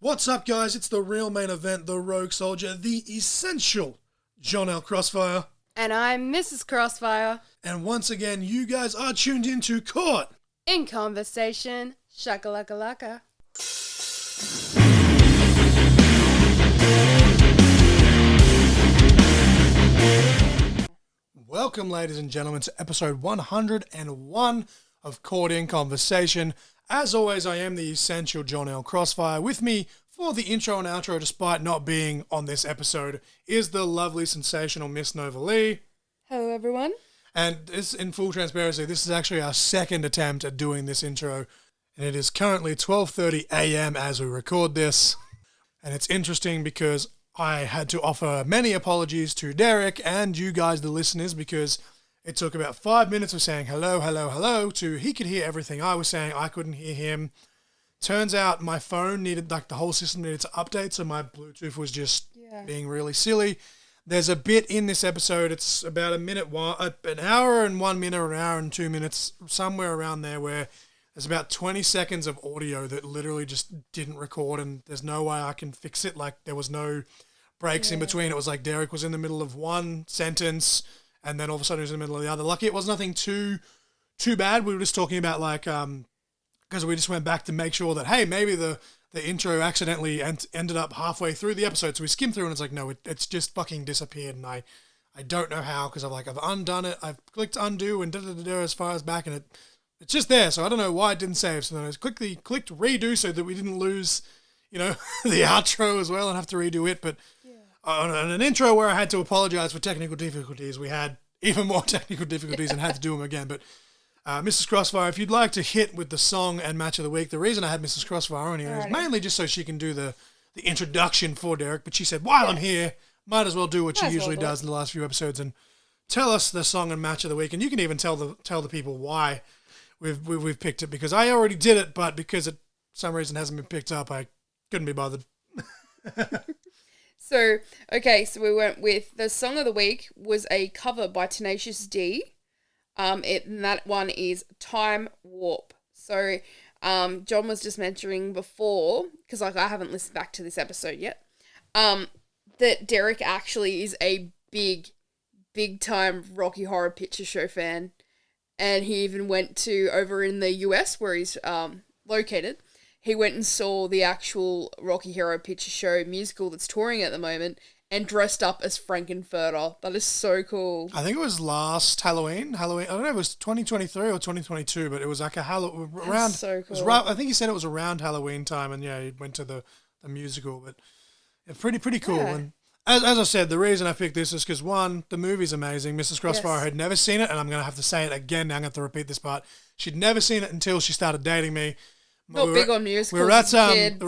What's up, guys? It's the real main event, the Rogue Soldier, the essential John L. Crossfire. And I'm Mrs. Crossfire. And once again, you guys are tuned into Caught in Conversation. Shakalaka-laka. Welcome, ladies and gentlemen, to episode 101 of Caught in Conversation. As always, I am the essential John L. Crossfire. With me for the intro and outro, despite not being on this episode, is the lovely, sensational Miss Nova Lee. Hello, everyone. And this, in full transparency, this is actually our second attempt at doing this intro, and it is currently 12:30 a.m. as we record this. And it's interesting because I had to offer many apologies to Derek and you guys, the listeners, because it took about 5 minutes of saying hello, hello, hello, to he could hear everything I was saying, I couldn't hear him. Turns out my phone needed, the whole system needed to update, so my Bluetooth was just being really silly. There's a bit in this episode, it's about an hour and 1 minute, or an hour and 2 minutes, somewhere around there, where there's about 20 seconds of audio that literally just didn't record, and there's no way I can fix it. Like, there was no breaks in between. It was like Derek was in the middle of one sentence, and then all of a sudden he was in the middle of the other. Lucky it was nothing too bad. We were just talking about, like, because we just went back to make sure that, hey, maybe the intro accidentally ended up halfway through the episode. So we skimmed through and it's like, no, it's just fucking disappeared. And I don't know how, because I've undone it. I've clicked undo and da-da-da-da as far as back, and it's just there. So I don't know why it didn't save. So then I quickly clicked redo so that we didn't lose, the outro as well and have to redo it. But on an intro where I had to apologize for technical difficulties, we had even more technical difficulties and had to do them again. But Mrs. Crossfire, if you'd like to hit with the song and match of the week, the reason I had Mrs. Crossfire on here is mainly just so she can do the introduction for Derek. But she said, while I'm here, might as well do what she usually does in the last few episodes and tell us the song and match of the week. And you can even tell the people why we've picked it, because I already did it, but because it some reason hasn't been picked up, I couldn't be bothered. So we went with the song of the week was a cover by Tenacious D. And that one is Time Warp. So, John was just mentioning before, because I haven't listened back to this episode yet, that Derek actually is a big time Rocky Horror Picture Show fan, and he even went to over in the US where he's located. He went and saw the actual Rocky Horror Picture Show musical that's touring at the moment and dressed up as Frankenfurter. That is so cool. I think it was last Halloween. I don't know if it was 2023 or 2022, but it was like around. That's so cool. It was I think he said it was around Halloween time, and he went to the musical. But pretty cool. Yeah. And as I said, the reason I picked this is because, one, the movie's amazing. Mrs. Crossfire had never seen it, and I'm going to have to say it again. Now I'm going to have to repeat this part. She'd never seen it until she started dating me. Not big on musicals. We were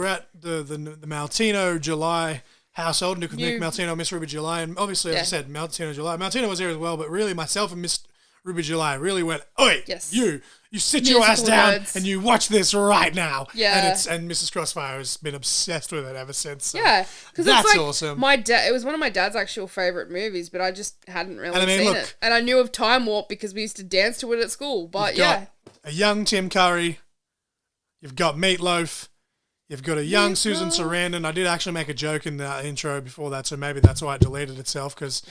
at the Maltino July household, Nick Maltino, Miss Ruby July, and obviously, as I said, Maltino July. Maltino was there as well, but really myself and Miss Ruby July really went, oi, you sit musical your ass down and you watch this right now. Yeah. And Mrs. Crossfire has been obsessed with it ever since. So yeah. Because that's like awesome. It was one of my dad's actual favourite movies, but I just hadn't really seen it. And I knew of Time Warp because we used to dance to it at school, but a young Tim Curry, you've got Meatloaf, you've got a young Susan Sarandon. I did actually make a joke in the intro before that, so maybe that's why it deleted itself, because,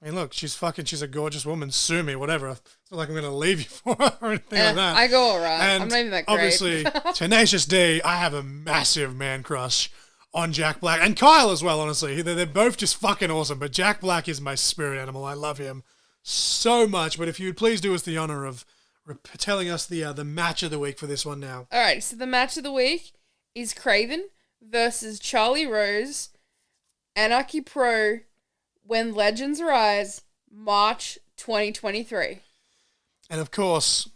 I mean, look, she's a gorgeous woman. Sue me, whatever. It's not like I'm going to leave you for her or anything like that. I go all right. And I'm not even that great. Obviously, Tenacious D, I have a massive man crush on Jack Black. And Kyle as well, honestly. They're both just fucking awesome, but Jack Black is my spirit animal. I love him so much. But if you would please do us the honor of telling us the match of the week for this one now. All right, so the match of the week is Craven versus Charlie Rose, Anarchy Pro, When Legends Arise, March 2023. And of course,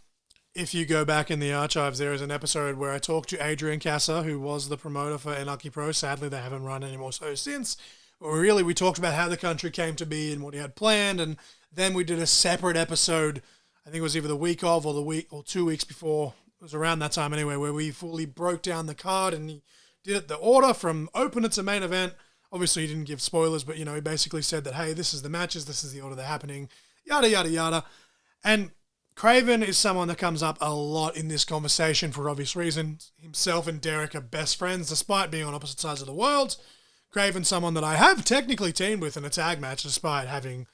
if you go back in the archives, there is an episode where I talked to Adrian Casa, who was the promoter for Anarchy Pro. Sadly, they haven't run anymore so since. But really, we talked about how the country came to be and what he had planned, and then we did a separate episode, I think it was either the week of or 2 weeks before. It was around that time anyway, where we fully broke down the card and he did it the order from opener to main event. Obviously, he didn't give spoilers, but, he basically said that, hey, this is the matches, this is the order they're happening, yada, yada, yada. And Craven is someone that comes up a lot in this conversation for obvious reasons. Himself and Derek are best friends despite being on opposite sides of the world. Craven's someone that I have technically teamed with in a tag match despite having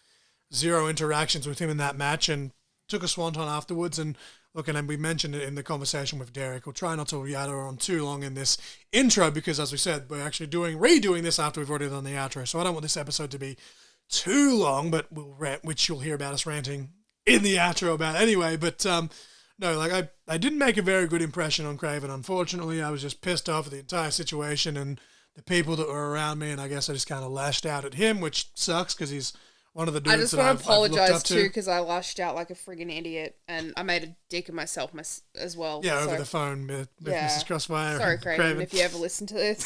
zero interactions with him in that match, and took a swanton afterwards. And look, and we mentioned it in the conversation with Derek. We'll try not to yatter on too long in this intro because, as we said, we're actually redoing this after we've already done the outro. So I don't want this episode to be too long, but we'll rant, which you'll hear about us ranting in the outro about anyway. But no, like I didn't make a very good impression on Craven. Unfortunately, I was just pissed off at the entire situation and the people that were around me, and I guess I just kind of lashed out at him, which sucks because he's one of the dudes I just that want to apologize too because I lashed out like a friggin' idiot and I made a dick of myself as well. Yeah, over the phone with Mrs. Crossfire. Sorry, Craven, if you ever listen to this.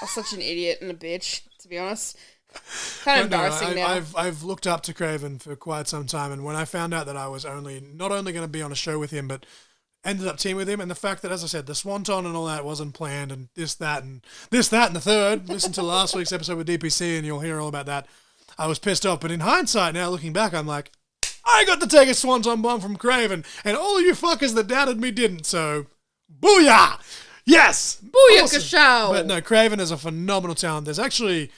I was such an idiot and a bitch, to be honest. Kind of embarrassing now. I've looked up to Craven for quite some time, and when I found out that I was not only going to be on a show with him, but ended up teaming with him, and the fact that, as I said, the swanton and all that wasn't planned, and this, that, and the third. Listen to last week's episode with DPC, and you'll hear all about that. I was pissed off, but in hindsight, now looking back, I'm like, I got to take a swanton bomb from Craven, and all of you fuckers that doubted me didn't. So, booyah! Yes, booyah, awesome. Kashow! But no, Craven is a phenomenal talent. There's actually,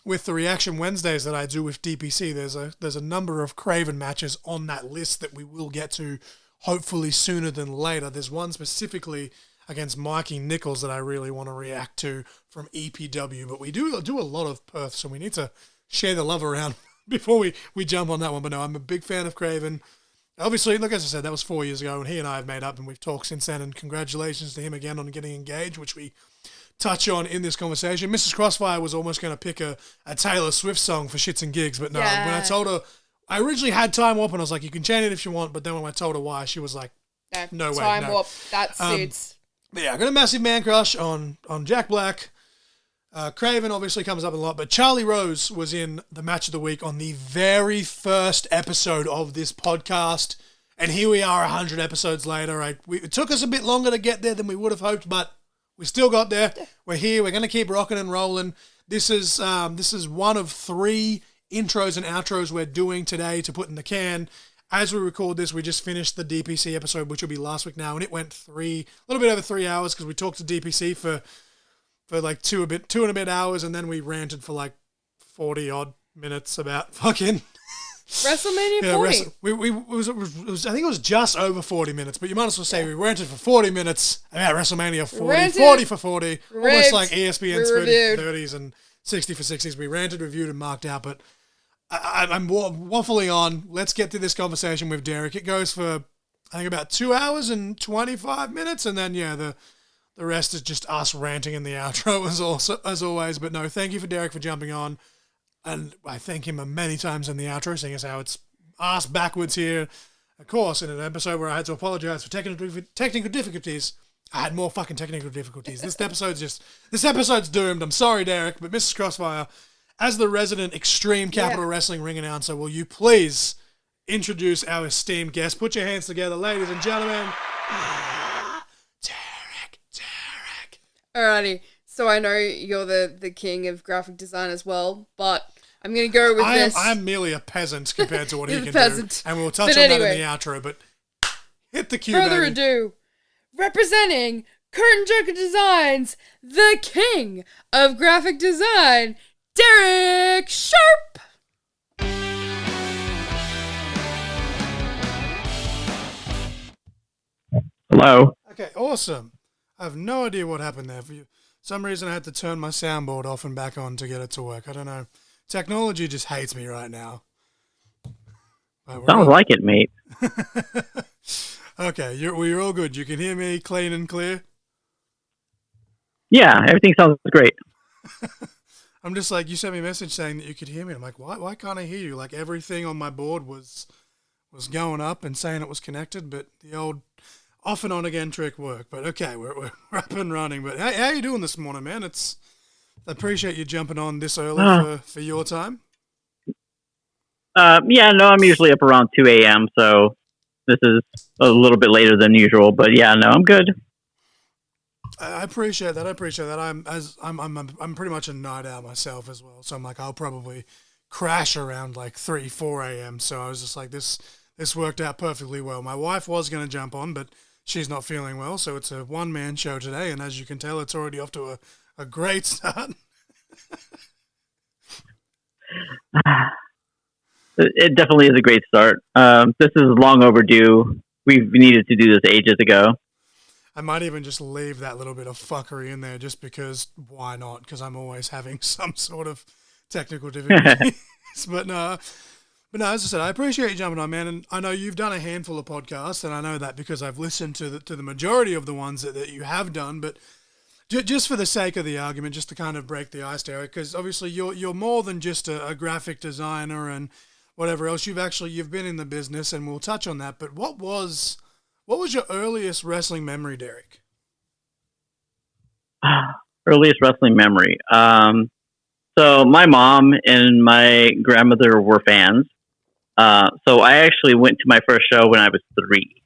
with the Reaction Wednesdays that I do with DPC, there's a number of Craven matches on that list that we will get to hopefully sooner than later. There's one specifically against Mikey Nichols that I really want to react to from EPW, but we do a lot of Perth, so we need to share the love around before we jump on that one. But no, I'm a big fan of Craven. Obviously, like as I said, that was 4 years ago, and he and I have made up, and we've talked since then, and congratulations to him again on getting engaged, which we touch on in this conversation. Mrs. Crossfire was almost going to pick a Taylor Swift song for shits and gigs, but no, when I told her, I originally had Time Warp, and I was like, you can chant it if you want, but then when I told her why, she was like, no way, Time no. Warp, that suits. Yeah, I got a massive man crush on Jack Black. Craven obviously comes up a lot, but Charlie Rose was in the match of the week on the very first episode of this podcast, and here we are 100 episodes later. It took us a bit longer to get there than we would have hoped, but we still got there. We're here. We're going to keep rocking and rolling. This is one of 3 intros and outros we're doing today to put in the can. As we record this, we just finished the DPC episode, which will be last week now, and it went a little bit over 3 hours because we talked to DPC for like two and a bit hours, and then we ranted for like 40 odd minutes about fucking WrestleMania 40. I think it was just over 40 minutes, but you might as well say we ranted for 40 minutes about WrestleMania 40, Ranted, 40 for 40, ripped, almost like ESPN's reviewed. 30s and 60 for 60s. We ranted, reviewed, and marked out, but I'm waffling on. Let's get to this conversation with Derek. It goes for, I think, about 2 hours and 25 minutes, and then, the rest is just us ranting in the outro as always. But no, thank you for Derek for jumping on. And I thank him many times in the outro, seeing as how it's ass backwards here. Of course, in an episode where I had to apologize for technical difficulties, I had more fucking technical difficulties. This episode's doomed. I'm sorry, Derek, but Mrs. Crossfire, as the resident Extreme Capital Wrestling ring announcer, will you please introduce our esteemed guest? Put your hands together, ladies and gentlemen. Derek. Alrighty, so I know you're the king of graphic design as well, but I'm going to go with this. I'm merely a peasant compared to what he can peasant. do. And we'll touch on that in the outro, but hit the cue, Further ado, representing Curtain Jerker Designs, the king of graphic design, Derek Sharp! Hello. Okay, awesome. I have no idea what happened there. For some reason I had to turn my soundboard off and back on to get it to work. I don't know. Technology just hates me right now. Sounds like it, mate. Okay, we're all good. You can hear me clean and clear? Yeah, everything sounds great. I'm just like, you sent me a message saying that you could hear me. I'm like, why can't I hear you? Like, everything on my board was going up and saying it was connected, but the old off and on again trick worked. But okay, we're up and running. But how you doing this morning, man? I appreciate you jumping on this early for your time. Yeah, no, I'm usually up around 2 a.m., so this is a little bit later than usual. But yeah, no, I'm good. I appreciate that. I'm pretty much a night owl myself as well. So I'm like, I'll probably crash around like 3, 4 a.m. So I was just like, this this worked out perfectly well. My wife was going to jump on, but she's not feeling well, so it's a one-man show today, and as you can tell, it's already off to a great start. It definitely is a great start. This is long overdue. We've needed to do this ages ago. I might even just leave that little bit of fuckery in there just because why not? Because I'm always having some sort of technical difficulties. But no, as I said, I appreciate you jumping on, man. And I know you've done a handful of podcasts, and I know that because I've listened to the majority of the ones that you have done. But just for the sake of the argument, just to kind of break the ice, Derek, because obviously you're more than just a graphic designer and whatever else. You've been in the business, and we'll touch on that. But what was your earliest wrestling memory, Derek? Earliest wrestling memory. So my mom and my grandmother were fans. So I actually went to my first show when I was 3.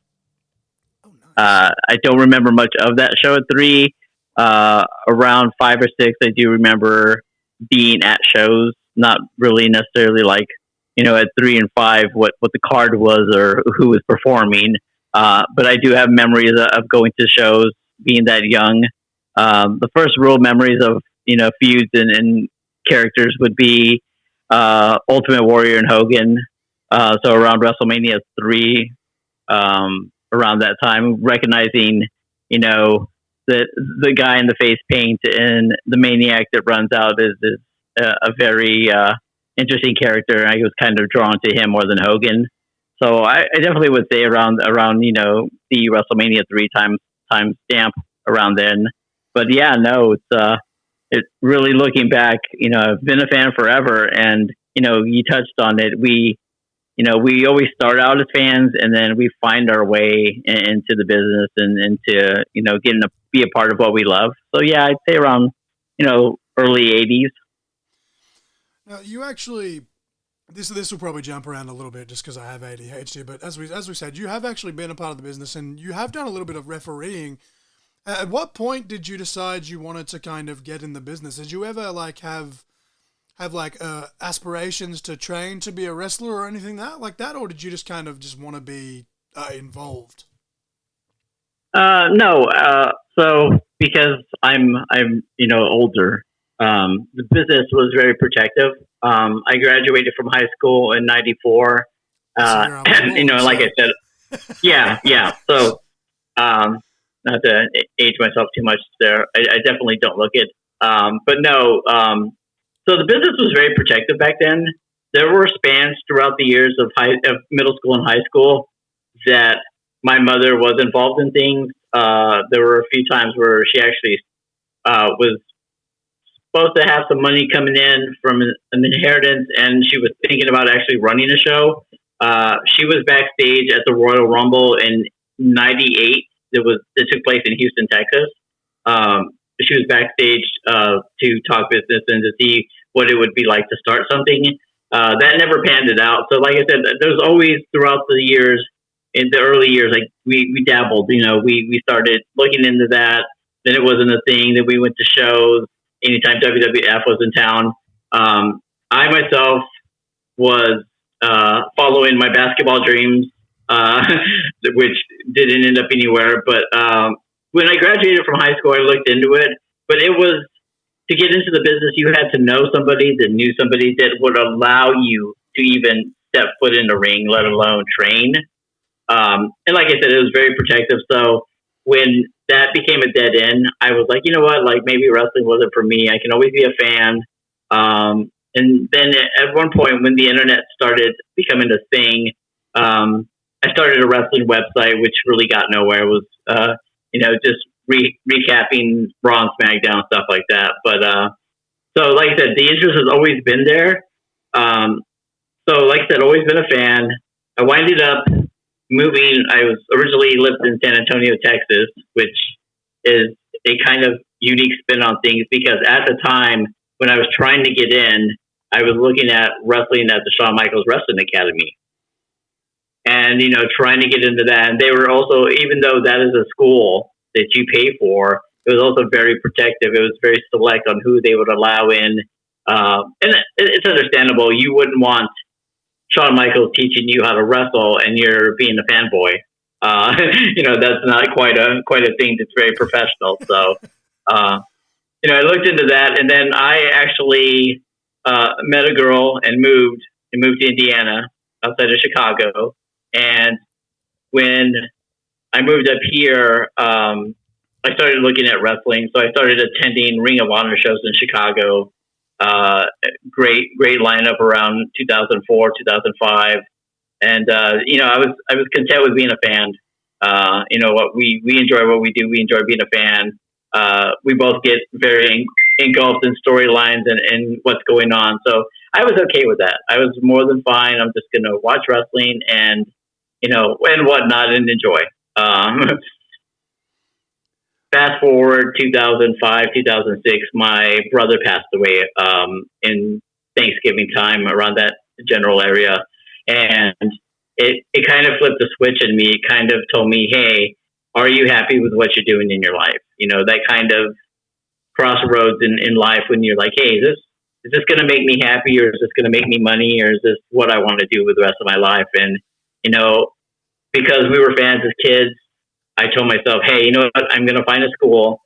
Oh, nice. I don't remember much of that show at 3. Around 5 or 6, I do remember being at shows, not really necessarily like, at 3 and 5, what the card was or who was performing. But I do have memories of going to shows, being that young. The first real memories of, feuds and characters would be Ultimate Warrior and Hogan. So around WrestleMania 3, around that time, recognizing, the guy in the face paint and the maniac that runs out is a very interesting character. I was kind of drawn to him more than Hogan. So I definitely would say around the WrestleMania 3 time stamp around then. But yeah, no, it's really looking back. I've been a fan forever, and you touched on it. We always start out as fans, and then we find our way into the business and into getting to be a part of what we love. So yeah, I'd say around early 80s. Now you actually. This will probably jump around a little bit just because I have ADHD, but as we said, you have actually been a part of the business and you have done a little bit of refereeing. At what point did you decide you wanted to kind of get in the business? Did you ever have aspirations to train to be a wrestler or anything like that, or did you just kind of just want to be involved? No. So because I'm older, the business was very protective. I graduated from high school in '94. Like I said, yeah. So, not to age myself too much there, I definitely don't look it. But no, so the business was very protective back then. There were spans throughout the years of middle school and high school that my mother was involved in things. There were a few times where she actually was supposed to have some money coming in from an inheritance, and she was thinking about actually running a show. She was backstage at the Royal Rumble in '98. It took place in Houston, Texas. She was backstage to talk business and to see what it would be like to start something. That never panned it out. So, like I said, there's always throughout the years, in the early years, like we dabbled. We started looking into that. Then it wasn't a thing. Then we went to shows. Anytime WWF was in town, I myself was following my basketball dreams, which didn't end up anywhere. But when I graduated from high school, I looked into it. But it was, to get into the business, you had to know somebody that knew somebody that would allow you to even step foot in the ring, let alone train. And like I said, it was very protective. So when that became a dead end, I was like, you know what, like maybe wrestling wasn't for me. I can always be a fan. And then at one point when the internet started becoming a thing, I started a wrestling website, which really got nowhere. It was, just recapping Raw and SmackDown, stuff like that. But, so like I said, the interest has always been there. So like I said, always been a fan. I winded up moving. I was originally lived in San Antonio, Texas, which is a kind of unique spin on things because at the time when I was trying to get in, I was looking at wrestling at the Shawn Michaels Wrestling Academy and, trying to get into that. And they were also, even though that is a school that you pay for, it was also very protective. It was very select on who they would allow in. And it's understandable. You wouldn't want Shawn Michaels teaching you how to wrestle and you're being a fanboy. That's not quite a thing that's very professional. So, I looked into that, and then I actually met a girl and moved to Indiana outside of Chicago. And when I moved up here, I started looking at wrestling. So I started attending Ring of Honor shows in Chicago. Great lineup around 2004, 2005, and I was content with being a fan. What we enjoy what we do. We enjoy being a fan. We both get very engulfed in storylines and what's going on. So I was okay with that. I was more than fine. I'm just going to watch wrestling and whatnot and enjoy. Fast forward 2005, 2006, my brother passed away in Thanksgiving time around that general area. And it kind of flipped the switch in me. It kind of told me, hey, are you happy with what you're doing in your life? That kind of crossroads in life when you're like, hey, is this going to make me happy, or is this going to make me money, or is this what I want to do with the rest of my life? And, because we were fans as kids, I told myself, hey, you know what? I'm going to find a school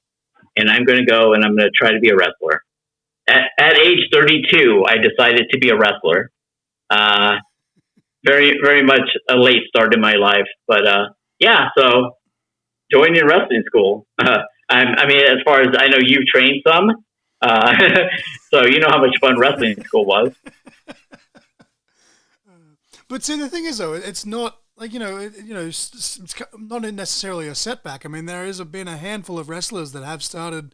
and I'm going to go and I'm going to try to be a wrestler. At age 32, I decided to be a wrestler. Very, very much a late start in my life, but so joining wrestling school. As far as I know, you've trained some, so you know how much fun wrestling school was. But see, the thing is, though, it's not like it's not necessarily a setback. I mean, there has been a handful of wrestlers that have started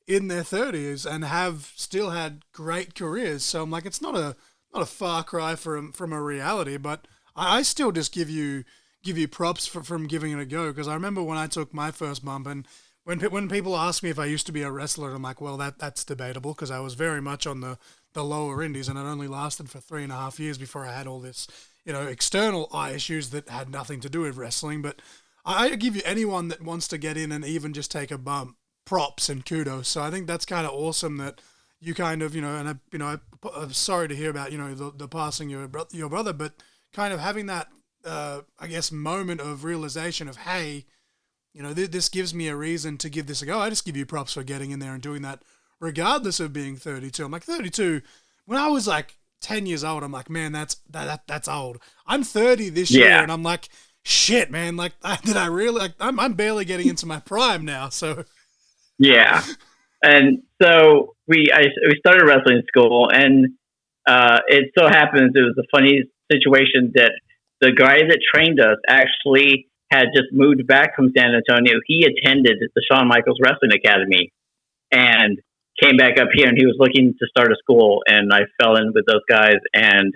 in their 30s and have still had great careers. So I'm like, it's not a far cry from a reality, but I still just give you props from giving it a go, because I remember when I took my first bump, and when people ask me if I used to be a wrestler, I'm like, well, that's debatable, because I was very much on the lower indies, and it only lasted for 3.5 years before I had all this external eye issues that had nothing to do with wrestling. But I give you anyone that wants to get in and even just take a bump props and kudos. So I think that's kind of awesome that you kind of, and I'm sorry to hear about, the passing of your brother, but kind of having that, I guess, moment of realization of, hey, this gives me a reason to give this a go. I just give you props for getting in there and doing that, regardless of being 32. I'm like 32. When I was like 10 years old, I'm like, man, that's old. I'm 30 this year, and I'm like, shit, man. Like, did I really? Like, I'm barely getting into my prime now. So, yeah. And so we started wrestling school, and it so happens it was a funny situation that the guy that trained us actually had just moved back from San Antonio. He attended the Shawn Michaels Wrestling Academy and came back up here, and he was looking to start a school, and I fell in with those guys. And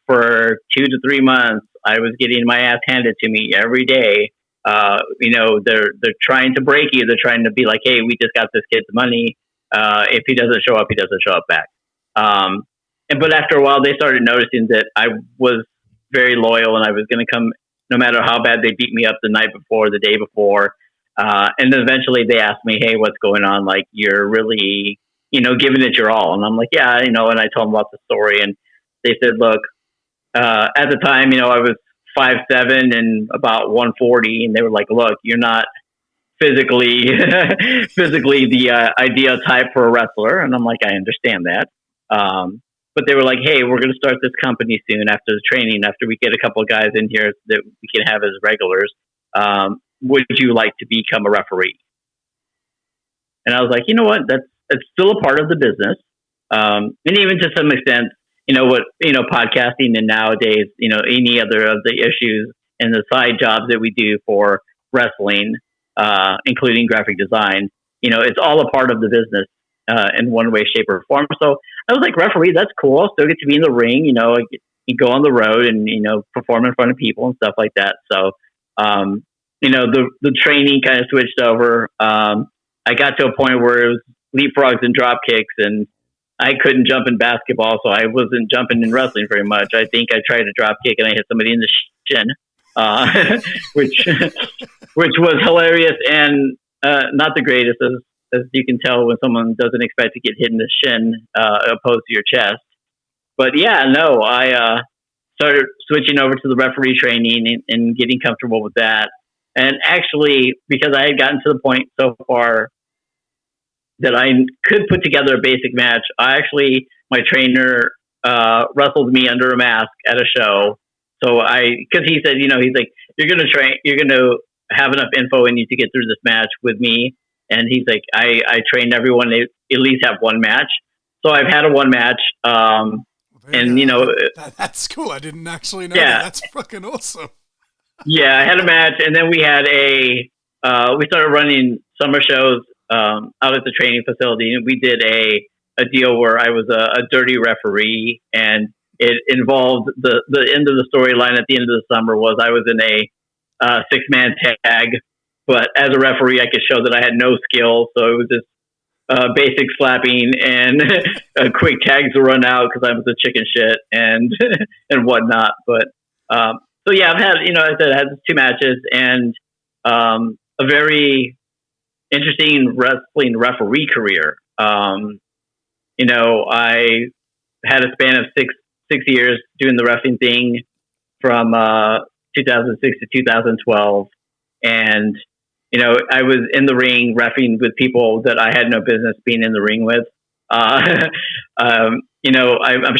for 2 to 3 months, I was getting my ass handed to me every day. They're trying to break you. They're trying to be like, hey, we just got this kid's money. If he doesn't show up, he doesn't show up back. But after a while, they started noticing that I was very loyal, and I was going to come no matter how bad they beat me up the night before, the day before. And then eventually they asked me, hey, what's going on? Like, you're really, giving it your all. And I'm like, yeah, and I told them about the story. And they said, look, at the time, I was 5'7" and about 140. And they were like, look, you're not physically the ideal type for a wrestler. And I'm like, I understand that. But they were like, hey, we're going to start this company soon after the training, after we get a couple of guys in here that we can have as regulars. Would you like to become a referee? And I was like, you know what? It's still a part of the business. And even to some extent, podcasting and nowadays, any other of the issues and the side jobs that we do for wrestling, including graphic design, it's all a part of the business in one way, shape, or form. So I was like, referee, that's cool. I'll still get to be in the ring, you go on the road and, perform in front of people and stuff like that. So, the training kind of switched over. I got to a point where it was leapfrogs and drop kicks, and I couldn't jump in basketball, so I wasn't jumping in wrestling very much. I think I tried a drop kick and I hit somebody in the shin, which was hilarious and not the greatest, as you can tell when someone doesn't expect to get hit in the shin opposed to your chest. But yeah, no, I started switching over to the referee training and getting comfortable with that. And actually, because I had gotten to the point so far that I could put together a basic match, my trainer wrestled me under a mask at a show. So because he said, he's like, you're going to have enough info in you to get through this match with me. And he's like, I trained everyone to at least have one match. So I've had a one match. That's cool. I didn't actually know yeah. that. That's fucking awesome. Yeah, I had a match, and then we had we started running summer shows out at the training facility, and we did a deal where I was a dirty referee, and it involved the end of the storyline at the end of the summer was I was in a 6-man tag, but as a referee, I could show that I had no skill, so it was just basic slapping and quick tags to run out because I was a chicken shit and and whatnot. But so yeah, I've had I had 2 matches and a very interesting wrestling referee career. I had a span of six years doing the wrestling thing from 2006 to 2012, and I was in the ring reffing with people that I had no business being in the ring with. I'm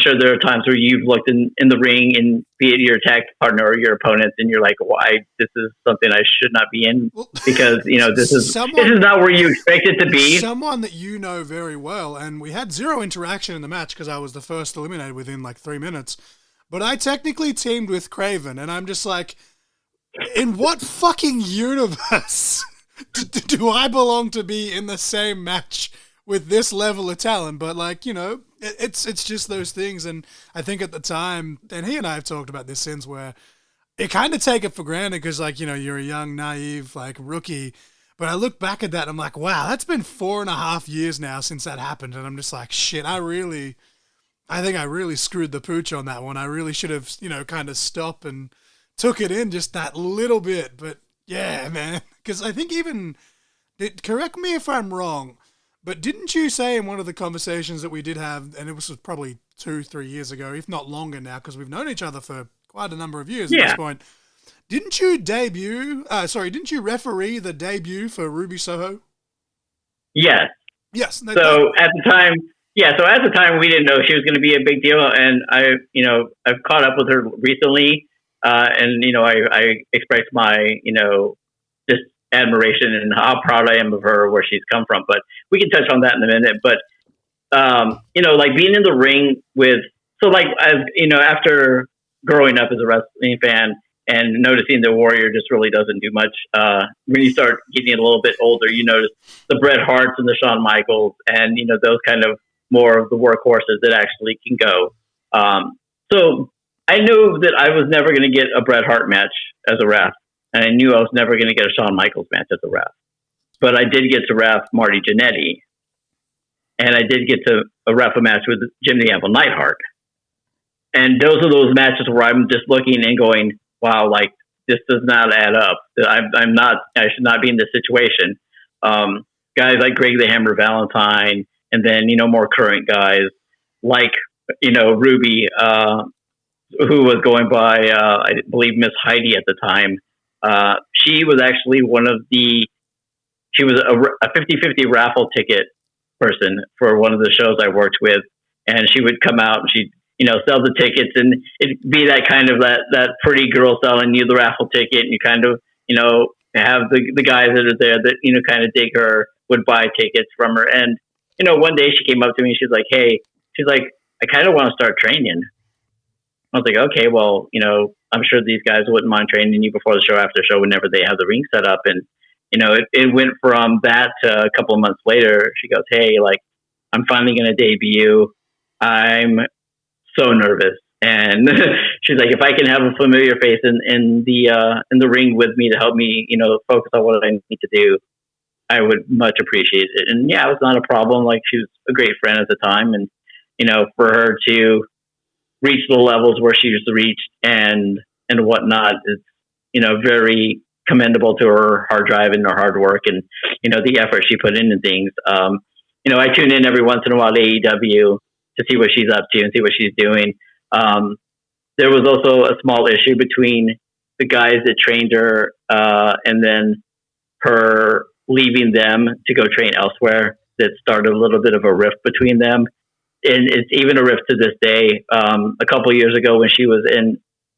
sure there are times where you've looked in the ring and be it your tag partner or your opponent, and you're like, "Why? This is something I should not be in because this is not where you expect it to be." Someone that you know very well, and we had 0 interaction in the match because I was the first eliminated within like 3 minutes. But I technically teamed with Craven, and I'm just like, in what fucking universe do I belong to be in the same match with this level of talent? But it's just those things. And I think at the time, and he and I have talked about this since, where you kind of take it for granted because you're a young, naive, rookie. But I look back at that and I'm like, wow, that's been 4.5 years now since that happened. And I'm just like, shit, I think I really screwed the pooch on that one. I really should have, kind of stopped and took it in just that little bit. But yeah, man, because I think correct me if I'm wrong, but didn't you say in one of the conversations that we did have, and it was probably 2-3 years ago, if not longer now, because we've known each other for quite a number of years at this point, didn't you referee the debut for Ruby Soho? Yes. Yes. At the time, we didn't know she was going to be a big deal, and I've caught up with her recently. And I expressed my just admiration and how proud I am of her, where she's come from. But we can touch on that in a minute. But being in the ring after growing up as a wrestling fan and noticing the Warrior just really doesn't do much. When you start getting a little bit older, you notice the Bret Harts and the Shawn Michaels, and those kind of more of the workhorses that actually can go. So I knew that I was never going to get a Bret Hart match as a ref, and I knew I was never going to get a Shawn Michaels match as a ref. But I did get to ref Marty Jannetty, and I did get to ref a match with Jim the Anvil Neidhart. And those are those matches where I'm just looking and going, wow, this does not add up. I should not be in this situation. Guys like Greg the Hammer Valentine, and then, more current guys like, Ruby, who was going by, I believe, Miss Heidi at the time. She was actually she was a 50-50 raffle ticket person for one of the shows I worked with. And she would come out and she'd, sell the tickets, and it'd be that kind of that pretty girl selling you the raffle ticket. And you kind of, have the guys that are there that, kind of dig her, would buy tickets from her. And, one day she came up to me and she's like, hey, I kind of want to start training. I was like, okay, well, I'm sure these guys wouldn't mind training you before the show, after the show, whenever they have the ring set up. And, it went from that to a couple of months later. She goes, hey, I'm finally going to debut. I'm so nervous. And she's like, if I can have a familiar face in the ring with me to help me, focus on what I need to do, I would much appreciate it. And yeah, it was not a problem. She was a great friend at the time. And, for her to reach the levels where she's reached and whatnot is, very commendable to her hard drive and her hard work and, the effort she put into things. I tune in every once in a while to AEW to see what she's up to and see what she's doing. there was also a small issue between the guys that trained her, and then her leaving them to go train elsewhere. That started a little bit of a rift between them, and it's even a rift to this day. A couple of years ago, when she was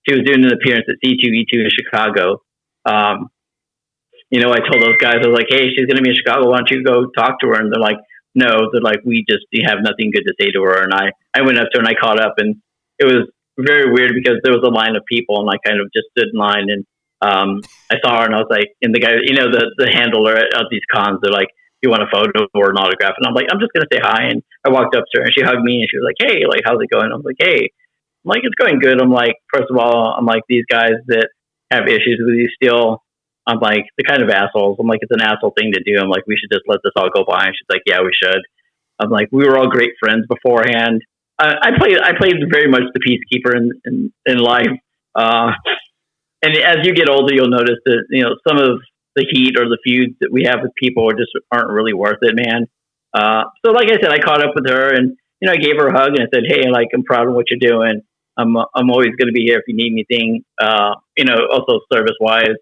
doing an appearance at C2E2 in Chicago. I told those guys, I was like, "Hey, she's going to be in Chicago. Why don't you go talk to her?" And they're like, "No." They're like, "We have nothing good to say to her." And I went up to her and I caught up, and it was very weird because there was a line of people, and I kind of just stood in line, and I saw her, and I was like, and the guy, the handler of these cons, they're like, "You want a photo or an autograph?" And I'm like, "I'm just going to say hi." And I walked up to her, and she hugged me, and she was like, "Hey, like, how's it going?" I'm like, "Hey." I'm like, "It's going good." I'm like, "First of all, I'm like, these guys that have issues with you still, I'm like, they're kind of assholes." I'm like, "It's an asshole thing to do." I'm like, "We should just let this all go by." And she's like, "Yeah, we should." I'm like, "We were all great friends beforehand." I played very much the peacekeeper in life. And as you get older, you'll notice that, some of the heat or the feuds that we have with people aren't really worth it, man. So like I said, I caught up with her, and, I gave her a hug, and I said, "Hey, like, I'm proud of what you're doing. I'm always going to be here if you need anything." Also service wise,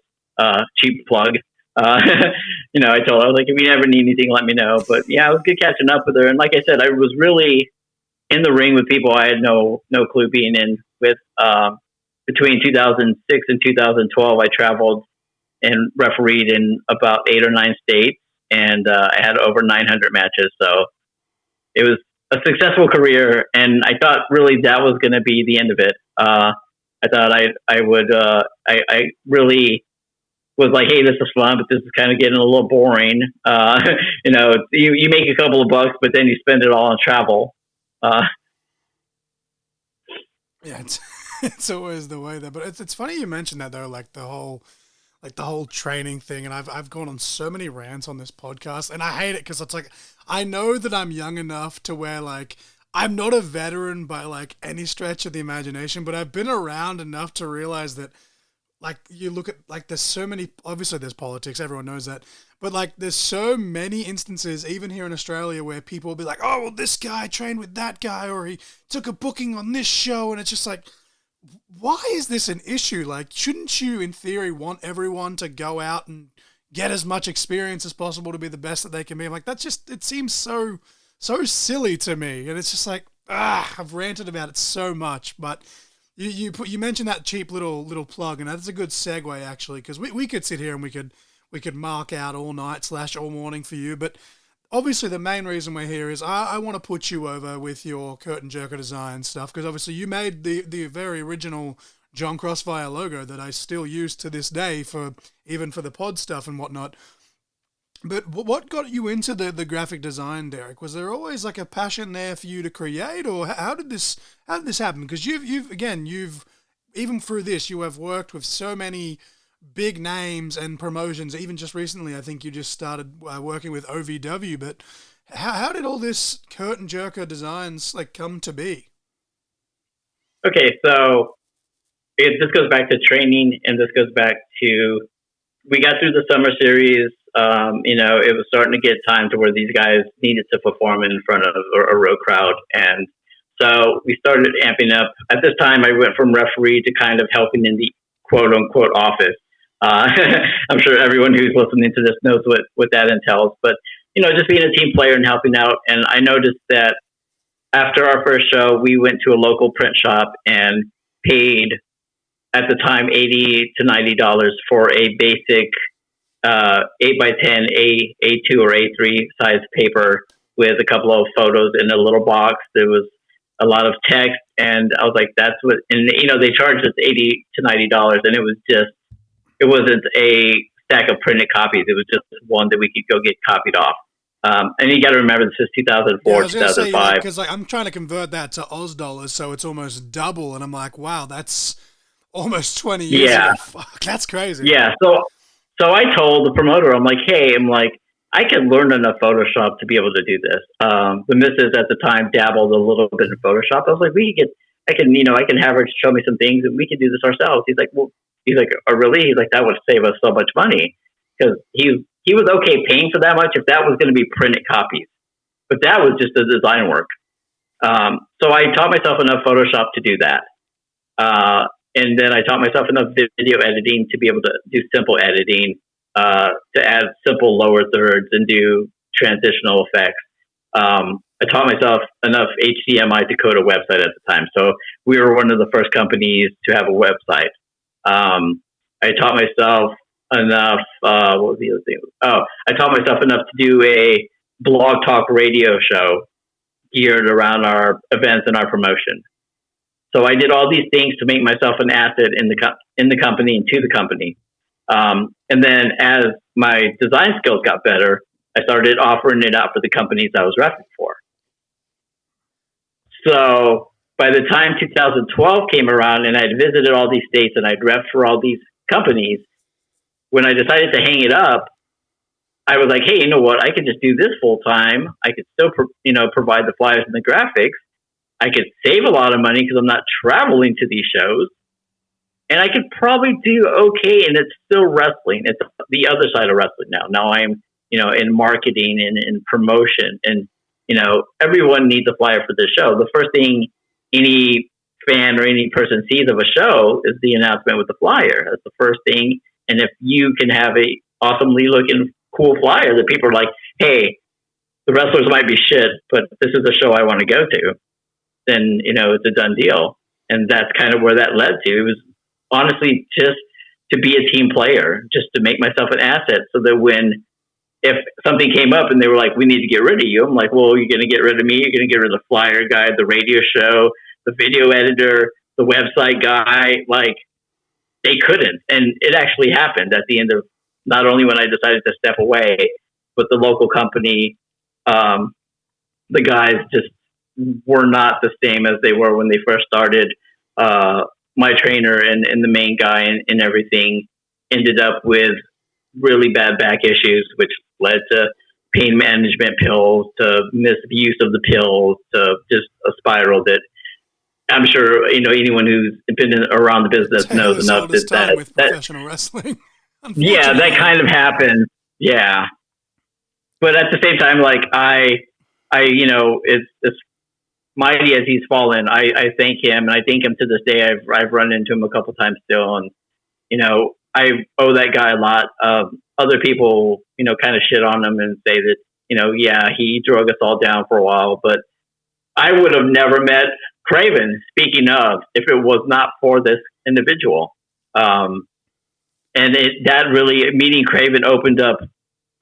cheap plug. I told her, I was like, "If you ever need anything, let me know." But yeah, it was good catching up with her. And like I said, I was really in the ring with people I had no clue being in with. Between 2006 and 2012, I traveled and refereed in about 8 or 9 states, and I had over 900 matches. So it was a successful career, and I thought really that was going to be the end of it. I thought I would. I really was like, "Hey, this is fun, but this is kind of getting a little boring." You make a couple of bucks, but then you spend it all on travel. Yeah, it's always the way there. But it's funny you mentioned that though, like the whole training thing. And I've gone on so many rants on this podcast, and I hate it because it's like I know that I'm young enough to where like I'm not a veteran by like any stretch of the imagination, but I've been around enough to realize that like you look at like there's so many, obviously there's politics, everyone knows that, but like there's so many instances even here in Australia where people will be like, "Oh, well, this guy trained with that guy, or he took a booking on this show," and it's just like, why is this an issue? Like, shouldn't you in theory want everyone to go out and get as much experience as possible to be the best that they can be? I'm like, that's just, it seems so silly to me. And it's just like, I've ranted about it so much, but you mentioned that cheap little plug, and that's a good segue actually, because we could sit here and we could mark out all night / all morning for you, but obviously the main reason we're here is I want to put you over with your curtain jerker design stuff, because obviously you made the very original John Crossfire logo that I still use to this day for the pod stuff and whatnot. But what got you into the graphic design, Derek? Was there always like a passion there for you to create, or how did this happen? Because you've even through this, you have worked with so many big names and promotions. Even just recently, I think you just started working with OVW. But how did all this curtain jerker designs like come to be? Okay, so this goes back to training, and this goes back to, we got through the summer series. It was starting to get time to where these guys needed to perform in front of a real crowd. And so we started amping up. At this time, I went from referee to kind of helping in the quote unquote office. I'm sure everyone who's listening to this knows what that entails. But, just being a team player and helping out. And I noticed that after our first show, we went to a local print shop and paid, at the time, $80 to $90 for a basic 8x10 A2 or A3 size paper with a couple of photos in a little box. There was a lot of text, and I was like, "That's what." And they charged us $80 to $90, and it wasn't a stack of printed copies. It was just one that we could go get copied off. And you got to remember, this is 2004, 2005. Because I'm trying to convert that to Oz dollars, so it's almost double, and I'm like, wow, that's almost 20 years ago. Fuck, that's crazy. Yeah. So I told the promoter, I'm like, "Hey, I can learn enough Photoshop to be able to do this." The missus at the time dabbled a little bit in Photoshop. I was like, I can have her show me some things, and we can do this ourselves. He's like, "Oh, really?" He's like, "That would save us so much money," because he was okay paying for that much if that was going to be printed copies, but that was just the design work. So I taught myself enough Photoshop to do that. And then I taught myself enough video editing to be able to do simple editing, to add simple lower thirds and do transitional effects. I taught myself enough HDMI to code a website at the time. So we were one of the first companies to have a website. I taught myself enough. What was the other thing? Oh, I taught myself enough to do a blog talk radio show geared around our events and our promotion. So I did all these things to make myself an asset in the company and to the company. And then as my design skills got better, I started offering it out for the companies I was repping for. So by the time 2012 came around and I'd visited all these states and I'd repped for all these companies, when I decided to hang it up, I was like, hey, you know what? I could just do this full time. I could still, provide the flyers and the graphics. I could save a lot of money because I'm not traveling to these shows. And I could probably do okay. And it's still wrestling. It's the other side of wrestling now. Now I'm, in marketing and in promotion. And, everyone needs a flyer for this show. The first thing any fan or any person sees of a show is the announcement with the flyer. That's the first thing. And if you can have a awesomely looking cool flyer that people are like, hey, the wrestlers might be shit, but this is a show I want to go to, then, it's a done deal. And that's kind of where that led to. It was honestly just to be a team player, just to make myself an asset so that if something came up and they were like, we need to get rid of you, I'm like, well, you're going to get rid of me. You're going to get rid of the flyer guy, the radio show, the video editor, the website guy. Like, they couldn't. And it actually happened at the end of not only when I decided to step away, but the local company, the guys just were not the same as they were when they first started. My trainer and the main guy and everything ended up with really bad back issues, which led to pain management pills, to misuse of the pills, to just a spiral that I'm sure, anyone who's been around the business knows enough that with professional wrestling. Yeah, that kind of happened. Yeah. But at the same time, like it's mighty as he's fallen. I thank him, and I thank him to this day. I've run into him a couple times still, and I owe that guy a lot. Other people, kind of shit on him and say that, yeah, he drug us all down for a while, but I would have never met Craven, speaking of, if it was not for this individual. And that really, meeting Craven opened up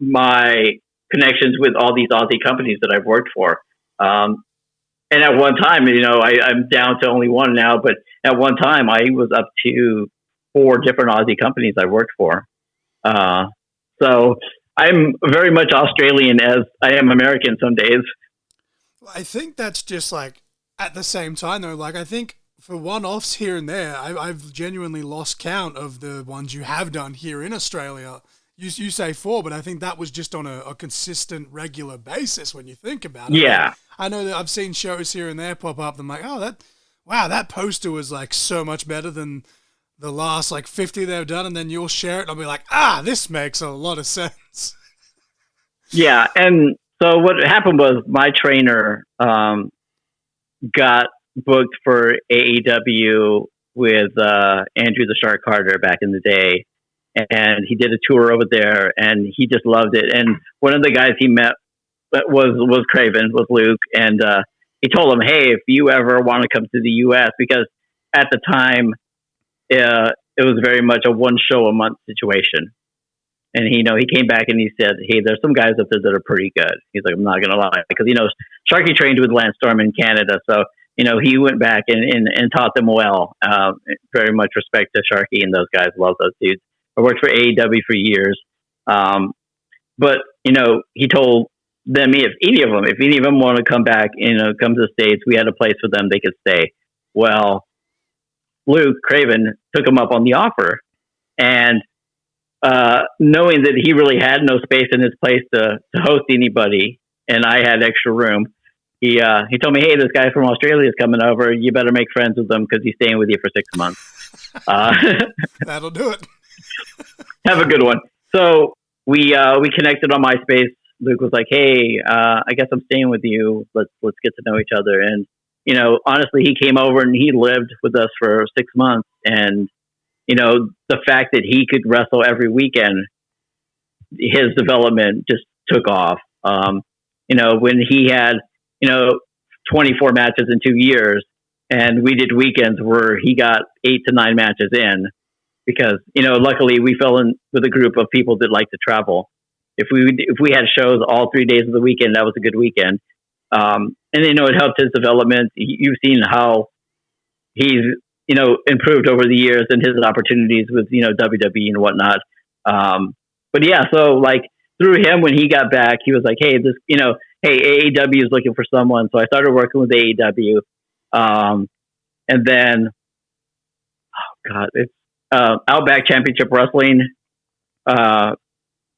my connections with all these Aussie companies that I've worked for. And at one time, I'm down to only one now, but at one time I was up to 4 different Aussie companies I worked for. So I'm very much Australian as I am American some days. I think that's just like at the same time though, like I think for one-offs here and there, I've genuinely lost count of the ones you have done here in Australia. You say 4, but I think that was just on a consistent, regular basis when you think about it. Yeah. I know that I've seen shows here and there pop up. I'm like, oh, that poster was like so much better than the last like 50 they've done. And then you'll share it and I'll be like, this makes a lot of sense. Yeah. And so what happened was my trainer got booked for AEW with Andrew the Shark Carter back in the day. And he did a tour over there and he just loved it. And one of the guys he met was Craven, was Luke. And he told him, hey, if you ever want to come to the U.S., because at the time it was very much a 1 show a month situation. And he came back and he said, hey, there's some guys up there that are pretty good. He's like, I'm not going to lie. Because, Sharky trained with Lance Storm in Canada. So, he went back and taught them well. Very much respect to Sharky and those guys. Love those dudes. I worked for AEW for years. But, he told them if any of them want to come back, come to the States, we had a place for them, they could stay. Well, Luke Craven took him up on the offer. And knowing that he really had no space in his place to host anybody, and I had extra room, he told me, hey, this guy from Australia is coming over. You better make friends with him because he's staying with you for 6 months. That'll do it. Have a good one. So we connected on MySpace. Luke was like, hey, I guess I'm staying with you. Let's get to know each other. And, honestly, he came over and he lived with us for 6 months. And, the fact that he could wrestle every weekend, his development just took off. When he had, 24 matches in 2 years, and we did weekends where he got 8 to 9 matches in, because, luckily we fell in with a group of people that like to travel. If we had shows all 3 days of the weekend, that was a good weekend. And it helped his development. You've seen how he's, improved over the years and his opportunities with, WWE and whatnot. But yeah, so like through him, when he got back, he was like, hey, hey, AEW is looking for someone. So I started working with AEW. And then, it's Outback Championship Wrestling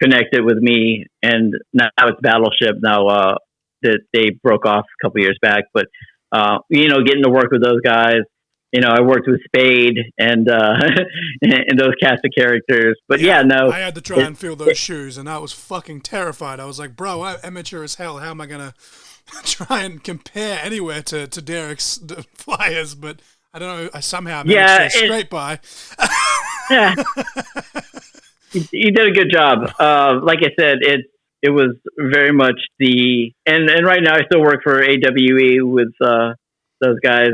connected with me, and now it's Battleship now that they broke off a couple years back. But, getting to work with those guys, I worked with Spade and and those cast of characters. But I had to try and fill those shoes, and I was fucking terrified. I was like, bro, I'm amateur as hell. How am I going to try and compare anywhere to Derek's flyers? But I don't know. I somehow managed to scrape by. Yeah. You did a good job. Like I said, it was very much and right now I still work for AWE with those guys,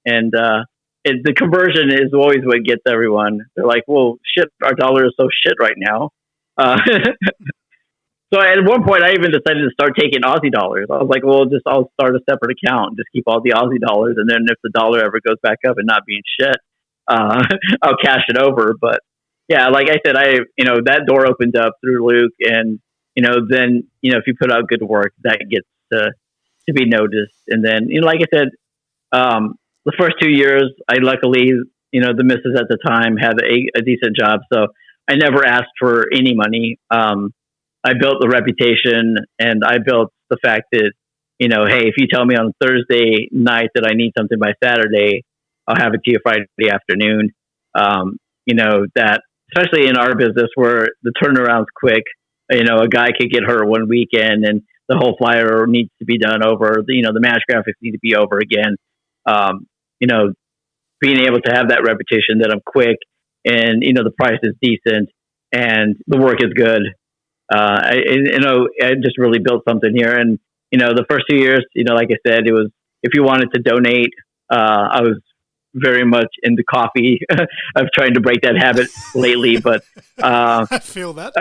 and the conversion is always what gets everyone. They're like, well, shit, our dollar is so shit right now. So at one point I even decided to start taking Aussie dollars. I was like, well, I'll start a separate account and just keep all the Aussie dollars, and then if the dollar ever goes back up and not being shit, I'll cash it over. But yeah, like I said, that door opened up through Luke, and then if you put out good work, that gets to be noticed. And then like I said, the first 2 years, I luckily the missus at the time had a decent job, so I never asked for any money. I built the reputation, and I built the fact that hey, if you tell me on Thursday night that I need something by Saturday, I'll have it to you Friday afternoon. That especially in our business where the turnaround's quick, a guy could get hurt one weekend and the whole flyer needs to be done over. The match graphics need to be over again. Being able to have that reputation that I'm quick and the price is decent and the work is good. I just really built something here. And the first 2 years, like I said, it was, if you wanted to donate, I was very much into coffee. I'm trying to break that habit lately, but I feel that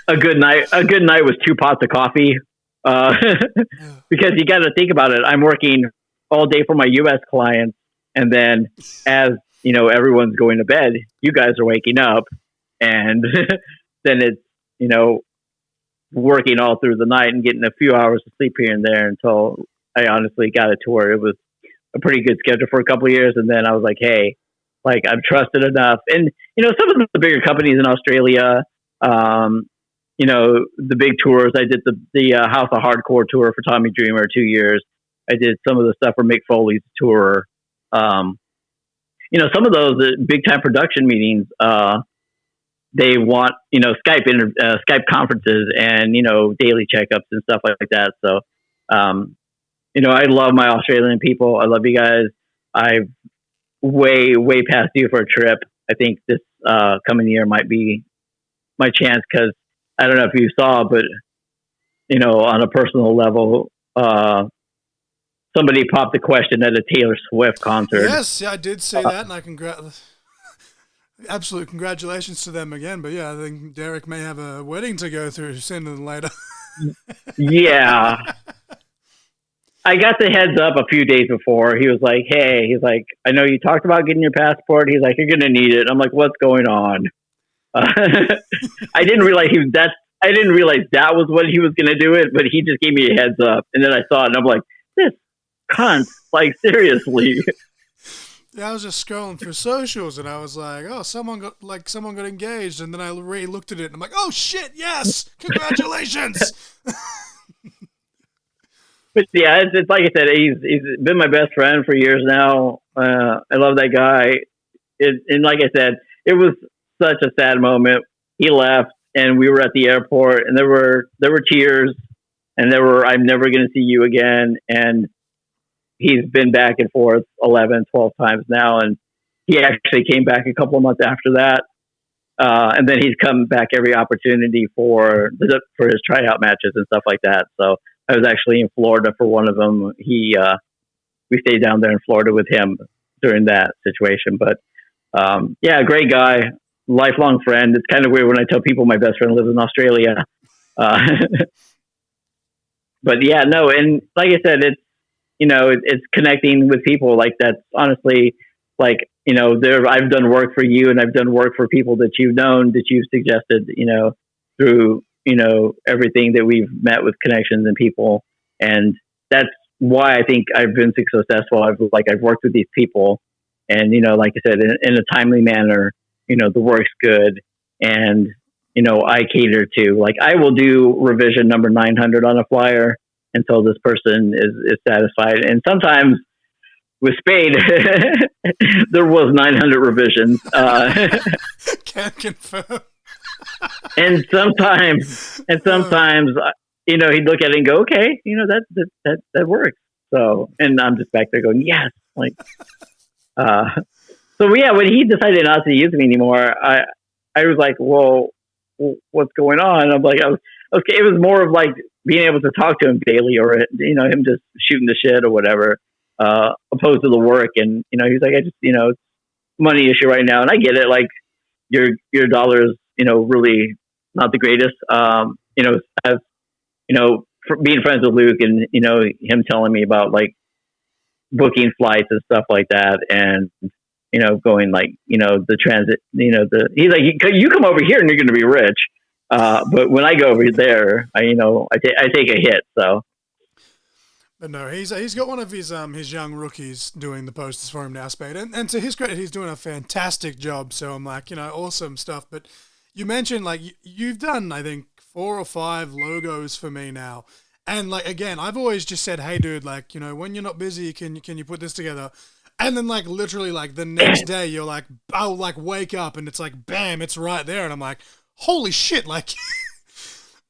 a good night was 2 pots of coffee, because you got to think about it. I'm working all day for my U.S. clients, and then as everyone's going to bed, you guys are waking up, and then it's working all through the night and getting a few hours of sleep here and there until I honestly got it to where it was a pretty good schedule for a couple of years. And then I was like, hey, like I'm trusted enough. And, some of the bigger companies in Australia, the big tours, I did the House of Hardcore tour for Tommy Dreamer 2 years. I did some of the stuff for Mick Foley's tour. Some of those big time production meetings, they want, Skype conferences and, daily checkups and stuff like that. So, I love my Australian people. I love you guys. I've way past due for a trip. I think this coming year might be my chance, because I don't know if you saw, but, on a personal level, somebody popped a question at a Taylor Swift concert. Yes, I did see that, and absolute congratulations to them again. But yeah, I think Derek may have a wedding to go through sooner than later. Yeah. I got the heads up a few days before. He was like, hey, I know you talked about getting your passport. He's like, you're going to need it. I'm like, what's going on? I didn't realize that was what he was going to do it, but he just gave me a heads up. And then I saw it and I'm like, this cunt, like seriously. Yeah, I was just scrolling through socials and I was like, oh, someone got engaged. And then I looked at it and I'm like, oh shit, yes, congratulations. But yeah, it's like I said, he's been my best friend for years now. I love that guy. And like I said, it was such a sad moment. He left and we were at the airport and there were tears and I'm never going to see you again. And, he's been back and forth 11, 12 times now, and he actually came back a couple of months after that. And then he's come back every opportunity for his tryout matches and stuff like that. So I was actually in Florida for one of them. We stayed down there in Florida with him during that situation. But yeah, great guy, lifelong friend. It's kind of weird when I tell people my best friend lives in Australia. But yeah, no, and like I said, it's connecting with people. Like, that's honestly, like, I've done work for you, and I've done work for people that you've known, that you've suggested, through, everything that we've met with connections and people. And that's why I think I've been successful. I've worked with these people, and, like I said, in a timely manner, the work's good. And, I cater to, like, I will do revision number 900 on a flyer until this person is satisfied. And sometimes with Spade, there was 900 revisions. Can't confirm. and sometimes, he'd look at it and go, okay, that works. So, and I'm just back there going, yes. Like, so yeah, when he decided not to use me anymore, I was like, well, what's going on? I'm like, okay. It was more of like being able to talk to him daily, or, him just shooting the shit or whatever, opposed to the work. And, he's like, I just, it's money issue right now. And I get it. Like, your dollar's, really not the greatest. As, for being friends with Luke, and, him telling me about, like, booking flights and stuff like that. And, going, like, the transit, he's like, you come over here and you're going to be rich. But when I go over there, I take a hit. So, but no, he's got one of his young rookies doing the posters for him now, Spade, and to his credit, he's doing a fantastic job. So I'm like, awesome stuff. But you mentioned, like, you've done, I think, 4 or 5 logos for me now, and, like, again, I've always just said, hey, dude, like, when you're not busy, can you put this together? And then, like, literally, like, the next day, you're like, I'll, like, wake up and it's like, bam, it's right there, and I'm like, holy shit, like.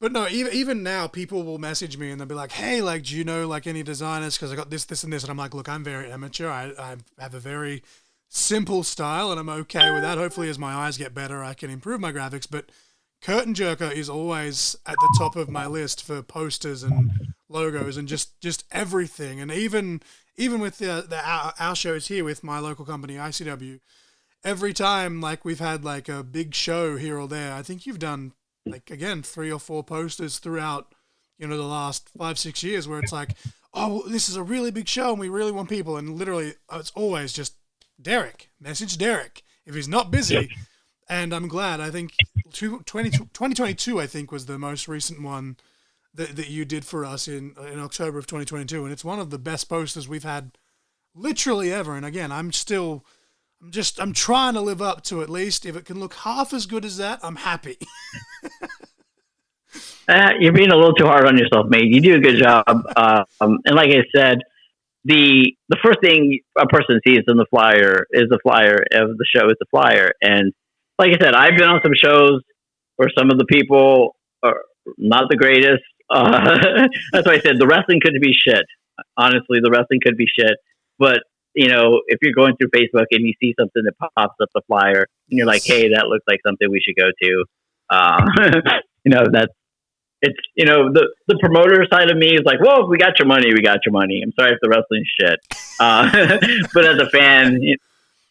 But no, even now, people will message me and they'll be like, hey, like, do you know, like, any designers? Because I got this, and this. And I'm like, look, I'm very amateur. I have a very simple style, and I'm okay with that. Hopefully, as my eyes get better, I can improve my graphics. But Curtain Jerker is always at the top of my list for posters and logos and just everything. And even with our shows here with my local company, ICW, every time, like, we've had, like, a big show here or there, I think you've done, like, again, 3 or 4 posters throughout, the last 5-6 years, where it's like, oh, well, this is a really big show and we really want people. And literally, it's always just Derek, message Derek if he's not busy. And I'm glad. I think 2022, I think, was the most recent one that you did for us in October of 2022. And it's one of the best posters we've had literally ever. And again, I'm trying to live up to, at least. If it can look half as good as that, I'm happy. You're being a little too hard on yourself, mate. You do a good job. And like I said, the first thing a person sees in the flyer is the flyer of the show is the flyer. And like I said, I've been on some shows where some of the people are not the greatest. That's why I said the wrestling could be shit. Honestly, the wrestling could be shit. But, if you're going through Facebook and you see something that pops up the flyer and you're like, hey, that looks like something we should go to. It's the promoter side of me is like, well, we got your money. I'm sorry if the wrestling's shit. But as a fan,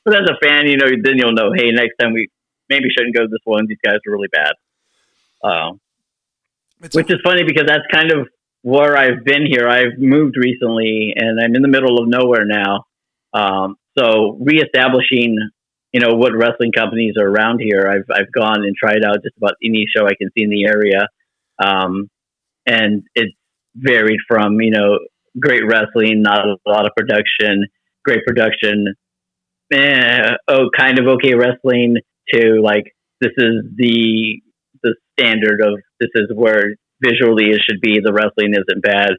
then you'll know, hey, next time we maybe shouldn't go to this one. These guys are really bad. Which is funny because that's kind of where I've been here. I've moved recently and I'm in the middle of nowhere now. So reestablishing, what wrestling companies are around here. I've gone and tried out just about any show I can see in the area. And it's varied from, great wrestling, not a lot of production, great production, kind of okay wrestling, to, like, this is the standard of, this is where visually it should be. The wrestling isn't bad.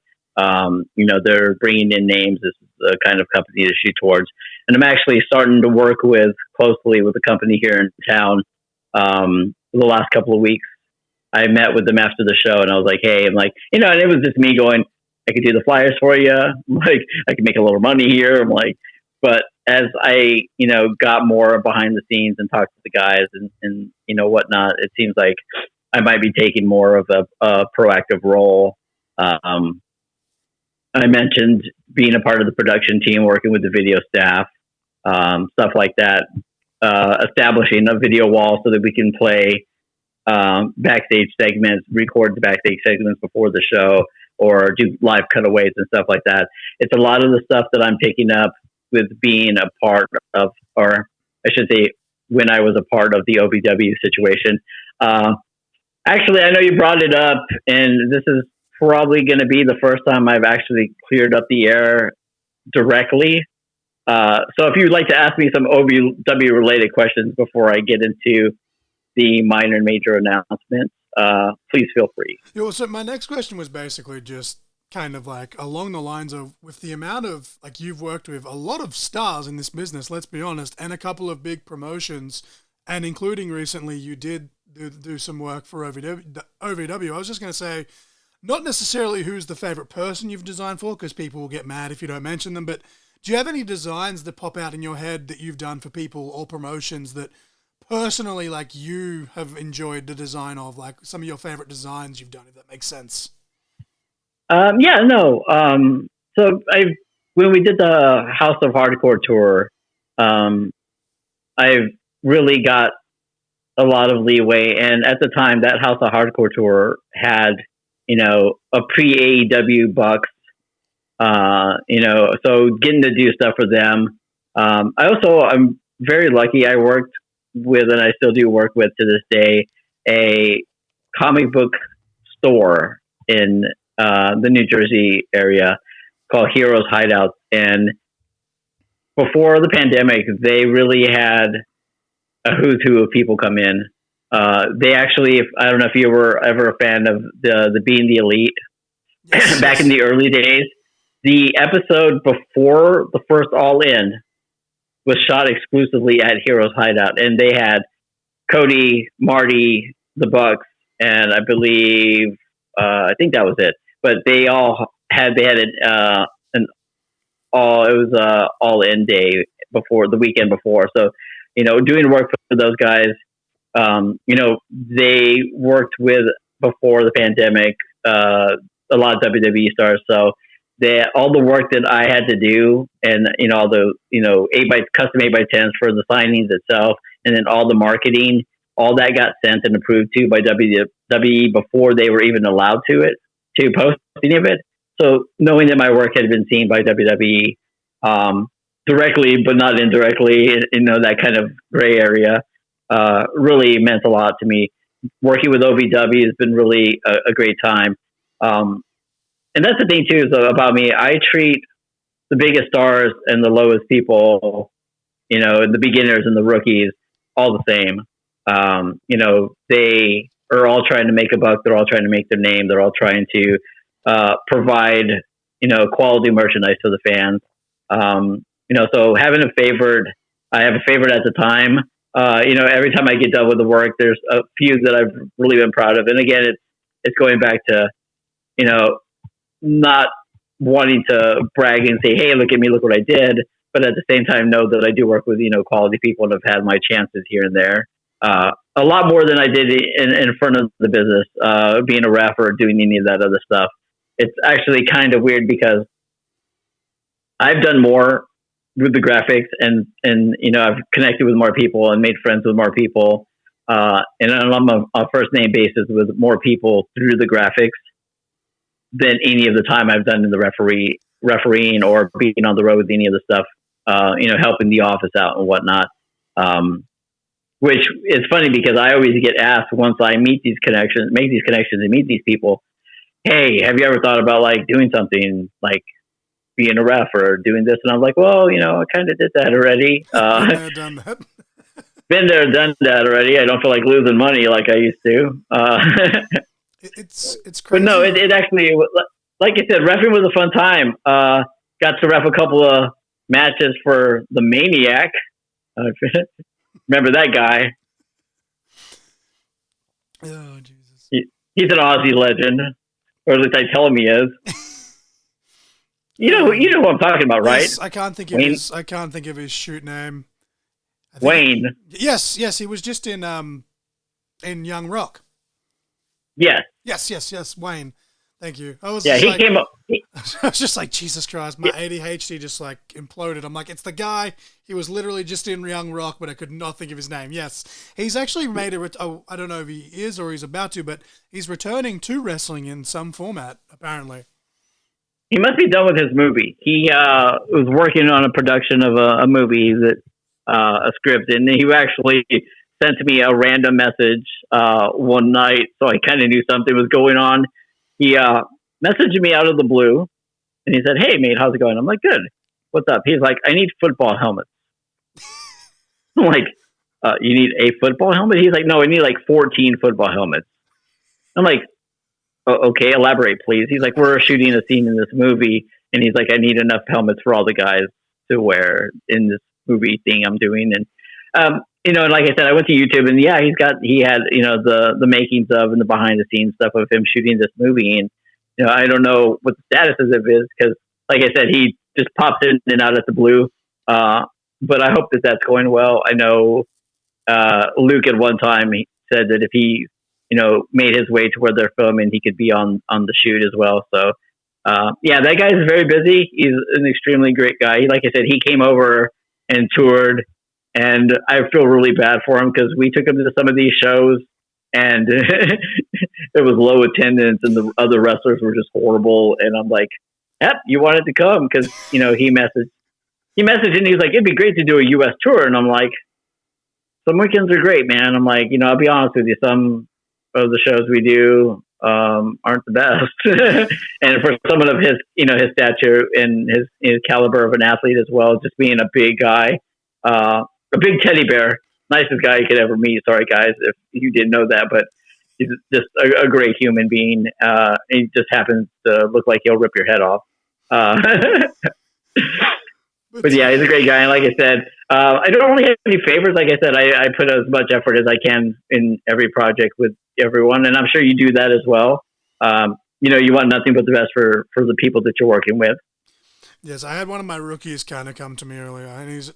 They're bringing in names. This is the kind of company to shoot towards. And I'm actually starting to work closely with a company here in town. The last couple of weeks, I met with them after the show and I was like, hey, I'm like, and it was just me going, I could do the flyers for you. Like, I could make a little money here. I'm like, but as I, got more behind the scenes and talked to the guys and whatnot, it seems like I might be taking more of a proactive role. I mentioned being a part of the production team, working with the video staff, stuff like that, establishing a video wall so that we can play backstage segments, record the backstage segments before the show, or do live cutaways and stuff like that. It's a lot of the stuff that I'm picking up with being a part of, or I should say, when I was a part of the OVW situation. Actually, I know you brought it up, and this is probably going to be the first time I've actually cleared up the air directly. So if you'd like to ask me some OVW related questions before I get into the minor and major announcements, please feel free. Yeah, well, so my next question was basically just kind of like along the lines of, with the amount of, like, you've worked with a lot of stars in this business, let's be honest, and a couple of big promotions, and including recently you did do some work for OVW. I was just going to say, not necessarily who's the favorite person you've designed for, because people will get mad if you don't mention them, but do you have any designs that pop out in your head that you've done for people or promotions that personally, like, you have enjoyed the design of, like some of your favorite designs you've done, if that makes sense? Yeah, no. So when we did the House of Hardcore tour, I really got a lot of leeway. And at the time, that House of Hardcore tour had, a pre-AEW Bucks, so getting to do stuff for them. I'm very lucky. I worked with, and I still do work with to this day, a comic book store in the New Jersey area called Heroes Hideout. And before the pandemic, they really had a who's who of people come in. They actually, I don't know if you were ever a fan of the Being the Elite, yes, back in the early days. The episode before the first All In was shot exclusively at Heroes Hideout, and they had Cody, Marty, the Bucks, and I believe I think that was it. But they had an all in day before the weekend before. So, doing work for those guys. They worked with, before the pandemic, a lot of WWE stars. So all the work that I had to do, and all the custom 8x10s for the signings itself, and then all the marketing, all that got sent and approved to by WWE before they were even allowed to post any of it. So knowing that my work had been seen by WWE directly, but not indirectly, that kind of gray area, really meant a lot to me. Working with OVW has been really a great time. And that's the thing too, is about me. I treat the biggest stars and the lowest people, the beginners and the rookies, all the same. They are all trying to make a buck. They're all trying to make their name. They're all trying to provide, quality merchandise to the fans. So having a favorite, I have a favorite at the time. Every time I get done with the work, there's a few that I've really been proud of. And again, it's going back to, not wanting to brag and say, hey, look at me, look what I did. But at the same time, know that I do work with, quality people and have had my chances here and there. A lot more than I did in front of the business, being a ref or doing any of that other stuff. It's actually kind of weird because I've done more with the graphics and I've connected with more people and made friends with more people. And I'm on a first name basis with more people through the graphics than any of the time I've done in the refereeing or being on the road with any of the stuff, helping the office out and whatnot. Which is funny because I always get asked once I make these connections and meet these people, hey, have you ever thought about like doing something like being a ref or doing this? And I'm like, well, I kind of did that already. Been there, done that. Been there, done that already. I don't feel like losing money like I used to. It's crazy. But no, it actually, like I said, reffing was a fun time. Got to ref a couple of matches for the Maniac. Remember that guy? Oh, Jesus. He's an Aussie legend, or at least I tell him he is. you know who I'm talking about, right? Yes, I can't think of his shoot name. Wayne. Yes, he was just in Young Rock. Yes. Yes, Wayne. Thank you. He came up. I was just like, Jesus Christ, my ADHD just like imploded. I'm like, it's the guy. He was literally just in Young Rock, but I could not think of his name. Yes, he's actually made I don't know if he is or he's about to, but he's returning to wrestling in some format, apparently. He must be done with his movie. He was working on a production of a movie that a script, and he actually sent me a random message one night, so I kind of knew something was going on. He messaged me out of the blue, and he said, "Hey, mate, how's it going?" I'm like, "Good. What's up?" He's like, "I need football helmets." I'm like, "You need a football helmet?" He's like, "No, I need like 14 football helmets." I'm like, "Oh, okay, elaborate, please." He's like, "We're shooting a scene in this movie," and he's like, "I need enough helmets for all the guys to wear in this movie thing I'm doing." And and like I said, I went to YouTube, and he had the makings of and the behind the scenes stuff of him shooting this movie, and I don't know what the status of it is because, like I said, he just pops in and out at the blue. But I hope that that's going well. I know Luke at one time he said that if he made his way to where they're filming, he could be on the shoot as well. So that guy is very busy. He's an extremely great guy. Like I said, he came over and toured. And I feel really bad for him because we took him to some of these shows and there was low attendance and the other wrestlers were just horrible. And I'm like, yep, you wanted to come because, he messaged and he was like, it'd be great to do a U.S. tour. And I'm like, some weekends are great, man. I'm like, I'll be honest with you. Some of the shows we do aren't the best. And for someone of his, his stature and his caliber of an athlete as well, just being a big guy, a big teddy bear, nicest guy you could ever meet. Sorry, guys, if you didn't know that, but he's just a great human being. He just happens to look like he'll rip your head off. But yeah, he's a great guy. And like I said, I don't really have any favors. Like I said, I put as much effort as I can in every project with everyone, and I'm sure you do that as well. You want nothing but the best for the people that you're working with. Yes, I had one of my rookies kind of come to me earlier, and it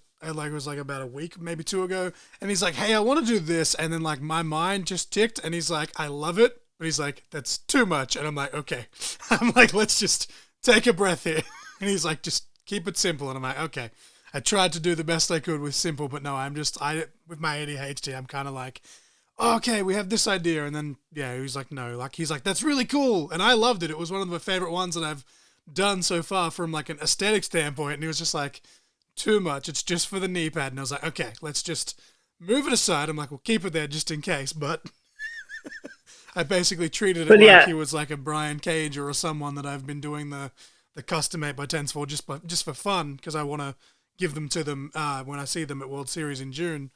was like about a week, maybe 2 ago, and he's like, "Hey, I want to do this," and then like my mind just ticked, and he's like, "I love it," but he's like, "That's too much," and I'm like, "Okay," I'm like, "Let's just take a breath here," and he's like, "Just keep it simple," and I'm like, "Okay." I tried to do the best I could with simple, but no, with my ADHD, I'm kind of like, okay, we have this idea, and then he's like, no, like he's like, that's really cool, and I loved it. It was one of my favorite ones that I've done so far from like an aesthetic standpoint, and he was just like, too much. It's just for the knee pad, and I was like, okay, let's just move it aside. I'm like, we'll keep it there just in case, but I basically treated it like he was like a Brian Cage or someone that I've been doing the custom 8x10s for just for fun because I want to give them to them when I see them at World Series in June.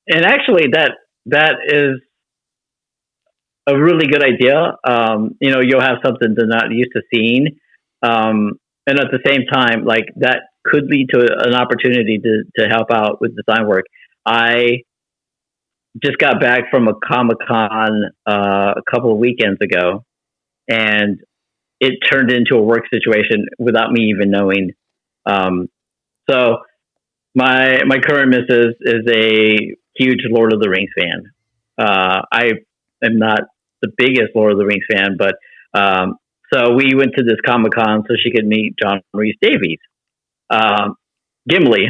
And actually, that is a really good idea. You'll have something they're not used to seeing. And at the same time, like that could lead to an opportunity to help out with design work. I just got back from a Comic-Con a couple of weekends ago, and it turned into a work situation without me even knowing. So my current missus is a huge Lord of the Rings fan. I am not the biggest Lord of the Rings fan, but so we went to this Comic-Con so she could meet John Rhys Davies. Gimli,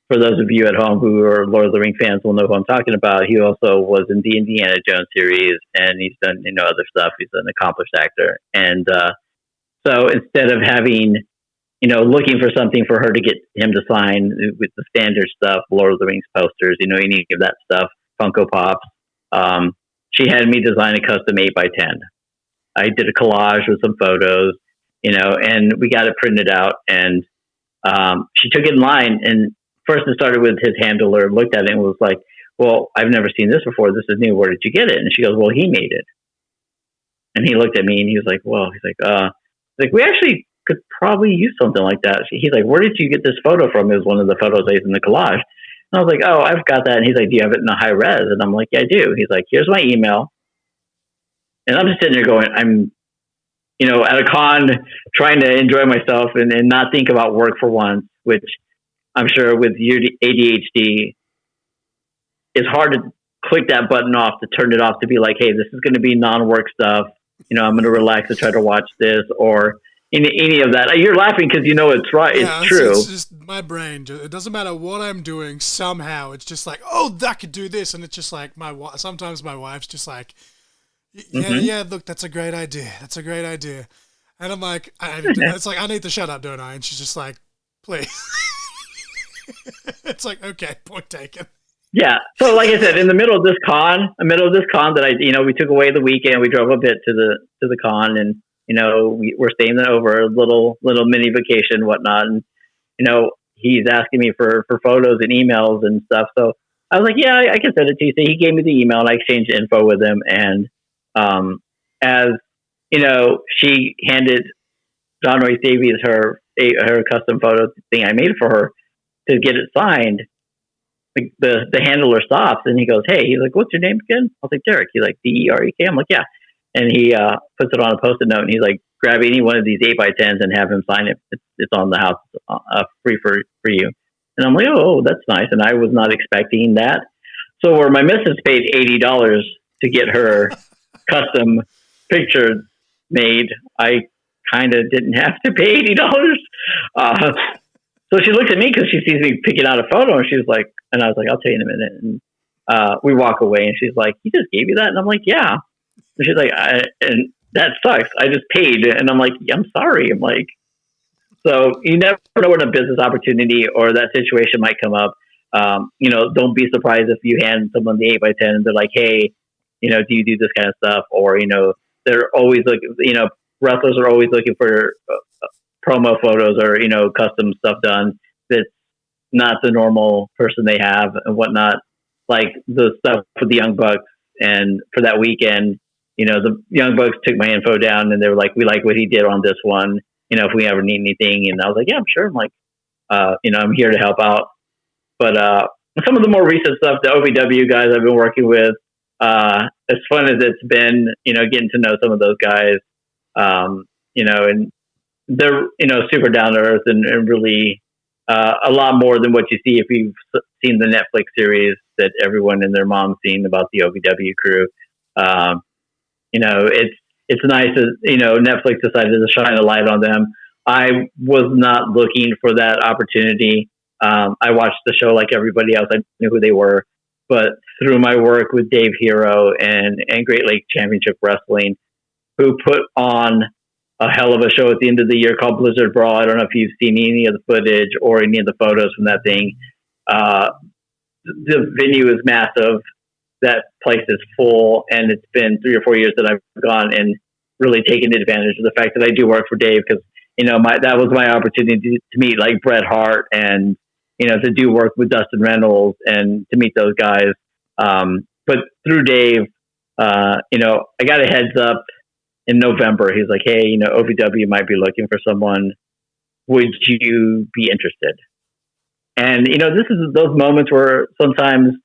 for those of you at home who are Lord of the Rings fans, will know who I'm talking about. He also was in the Indiana Jones series, and he's done other stuff. He's an accomplished actor, and so instead of having looking for something for her to get him to sign with the standard stuff, Lord of the Rings posters, you need to give that stuff, Funko Pops. She had me design a custom 8x10. I did a collage with some photos, and we got it printed out. And she took it in line. And first it started with his handler, looked at it and was like, well, I've never seen this before. This is new. Where did you get it? And she goes, well, he made it. And he looked at me and he was like, well, we actually could probably use something like that. He's like, where did you get this photo from? It was one of the photos I used in the collage. And I was like, oh, I've got that. And he's like, do you have it in a high res? And I'm like, yeah, I do. He's like, here's my email. And I'm just sitting there going, I'm at a con, trying to enjoy myself and not think about work for once, which I'm sure with your ADHD, it's hard to click that button off to turn it off to be like, hey, this is going to be non-work stuff. I'm going to relax and try to watch this or any of that. You're laughing because it's right. Yeah, it's true. It's just my brain. It doesn't matter what I'm doing. Somehow it's just like, oh, that could do this, and it's just like sometimes my wife's just like, yeah, look, that's a great idea. That's a great idea, and I'm like, it's like I need to shut up, don't I? And she's just like, please. It's like, okay, point taken. Yeah. So like I said, in the middle of this con that we took away the weekend, we drove a bit to the con and, we're staying there over a little mini vacation and whatnot. And, he's asking me for photos and emails and stuff. So I was like, yeah, I can send it to you. So he gave me the email and I exchanged info with him. And, as she handed John Royce Davies her custom photo thing I made for her to get it signed. The handler stops and he goes, hey, he's like, what's your name again? I was like, Derek. He's like, Derek. I'm like, yeah. And he puts it on a Post-it note and he's like, grab any one of these 8x10s and have him sign it. It's on the house, free for you. And I'm like, oh, that's nice. And I was not expecting that. So where my missus paid $80 to get her custom picture made, I kind of didn't have to pay $80. So she looked at me because she sees me picking out a photo and she's like, and I was like, I'll tell you in a minute. And we walk away and she's like, he just gave you that? And I'm like, yeah. And she's like, and that sucks. I just paid. And I'm like, I'm sorry. I'm like, so you never know when a business opportunity or that situation might come up. Don't be surprised if you hand someone the 8x10 and they're like, hey, do you do this kind of stuff? Or, they're always looking, wrestlers are always looking for promo photos or, custom stuff done that's not the normal person they have and whatnot. Like the stuff for the Young Bucks and for that weekend, the Young Bucks took my info down and they were like, we like what he did on this one, if we ever need anything. And I was like, yeah, I'm sure. I'm like, I'm here to help out. But some of the more recent stuff, the OVW guys I've been working with, as fun as it's been, getting to know some of those guys, and they're, super down to earth and really a lot more than what you see if you've seen the Netflix series that everyone and their mom's seen about the OVW crew. It's nice that, Netflix decided to shine a light on them. I was not looking for that opportunity. I watched the show like everybody else. I knew who they were. But through my work with Dave Hero and Great Lake Championship Wrestling, who put on a hell of a show at the end of the year called Blizzard Brawl. I don't know if you've seen any of the footage or any of the photos from that thing. The venue is massive. That place is full, and it's been 3 or 4 years that I've gone and really taken advantage of the fact that I do work for Dave because, that was my opportunity to meet like Bret Hart and, to do work with Dustin Reynolds and to meet those guys. But through Dave, I got a heads up in November. He's like, hey, OVW might be looking for someone. Would you be interested? And, this is those moments where sometimes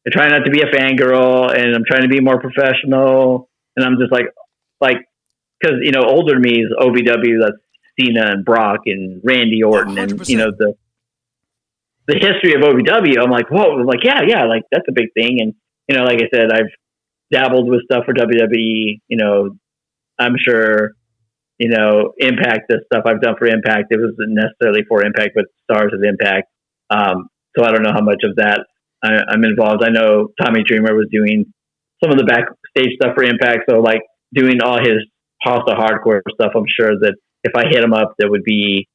I try not to be a fangirl and I'm trying to be more professional. And I'm just like, because, older to me is OVW, that's Cena and Brock and Randy Orton 100%. And, the history of OVW. I'm like, whoa, I'm like, yeah, like that's a big thing. And, like I said, I've dabbled with stuff for WWE, I'm sure, Impact, the stuff I've done for Impact, it wasn't necessarily for Impact, but Stars of Impact. So I don't know how much of that I'm involved. I know Tommy Dreamer was doing some of the backstage stuff for Impact. So like doing all his House of Hardcore stuff, I'm sure that if I hit him up, there would be,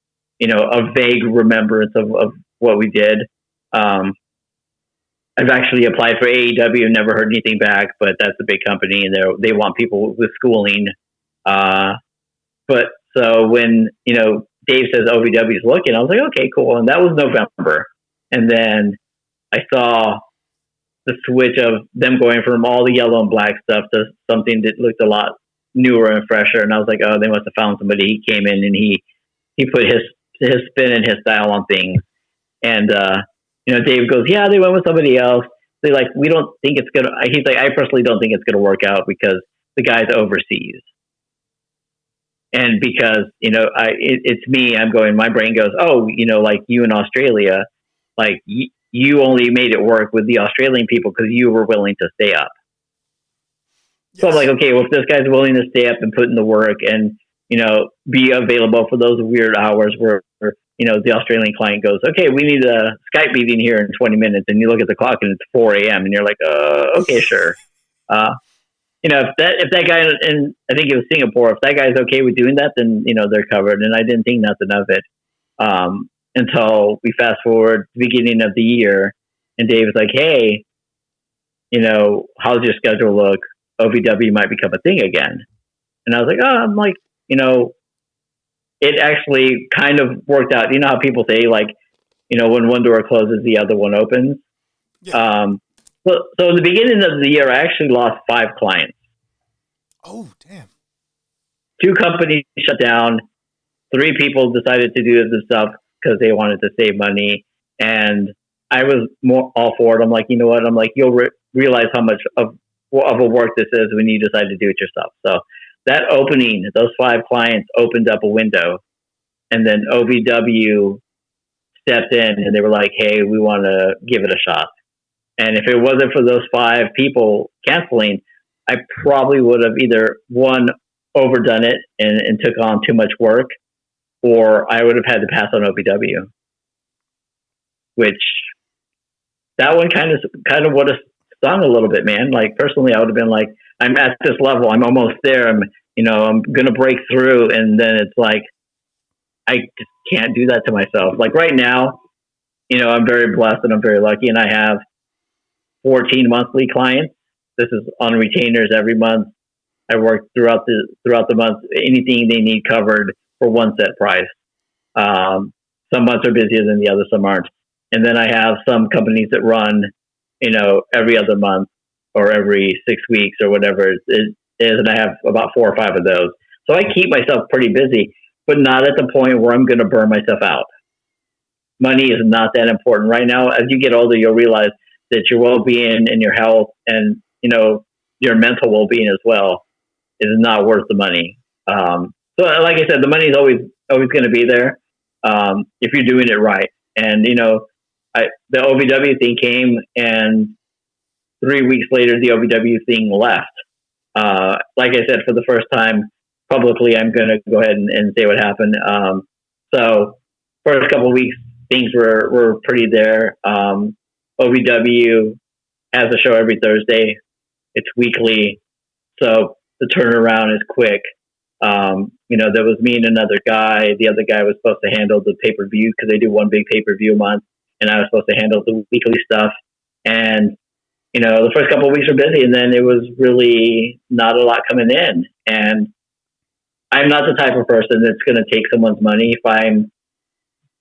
a vague remembrance of what we did. I've actually applied for AEW and never heard anything back, but that's a big company and they want people with schooling. But so when, Dave says OVW is looking, I was like, okay, cool. And that was November. And then I saw the switch of them going from all the yellow and black stuff to something that looked a lot newer and fresher. And I was like, oh, they must have found somebody. He came in and he put his spin and his style on things. And, Dave goes, yeah, they went with somebody else. They're like, we don't think it's going to, he's like, I personally don't think it's going to work out because the guy's overseas. And because, it's me, I'm going, my brain goes, oh, like you in Australia, like you only made it work with the Australian people because you were willing to stay up. Yes. So I'm like, okay, well, if this guy's willing to stay up and put in the work and, be available for those weird hours where, the Australian client goes, okay, we need a Skype meeting here in 20 minutes. And you look at the clock and it's 4 a.m. and you're like, okay, sure. If that guy in, I think it was Singapore, if that guy's okay with doing that, then, they're covered. And I didn't think nothing of it until we fast forward to the beginning of the year. And Dave was like, hey, how's your schedule look? OVW might become a thing again. And I was like, I'm like, it actually kind of worked out. You know how people say, like, when one door closes, the other one opens? Yeah. So in the beginning of the year, I actually lost 5 clients. Oh, damn. 2 companies shut down. 3 people decided to do this stuff because they wanted to save money. And I was more all for it. I'm like, you know what? I'm like, you'll realize how much of a work this is when you decide to do it yourself. So that opening, those 5 clients opened up a window. And then OVW stepped in and they were like, hey, we want to give it a shot. And if it wasn't for those 5 people canceling, I probably would have either, one, overdone it and took on too much work, or I would have had to pass on OVW. Which, that one kind of would have stung a little bit, man. Like, personally, I would have been like, I'm at this level, I'm almost there, I'm going to break through, and then it's like, I just can't do that to myself. Like, right now, I'm very blessed and I'm very lucky, and I have 14 monthly clients. This is on retainers every month. I work throughout the month. Anything they need covered for one set price. Some months are busier than the other, some aren't. And then I have some companies that run, every other month or every 6 weeks or whatever it is. And I have about 4 or 5 of those. So I keep myself pretty busy, but not at the point where I'm going to burn myself out. Money is not that important right now. As you get older, you'll realize that your well-being and your health and, your mental well-being as well is not worth the money. So like I said, the money is always going to be there if you're doing it right. And, the OVW thing came, and 3 weeks later, the OVW thing left. Like I said, for the first time publicly, I'm going to go ahead and say what happened. So first couple of weeks, things were pretty there. OVW has a show every Thursday. It's weekly, so the turnaround is quick. There was me and another guy. The other guy was supposed to handle the pay-per-view because they do one big pay-per-view a month, and I was supposed to handle the weekly stuff. And, the first couple of weeks were busy, and then it was really not a lot coming in. And I'm not the type of person that's going to take someone's money. If I'm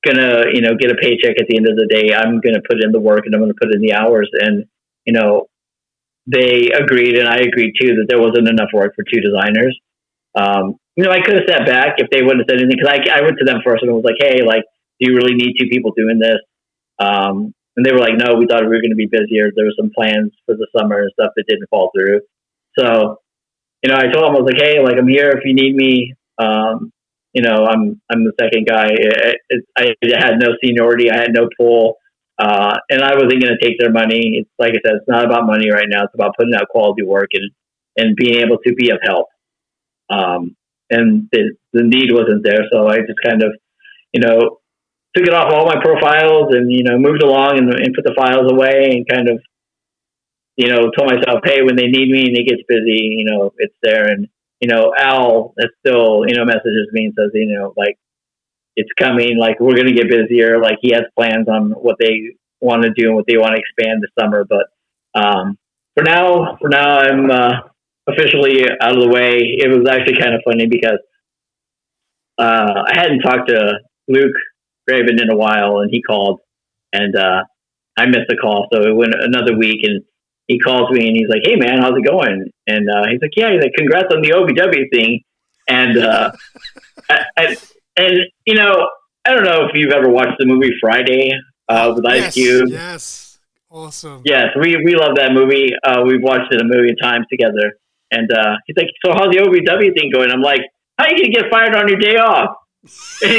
going to, get a paycheck at the end of the day, I'm going to put in the work and I'm going to put in the hours. And, they agreed, and I agreed too, that there wasn't enough work for 2 designers. I could have sat back if they wouldn't have said anything, because I went to them first and was like, hey, like, do you really need 2 people doing this? And they were like, no, we thought we were going to be busier. There were some plans for the summer and stuff that didn't fall through. So, I told them, I was like, hey, like, I'm here if you need me. I'm the second guy. I had no seniority. I had no pull. And I wasn't going to take their money. It's like I said, it's not about money right now. It's about putting out quality work and being able to be of help. And the need wasn't there. So I just kind of, took it off all my profiles and, moved along and put the files away and kind of, told myself, hey, when they need me and it gets busy, it's there. And, Al is still, messages me and says, like, it's coming, like, we're going to get busier. Like, he has plans on what they want to do and what they want to expand this summer. But for now, I'm officially out of the way. It was actually kind of funny because I hadn't talked to Luke Graven in a while, and he called, and I missed the call. So it went another week, and he calls me, and he's like, hey, man, how's it going? And he's like, yeah, he's like, congrats on the OVW thing. And I don't know if you've ever watched the movie Friday with Ice Cube. Yes, awesome. Yes, we love that movie. We've watched it a million times together. And he's like, so how's the OVW thing going? I'm like, how are you going to get fired on your day off? And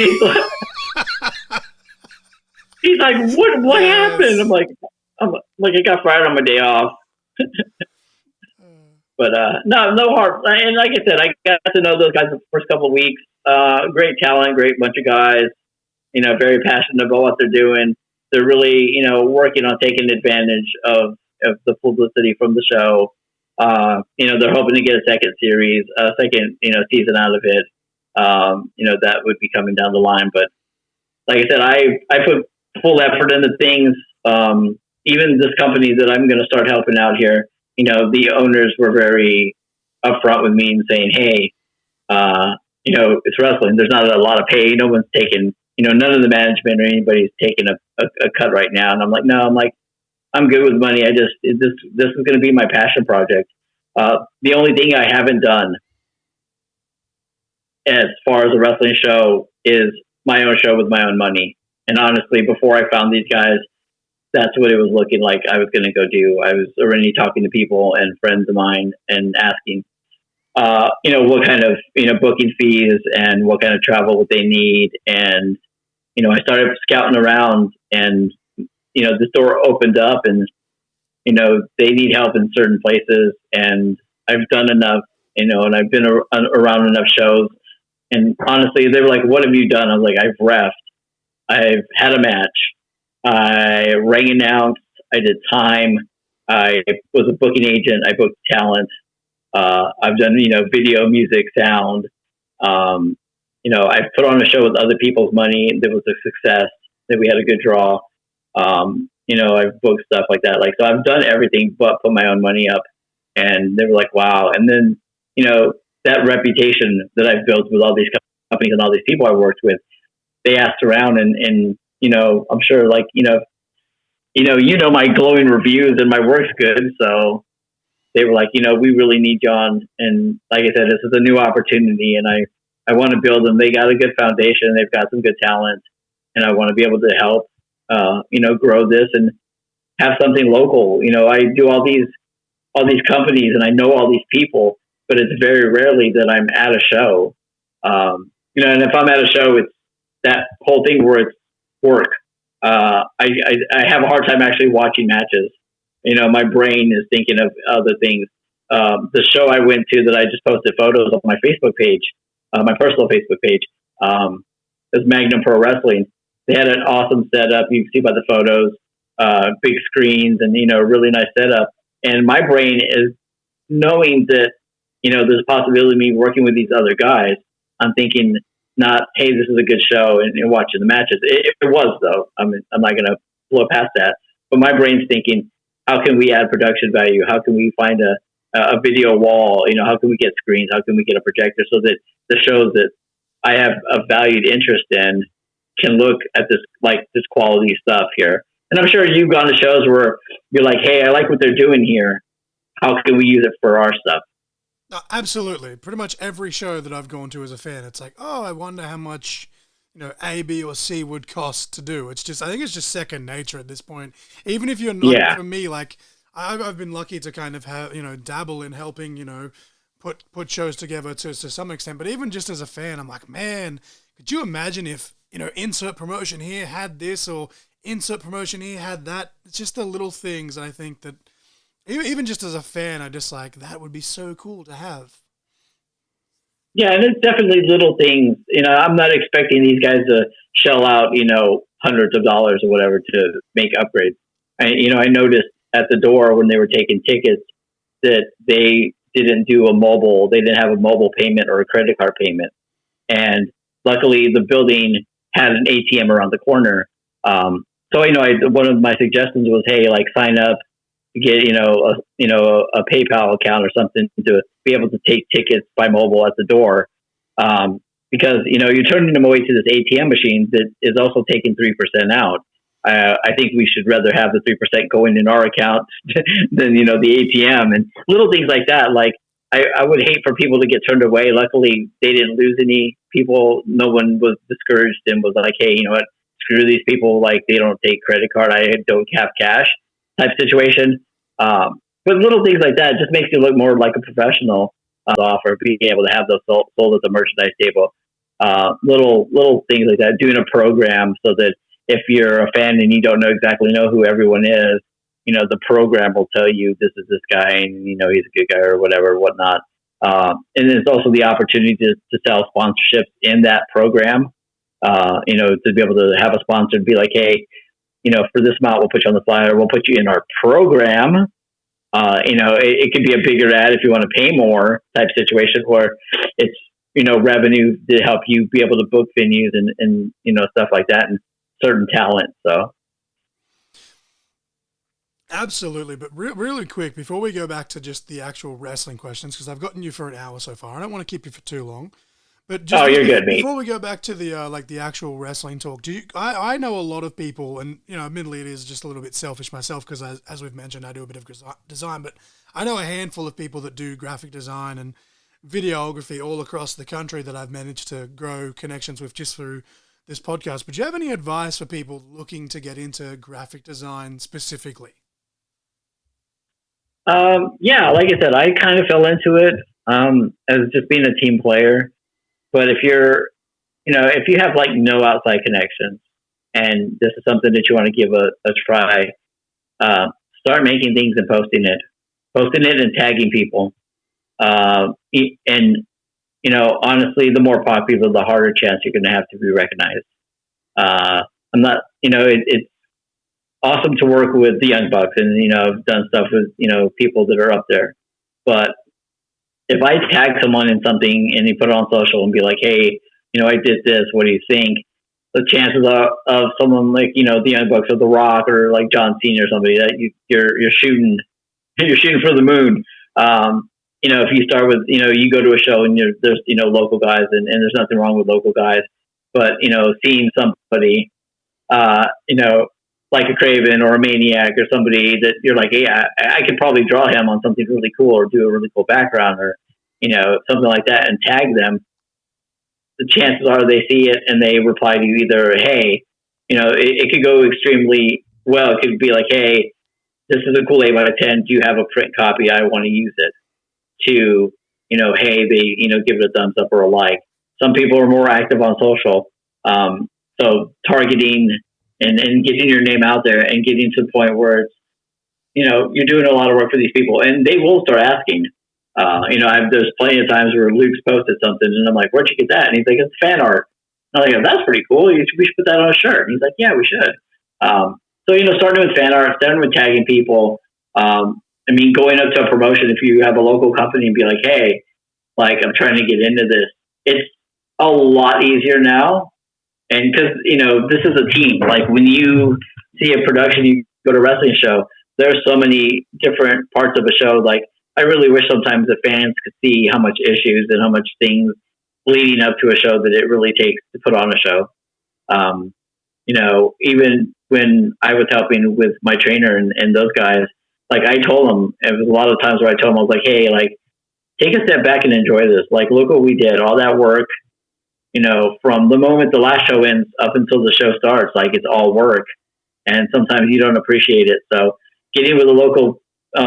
he's like, what happened? I'm like, I got fired on my day off. But no harm. And like I said, I got to know those guys the first couple of weeks. Great talent, great bunch of guys. Very passionate about what they're doing. They're really, working on taking advantage of the publicity from the show. They're hoping to get a second series, second season out of it. That would be coming down the line. But like I said, I put full effort into things. Even this company that I'm going to start helping out here, the owners were very upfront with me and saying, hey, it's wrestling. There's not a lot of pay. No one's taking, none of the management or anybody's taking a cut right now. And I'm like, no, I'm good with money. This is going to be my passion project. The only thing I haven't done as far as a wrestling show is my own show with my own money. And honestly, before I found these guys, that's what it was looking like I was going to go do. I was already talking to people and friends of mine and asking, what kind of, booking fees and what kind of travel would they need. And, I started scouting around and, the door opened up and, they need help in certain places. And I've done enough, and I've been around enough shows. And honestly, they were like, what have you done? I was like, I've reffed. I've had a match. I rang announced. I did time. I was a booking agent. I booked talent. I've done, video, music, sound. I put on a show with other people's money. There was a success. That we had a good draw. I've booked stuff like that. So I've done everything but put my own money up. And they were like, wow. And then, that reputation that I've built with all these companies and all these people I worked with, they asked around and I'm sure my glowing reviews and my work's good. So they were like, we really need John. And like I said, this is a new opportunity and I want to build them. They got a good foundation. They've got some good talent and I want to be able to help, grow this and have something local. I do all these companies and I know all these people, but it's very rarely that I'm at a show. And if I'm at a show, it's that whole thing where it's work. I have a hard time actually watching matches. My brain is thinking of other things. The show I went to that I just posted photos on my Facebook page, my personal Facebook page, is Magnum Pro Wrestling. They had an awesome setup. You can see by the photos, big screens and, really nice setup. And my brain is knowing that, there's a possibility of me working with these other guys. I'm thinking not, hey, this is a good show and watching the matches. It was though. I'm not going to blow past that, but my brain's thinking, how can we add production value? How can we find a video wall? How can we get screens? How can we get a projector so that the shows that I have a valued interest in can look at this quality stuff here. And I'm sure you've gone to shows where you're like, hey, I like what they're doing here. How can we use it for our stuff? Absolutely. Pretty much every show that I've gone to as a fan, it's like, oh, I wonder how much, A, B, or C would cost to do. I think it's just second nature at this point. Even if you're not, for me, I've been lucky to kind of have, dabble in helping, put shows together to some extent. But even just as a fan, I'm like, man, could you imagine if, insert promotion here had this or insert promotion here had that? It's just the little things. And I think that even just as a fan, I just like, that would be so cool to have. Yeah, and it's definitely little things. I'm not expecting these guys to shell out, hundreds of dollars or whatever to make upgrades. I noticed at the door when they were taking tickets that they didn't have a mobile payment or a credit card payment. And luckily the building had an ATM around the corner. So, one of my suggestions was, hey, sign up, get, a PayPal account or something to be able to take tickets by mobile at the door. Because, you're turning them away to this ATM machine that is also taking 3% out. I think we should rather have the 3% going in our account than, the ATM and little things like that. I would hate for people to get turned away. Luckily, they didn't lose any people. No one was discouraged and was like, hey, you know what? Screw these people. They don't take credit card. I don't have cash type situation. But little things like that just makes you look more like a professional. offer, being able to have those sold at the merchandise table, little things like that. Doing a program so that if you're a fan and you don't exactly know who everyone is, the program will tell you this is this guy, and he's a good guy or whatever, whatnot. And there's also the opportunity to sell sponsorships in that program. To be able to have a sponsor be like, hey, for this amount, we'll put you on the flyer. We'll put you in our program. It could be a bigger ad if you want to pay more type situation where it's, revenue to help you be able to book venues and stuff like that and certain talent. So. Absolutely. But really quick, before we go back to just the actual wrestling questions, because I've gotten you for an hour so far, I don't want to keep you for too long. But just you're good, mate. Before we go back to the the actual wrestling talk, I know a lot of people, and admittedly it is just a little bit selfish myself because as we've mentioned, I do a bit of design, but I know a handful of people that do graphic design and videography all across the country that I've managed to grow connections with just through this podcast. But do you have any advice for people looking to get into graphic design specifically? Yeah, like I said, I kind of fell into it as just being a team player. But if you're, if you have like no outside connections and this is something that you want to give a try, start making things and posting it and tagging people. And, honestly, the more popular, the harder chance you're going to have to be recognized. I'm not, it's awesome to work with the Young Bucks and, I've done stuff with, people that are up there. But if I tag someone in something and you put it on social and be like, hey, I did this, what do you think? The chances of someone like, the Young Bucks or The Rock or like John Cena or somebody that you're shooting for the moon. If you start with, you go to a show and there's, local guys and there's nothing wrong with local guys, but, seeing somebody, like a Craven or a Maniac or somebody that you're like, hey, I could probably draw him on something really cool or do a really cool background or, something like that and tag them. The chances are they see it and they reply to you either, hey, it could go extremely well. It could be like, hey, this is a cool 8x10. Do you have a print copy? I want to use it. To, hey, they, give it a thumbs up or a like. Some people are more active on social. So targeting and getting your name out there and getting to the point where it's, you're doing a lot of work for these people and they will start asking. There's plenty of times where Luke's posted something and I'm like, where'd you get that? And he's like, it's fan art. And I'm like, that's pretty cool. We should put that on a shirt. And he's like, yeah, we should. So, starting with fan art, starting with tagging people, going up to a promotion, if you have a local company and be like, hey, like I'm trying to get into this, it's a lot easier now. And because, this is a team. Like when you see a production, you go to a wrestling show, there's so many different parts of a show. Like I really wish sometimes the fans could see how much issues and how much things leading up to a show that it really takes to put on a show. Even when I was helping with my trainer and those guys, like I told them, it was a lot of times where I told them, I was like, hey, like take a step back and enjoy this. Like, look what we did, all that work, from the moment the last show ends up until the show starts, like it's all work. And sometimes you don't appreciate it. So getting with a local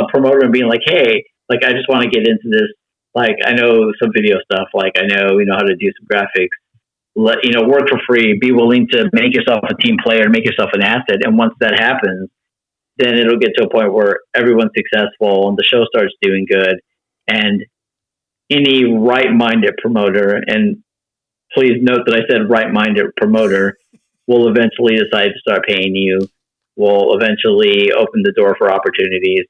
promoter and being like, hey, like, I just want to get into this. Like, I know some video stuff. Like, I know, how to do some graphics. Work for free. Be willing to make yourself a team player, make yourself an asset. And once that happens, then it'll get to a point where everyone's successful and the show starts doing good. And any right-minded promoter, and please note that I said right-minded promoter, will eventually decide to start paying you, will eventually open the door for opportunities.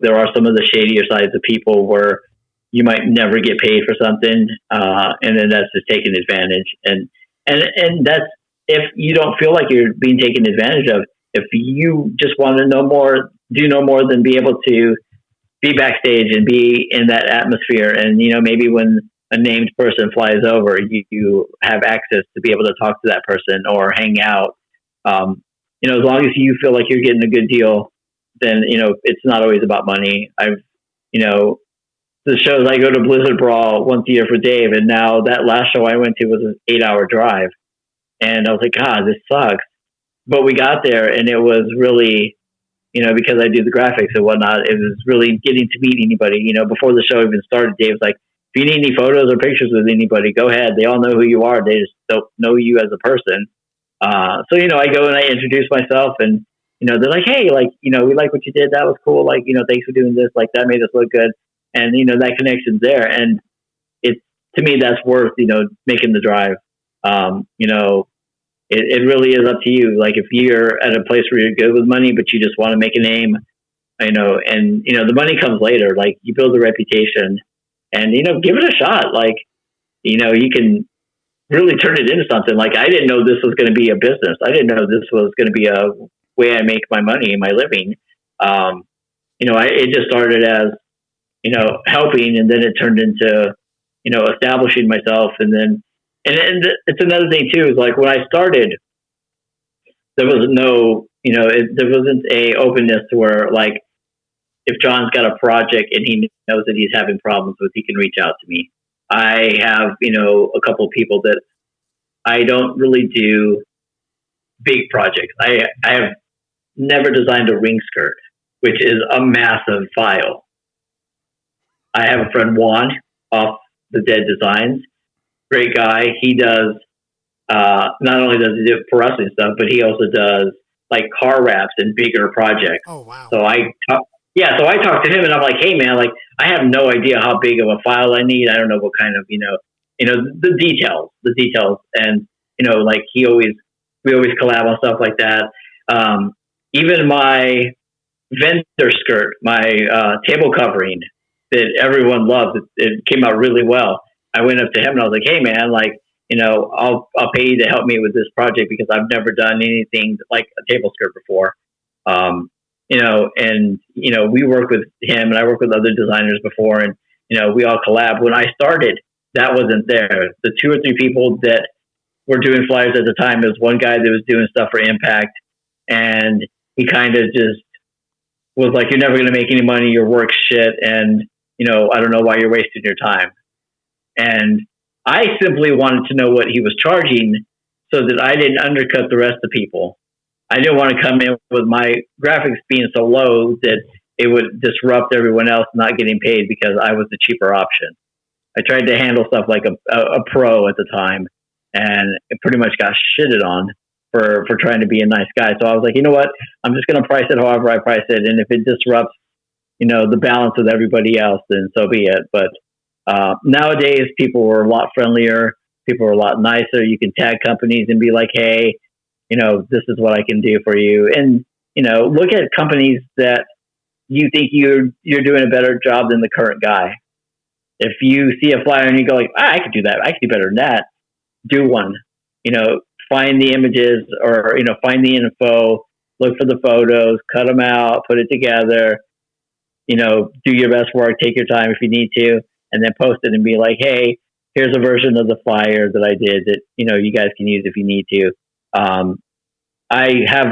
There are some of the shadier sides of people where you might never get paid for something, and then that's just taking advantage. And that's, if you don't feel like you're being taken advantage of, if you just want to know more, do no more than be able to be backstage and be in that atmosphere. And, maybe when a named person flies over, you have access to be able to talk to that person or hang out. As long as you feel like you're getting a good deal, then, it's not always about money. The shows I go to Blizzard Brawl once a year for Dave. And now that last show I went to was an 8-hour drive. And I was like, God, this sucks. But we got there and it was really, because I do the graphics and whatnot, it was really getting to meet anybody. Before the show even started, Dave was like, if you need any photos or pictures with anybody, go ahead. They all know who you are. They just don't know you as a person. So, I go and I introduce myself, and, they're like, hey, like, we like what you did. That was cool. Like, thanks for doing this. Like, that made us look good. And, that connection's there. And to me, that's worth, making the drive. It really is up to you. Like, if you're at a place where you're good with money, but you just want to make a name, and, the money comes later. Like, you build a reputation and, give it a shot. Like, you can really turn it into something. Like, I didn't know this was going to be a business. I didn't know this was going to be a way I make my money and my living. It just started as, helping, and then it turned into, establishing myself. And then, and it's another thing too, is like, when I started, there was no, there wasn't a openness to where, like, if John's got a project and he knows that he's having problems with, he can reach out to me. I have, a couple of people that I don't really do big projects. I have never designed a ring skirt, which is a massive file. I have a friend, Juan, off the Dead Designs. Great guy. He does, not only does he do it for wrestling stuff, but he also does like car wraps and bigger projects. Oh, wow. So I talked to him, and I'm like, hey man, like, I have no idea how big of a file I need. I don't know what kind of, the details. And, like, we always collab on stuff like that. Even my vendor skirt, my table covering that everyone loves, it came out really well. I went up to him and I was like, hey man, like, I'll pay you to help me with this project because I've never done anything like a table skirt before. We work with him, and I work with other designers before, and, we all collab. When I started, that wasn't there. The 2 or 3 people that were doing flyers at the time, there was one guy that was doing stuff for Impact, and he kind of just was like, you're never going to make any money, your work's shit, and, I don't know why you're wasting your time. And I simply wanted to know what he was charging so that I didn't undercut the rest of the people. I didn't want to come in with my graphics being so low that it would disrupt everyone else not getting paid because I was the cheaper option. I tried to handle stuff like a pro at the time, and it pretty much got shitted on for trying to be a nice guy. So I was like, you know what? I'm just going to price it however I price it. And if it disrupts, the balance with everybody else, then so be it. But nowadays, people were a lot friendlier. People were a lot nicer. You can tag companies and be like, hey, this is what I can do for you. And, look at companies that you think you're doing a better job than the current guy. If you see a flyer and you go like, I could do that. I could do better than that. Do one, find the images or, find the info, look for the photos, cut them out, put it together, do your best work, take your time if you need to, and then post it and be like, hey, here's a version of the flyer that I did that, you guys can use if you need to. I have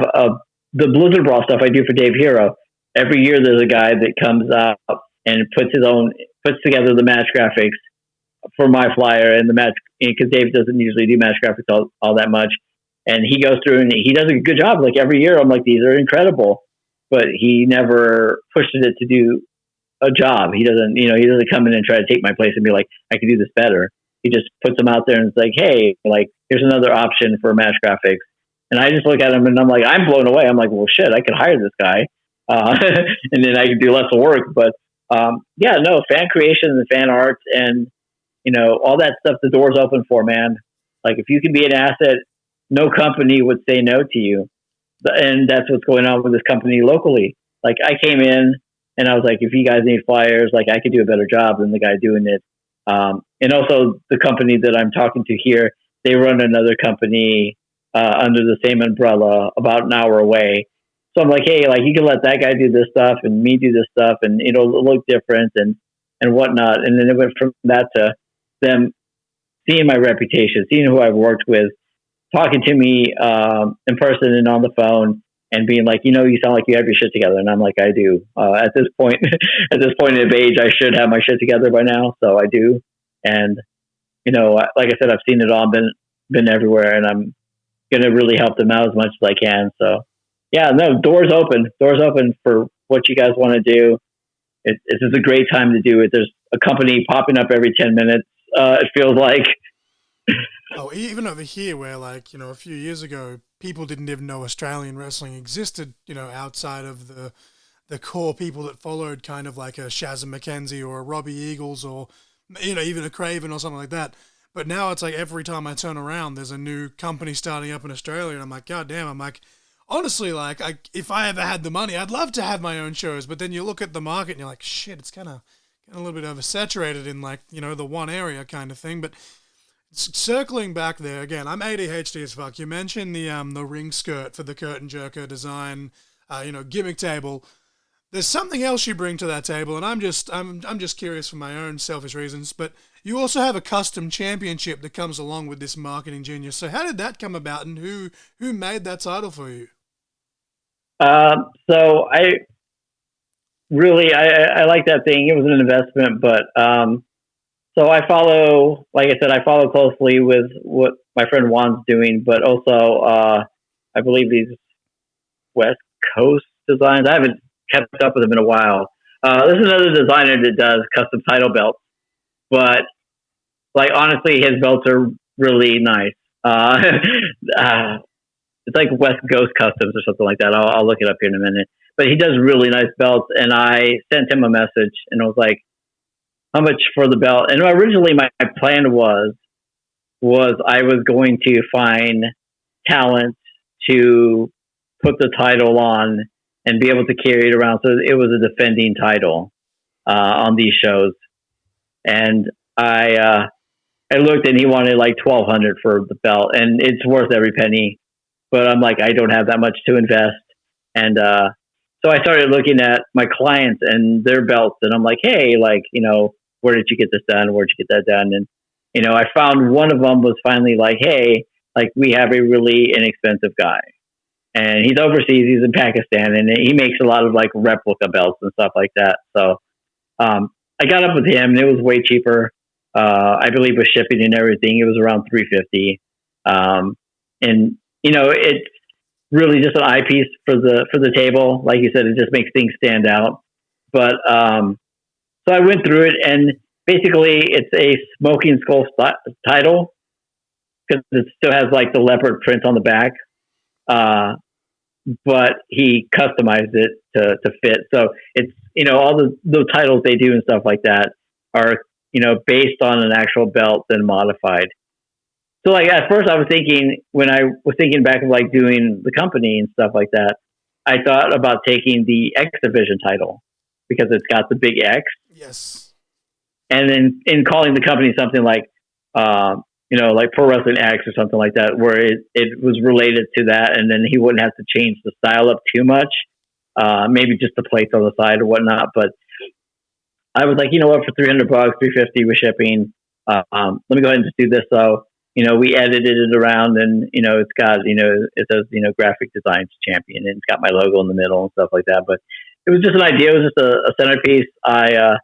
the Blizzard Brawl stuff I do for Dave Hero. Every year there's a guy that comes out and puts together the match graphics for my flyer and the match, because Dave doesn't usually do match graphics all that much. And he goes through and he does a good job. Like, every year I'm like, these are incredible, but he never pushes it to do a job. He doesn't come in and try to take my place and be like, I can do this better. He just puts them out there and it's like, hey, like, here's another option for match graphics. And I just look at him and I'm like, I'm blown away. I'm like, well, shit, I could hire this guy. And then I could do less work. But fan creation and fan art and, all that stuff, the door's open for, man. Like, if you can be an asset, no company would say no to you. And that's what's going on with this company locally. Like, I came in and I was like, if you guys need flyers, like, I could do a better job than the guy doing it. And also the company that I'm talking to here, they run another company under the same umbrella about an hour away. So I'm like, hey, like, you can let that guy do this stuff and me do this stuff, and it'll look different and whatnot. And then it went from that to them seeing my reputation, seeing who I've worked with, talking to me in person and on the phone, and being like, you sound like you have your shit together. And I'm like, I do. At this point of age, I should have my shit together by now. So I do. And, like I said, I've seen it all, been everywhere, and I'm going to really help them out as much as I can. So yeah, no, doors open for what you guys want to do. It's just a great time to do it. There's a company popping up every 10 minutes. It feels like. Oh, even over here, where like a few years ago, people didn't even know Australian wrestling existed. Outside of the core people that followed, kind of like a Shazza McKenzie or a Robbie Eagles or even a Craven or something like that. But now it's like every time I turn around, there's a new company starting up in Australia, and I'm like, God damn! I'm like, honestly, like, if I ever had the money, I'd love to have my own shows. But then you look at the market and you're like, shit, it's kind of a little bit oversaturated in like the one area kind of thing. But circling back there again, I'm ADHD as fuck. You mentioned the ring skirt for the curtain jerker design, gimmick table. There's something else you bring to that table, and I'm just curious for my own selfish reasons. But you also have a custom championship that comes along with this marketing genius. So how did that come about, and who made that title for you? So I like that thing. It was an investment, but so I follow, like I said, I follow closely with what my friend Juan's doing, but also I believe these West Coast designs. I haven't kept up with them in a while. There's another designer that does custom title belts, but like honestly, his belts are really nice. It's like West Coast Customs or something like that. I'll look it up here in a minute. But he does really nice belts, and I sent him a message, and I was like, "How much for the belt?" And originally, my plan was I was going to find talent to put the title on and be able to carry it around, so it was a defending title on these shows. And I looked, and he wanted like $1,200 for the belt, and it's worth every penny. But I'm like, I don't have that much to invest, and so I started looking at my clients and their belts, and I'm like, hey, like, where did you get this done? Where'd you get that done? And I found one of them was finally like, hey, like, we have a really inexpensive guy, and he's overseas. He's in Pakistan, and he makes a lot of like replica belts and stuff like that. So I got up with him, and it was way cheaper. I believe with shipping and everything, it was around $350. And it's really just an eyepiece for the table. Like you said, it just makes things stand out. But so I went through it, and basically it's a smoking skull title because it still has like the leopard print on the back. But he customized it to fit. So it's all the titles they do and stuff like that are based on an actual belt then modified. So like at first I was thinking, when I was thinking back of like doing the company and stuff like that, I thought about taking the X Division title because it's got the big X. Yes. And then in calling the company something like, like Pro Wrestling X or something like that, where it was related to that, and then he wouldn't have to change the style up too much. Maybe just the plates on the side or whatnot. But I was like, what, for $300, $350 with shipping, let me go ahead and just do this. So, we edited it around, and, it's got, it says, graphic designs champion, and it's got my logo in the middle and stuff like that. But it was just an idea. It was just a centerpiece. I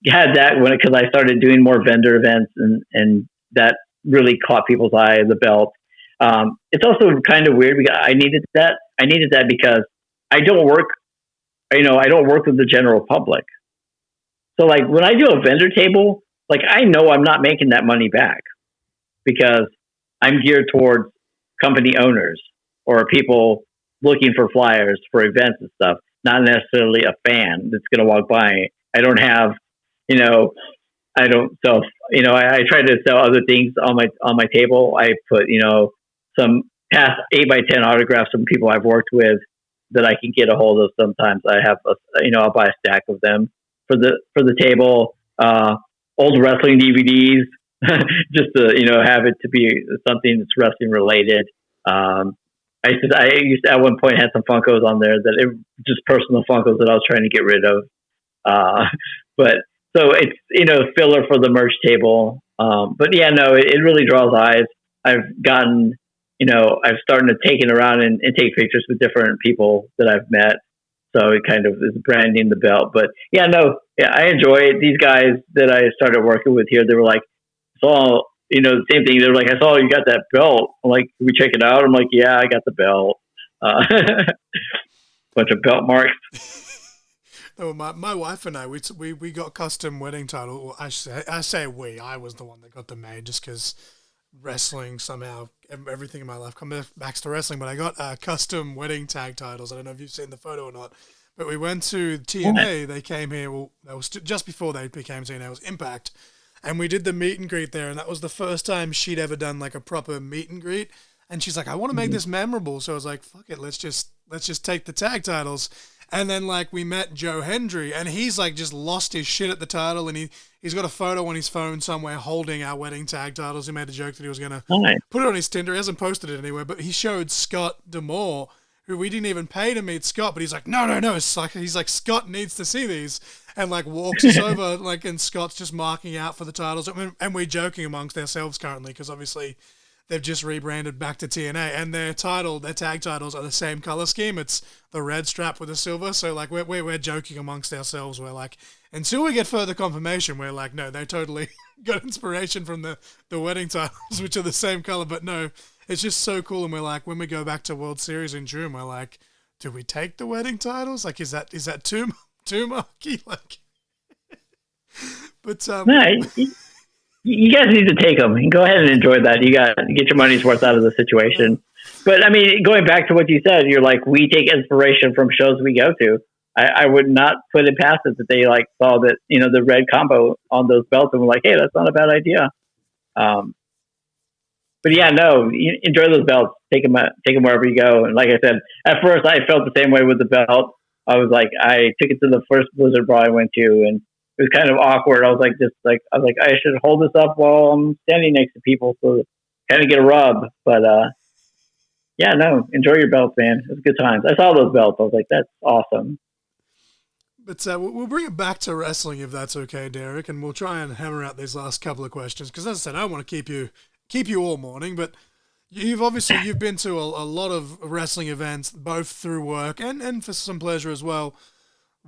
had that because I started doing more vendor events, and that really caught people's eye, the belt. It's also kind of weird because I needed that. I needed that because I don't work with the general public. So like when I do a vendor table, like I know I'm not making that money back because I'm geared towards company owners or people looking for flyers for events and stuff, not necessarily a fan that's going to walk by. I don't have, I don't sell, I try to sell other things on my table. I put, some past 8x10 autographs from people I've worked with that I can get a hold of. Sometimes I have, I'll buy a stack of them for the table, old wrestling DVDs, just to, have it to be something that's wrestling related. I used to at one point had some Funkos on there just personal Funkos that I was trying to get rid of. But so it's, filler for the merch table. But yeah, no, it really draws eyes. I've gotten, I've started to take it around and take pictures with different people that I've met. So it kind of is branding the belt. But yeah, no, yeah, I enjoy it. These guys that I started working with here, they were like, the same thing. They were like, I saw you got that belt. I'm like, can we check it out? I'm like, yeah, I got the belt. Uh, bunch of belt marks. No, my wife and I, we got custom wedding title. Well, I say we. I was the one that got them made just because wrestling somehow, everything in my life comes back to wrestling. But I got custom wedding tag titles. I don't know if you've seen the photo or not. But we went to TNA. They came here. Well, that was just before they became TNA. It was Impact. And we did the meet and greet there. And that was the first time she'd ever done like a proper meet and greet. And she's like, I want to make this memorable. So I was like, fuck it. Let's just take the tag titles. And then like we met Joe Hendry, and he's like just lost his shit at the title, and he's got a photo on his phone somewhere holding our wedding tag titles. He made a joke that he was gonna put it on his Tinder. He hasn't posted it anywhere, but he showed Scott D'Amore, who we didn't even pay to meet Scott, but he's like, no. It's like he's like, Scott needs to see these, and like walks us over, like, and Scott's just marking out for the titles, and we're joking amongst ourselves currently because obviously they've just rebranded back to TNA, and their tag titles are the same color scheme. It's the red strap with the silver. So like we're joking amongst ourselves. We're like, until we get further confirmation, we're like, no, they totally got inspiration from the wedding titles, which are the same color. But no, it's just so cool. And we're like, when we go back to World Series in June, we're like, do we take the wedding titles? Like, is that too murky? Like, but you guys need to take them and go ahead and enjoy that. You got to get your money's worth out of the situation. But I mean, going back to what you said, you're like, we take inspiration from shows we go to. I would not put it past it that they like saw that, the red combo on those belts and were like, hey, that's not a bad idea. But yeah, no, enjoy those belts. Take them wherever you go. And like I said, at first I felt the same way with the belt. I was like, I took it to the first Blizzard Brawl I went to, and it was kind of awkward. I was like, I should hold this up while I'm standing next to people so kind of get a rub. But yeah, no, enjoy your belts, man. It was good times. I saw those belts. I was like, that's awesome. But we'll bring it back to wrestling if that's okay, Derek, and we'll try and hammer out these last couple of questions because, as I said, I don't want to keep you all morning. But you've been to a lot of wrestling events, both through work and for some pleasure as well.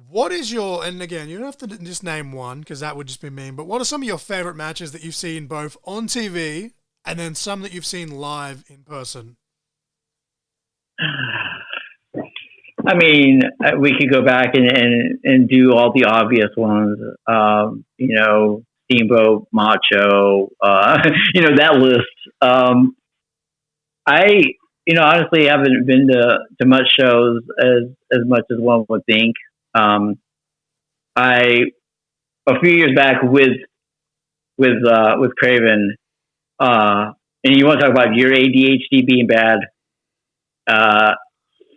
What is and again, you don't have to just name one because that would just be mean, but what are some of your favorite matches that you've seen both on TV and then some that you've seen live in person? I mean, we could go back and do all the obvious ones, Steamboat, Macho, that list. I honestly haven't been to much shows as much as one would think. A few years back with Craven, and you want to talk about your ADHD being bad.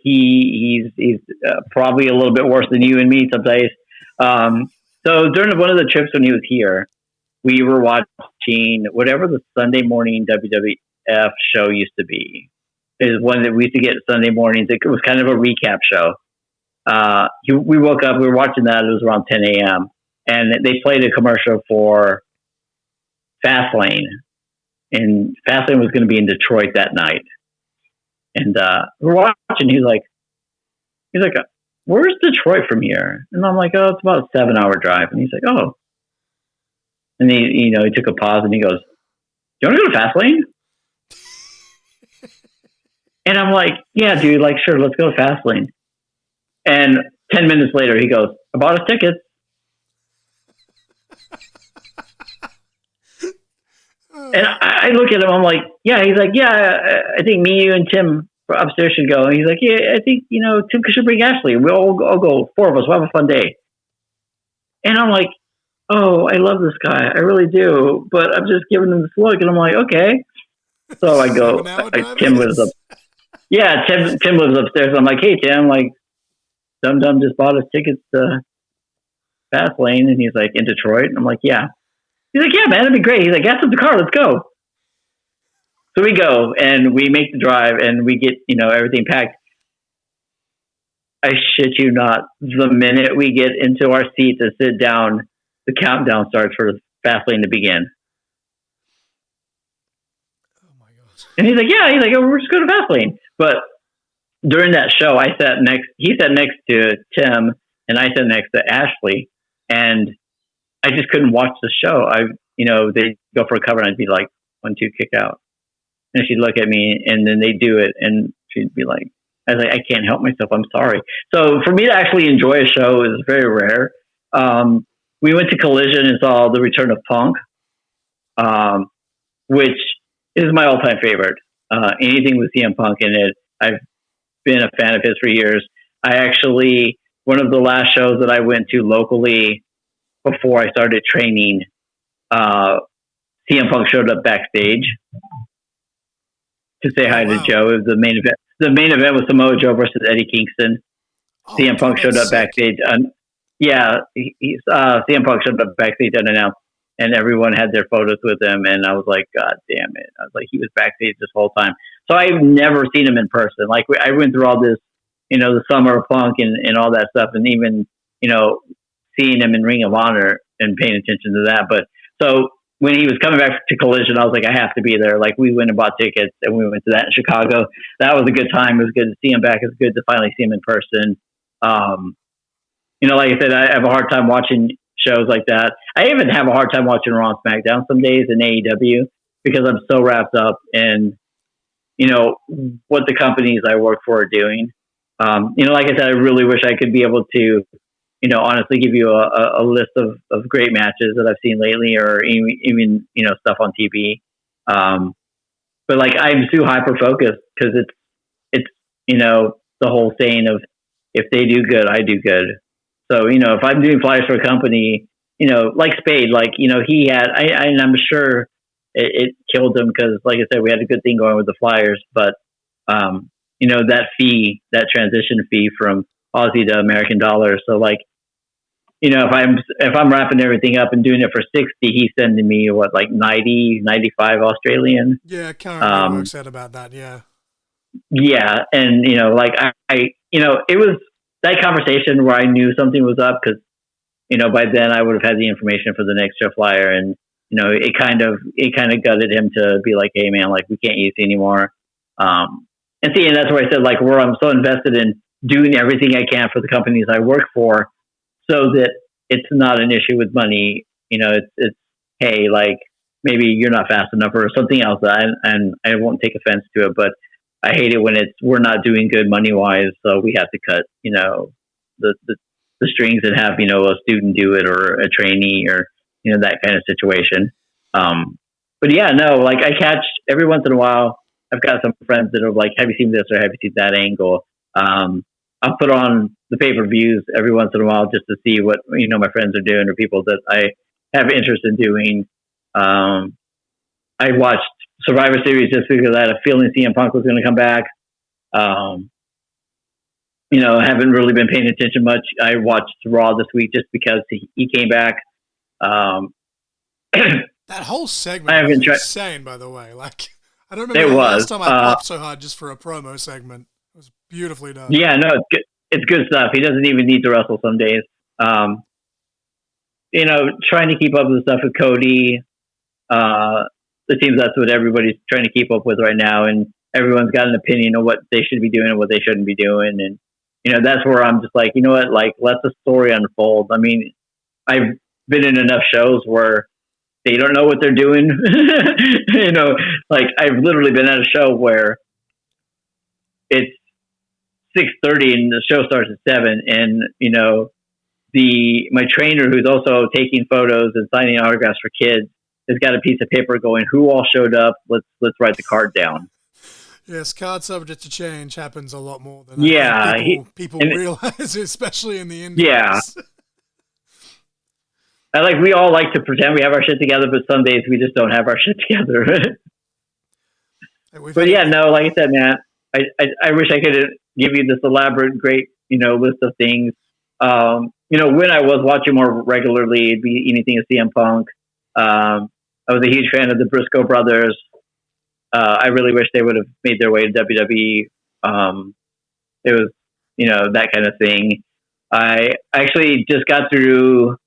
He's probably a little bit worse than you and me some days. So during one of the trips when he was here, we were watching whatever the Sunday morning WWF show used to be. It was one that we used to get Sunday mornings. It was kind of a recap show. We woke up, we were watching that. It was around 10 a.m. and they played a commercial for Fastlane, and Fastlane was going to be in Detroit that night. And we're watching. He's like, where's Detroit from here? And I'm like, oh, it's about a 7-hour drive. And he's like, oh. And he took a pause and he goes, do you want to go to Fastlane? And I'm like, yeah, dude, like, sure, let's go to Fastlane. And 10 minutes later, he goes, I bought us tickets. And I look at him, I'm like, yeah. He's like, yeah, I think me, you, and Tim upstairs should go. And he's like, yeah, I think, Tim should bring Ashley. We'll go, 4 of us. We'll have a fun day. And I'm like, oh, I love this guy. I really do. But I'm just giving him this look. And I'm like, okay. So I go, Tim lives up. Yeah, Tim lives upstairs. I'm like, hey, Tim, like, Dum Dum just bought us tickets to Fastlane. And he's like, in Detroit? And I'm like, yeah. He's like, yeah, man, that'd be great. He's like, gas up the car, let's go. So we go and we make the drive and we get, everything packed. I shit you not. The minute we get into our seat to sit down, the countdown starts for Fastlane to begin. Oh my gosh. And he's like, yeah, oh, we're just going to Fastlane. But during that show, he sat next to Tim and I sat next to Ashley. And I just couldn't watch the show. They'd go for a cover and I'd be like, 1, 2, kick out. And she'd look at me and then they'd do it and she'd be like, I was like, I can't help myself. I'm sorry. So for me to actually enjoy a show is very rare. We went to Collision and saw The Return of Punk, which is my all-time favorite. Anything with CM Punk in it, I've been a fan of his for years. One of the last shows that I went to locally before I started training, CM Punk showed up backstage to say hi to Joe. It was the main event. The main event was Samoa Joe versus Eddie Kingston. CM Punk showed up backstage. CM Punk showed up backstage unannounced, and everyone had their photos with him. And I was like, God damn it! I was like, he was backstage this whole time. So I've never seen him in person. Like I went through all this, the Summer of Punk and all that stuff, and even seeing him in Ring of Honor and paying attention to that. But so when he was coming back to Collision, I was like, I have to be there. Like we went and bought tickets, and we went to that in Chicago. That was a good time. It was good to see him back. It was good to finally see him in person. Like I said, I have a hard time watching shows like that. I even have a hard time watching Raw and SmackDown some days in AEW because I'm so wrapped up in, what the companies I work for are doing. Like I said, I really wish I could be able to, honestly give you a list of great matches that I've seen lately, or even stuff on TV. But like I'm too hyper focused because it's the whole saying of if they do good, I do good. So if I'm doing flyers for a company, like Spade, like he had, and I'm sure it killed him because, like I said, we had a good thing going with the flyers, but that fee, that transition fee from Aussie to American dollar. So like, if I'm wrapping everything up and doing it for 60, he's sending me like 90, 95 Australian. Yeah, currently works out about that. Yeah. Yeah. And, like it was that conversation where I knew something was up because, by then I would have had the information for the next show flyer. And, it kind of gutted him to be like, hey man, like we can't use it anymore. And that's where I said, like, where I'm so invested in doing everything I can for the companies I work for, so that it's not an issue with money. It's hey, like maybe you're not fast enough or something else. And I won't take offense to it, but I hate it when we're not doing good money wise, so we have to cut the strings and have a student do it or a trainee or that kind of situation. But yeah, no, like I catch every once in a while. I've got some friends that are like, have you seen this or have you seen that angle? I'll put on the pay-per-views every once in a while just to see what my friends are doing or people that I have interest in doing. I watched Survivor Series just because I had a feeling CM Punk was going to come back. Haven't really been paying attention much. I watched Raw this week just because he came back. That whole segment was insane, by the way. Like, I don't remember the last time I popped so hard just for a promo segment. It was beautifully done. Yeah, no, it's good. It's good stuff. He doesn't even need to wrestle some days. Trying to keep up with the stuff with Cody. It seems that's what everybody's trying to keep up with right now, and everyone's got an opinion of what they should be doing and what they shouldn't be doing. And that's where I'm just like, what, like let the story unfold. I mean, I've been in enough shows where they don't know what they're doing. Like I've literally been at a show where it's 6:30 and the show starts at 7, and my trainer, who's also taking photos and signing autographs for kids, has got a piece of paper going, who all showed up? Let's write the card down. Yes, card subject to change happens a lot more than people realize, especially in the indies. Yeah. We all like to pretend we have our shit together, but some days we just don't have our shit together. But yeah, no, like I said, man, I wish I could give you this elaborate, great, list of things. When I was watching more regularly, it'd be anything of CM Punk. I was a huge fan of the Briscoe brothers. I really wish they would have made their way to WWE. It was, that kind of thing. I actually just got through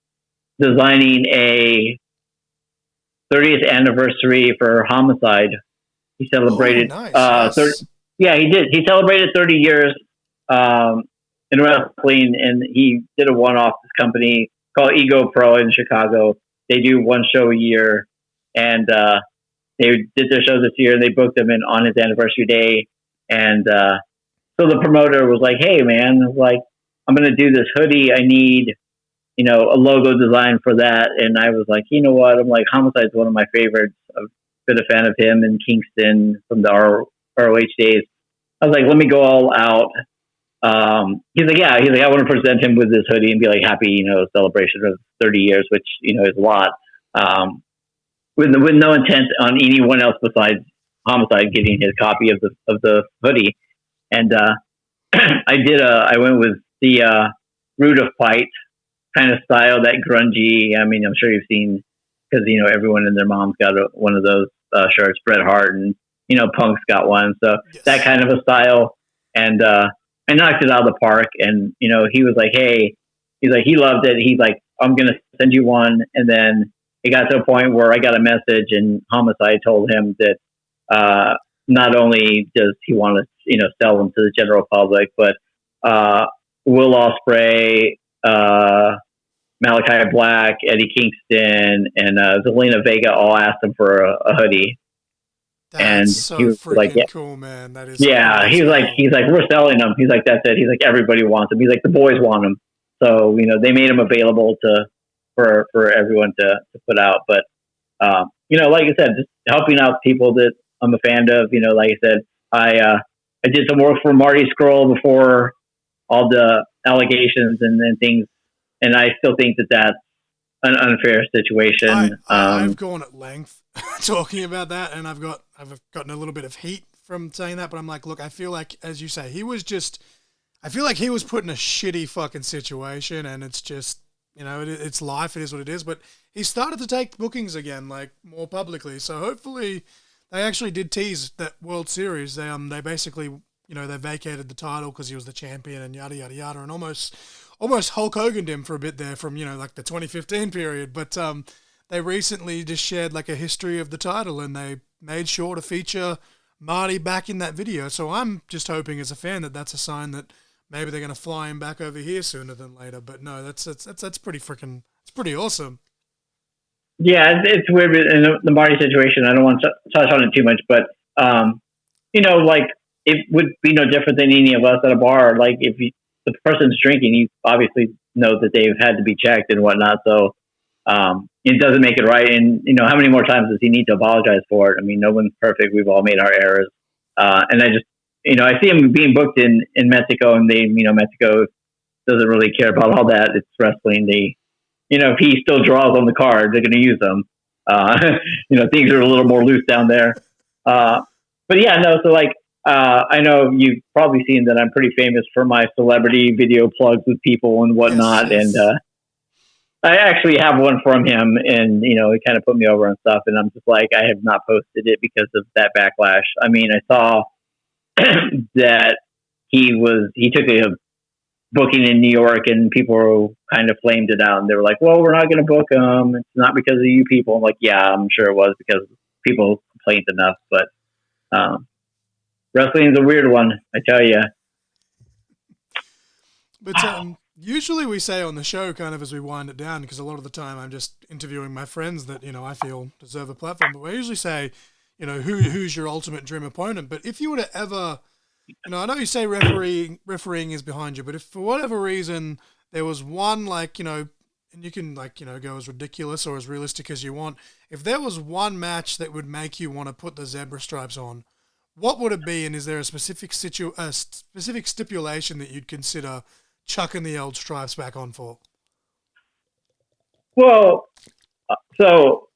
designing a 30th anniversary for Homicide. He celebrated. Nice. Yeah, he did. He celebrated 30 years in wrestling, and he did a one-off company called Ego Pro in Chicago. They do one show a year, and they did their show this year, and they booked him in on his anniversary day. And so so the promoter was like, "Hey, man, like I'm gonna do this hoodie. I need a logo design for that." And I was like, you know what? I'm like, Homicide's one of my favorites. I've been a fan of him in Kingston from the ROH days. I was like, let me go all out. He's like, yeah. He's like, I want to present him with this hoodie and be like, happy, celebration of 30 years, which, is a lot. With no intent on anyone else besides Homicide getting his copy of the hoodie. And, I went with the, Root of Fight kind of style, that grungy. I mean, I'm sure you've seen, because, everyone and their mom's got one of those, shirts, Bret Hart and, Punk's got one. So Yes. that kind of a style. And, I knocked it out of the park, and he was like, "Hey," he's like, he loved it. He's like, "I'm gonna send you one." And then it got to a point where I got a message, and Homicide told him that not only does he want to sell them to the general public, but Will Ospreay, Malachi Black, Eddie Kingston, and Zelina Vega all asked him for a hoodie. That's And so he was freaking like, yeah. cool, man. That is Yeah, he's like, we're selling them. He's like, that's it. He's like, everybody wants them. He's like, the boys want them. So, they made them available for everyone to put out. But, like I said, just helping out people that I'm a fan of, like I said, I did some work for Marty Scurll before all the allegations and things. And I still think that that's an unfair situation. I've gone at length talking about that, and I've gotten a little bit of heat from saying that, but I'm like, look, I feel like, as you say, I feel like he was put in a shitty fucking situation, and it's just, it's life, it is what it is, but he started to take bookings again, like, more publicly, so hopefully they actually did tease that World Series. They basically, they vacated the title because he was the champion and yada, yada, yada, and almost Hulk Hogan'd him for a bit there from, like the 2015 period. But they recently just shared like a history of the title, and they made sure to feature Marty back in that video. So I'm just hoping as a fan that that's a sign that maybe they're going to fly him back over here sooner than later. But no, that's pretty freaking, it's pretty awesome. Yeah, it's weird in the Marty situation. I don't want to touch on it too much, but like it would be no different than any of us at a bar. Like if the person's drinking, you obviously know that they've had to be checked and whatnot. So it doesn't make it right. And how many more times does he need to apologize for it? I mean, no one's perfect. We've all made our errors. And I just I see him being booked in Mexico, and Mexico doesn't really care about all that. It's wrestling. If he still draws on the card, they're going to use them. Things are a little more loose down there. But yeah, no. So like, I know you've probably seen that I'm pretty famous for my celebrity video plugs with people and whatnot. Yes. And I actually have one from him, and it kind of put me over and stuff. And I'm just like, I have not posted it because of that backlash. I mean, I saw that he took a booking in New York, and people kind of flamed it out, and they were like, well, we're not going to book him. It's not because of you people. I'm like, yeah, I'm sure it was because people complained enough, but wrestling is a weird one, I tell you. But usually we say on the show, kind of as we wind it down, because a lot of the time I'm just interviewing my friends that, I feel deserve a platform, but we usually say, who's your ultimate dream opponent? But if you were to ever, I know you say refereeing is behind you, but if for whatever reason there was one, like, and you can, like, go as ridiculous or as realistic as you want, if there was one match that would make you want to put the zebra stripes on, what would it be? And is there a specific stipulation that you'd consider chucking the old stripes back on for? Well, so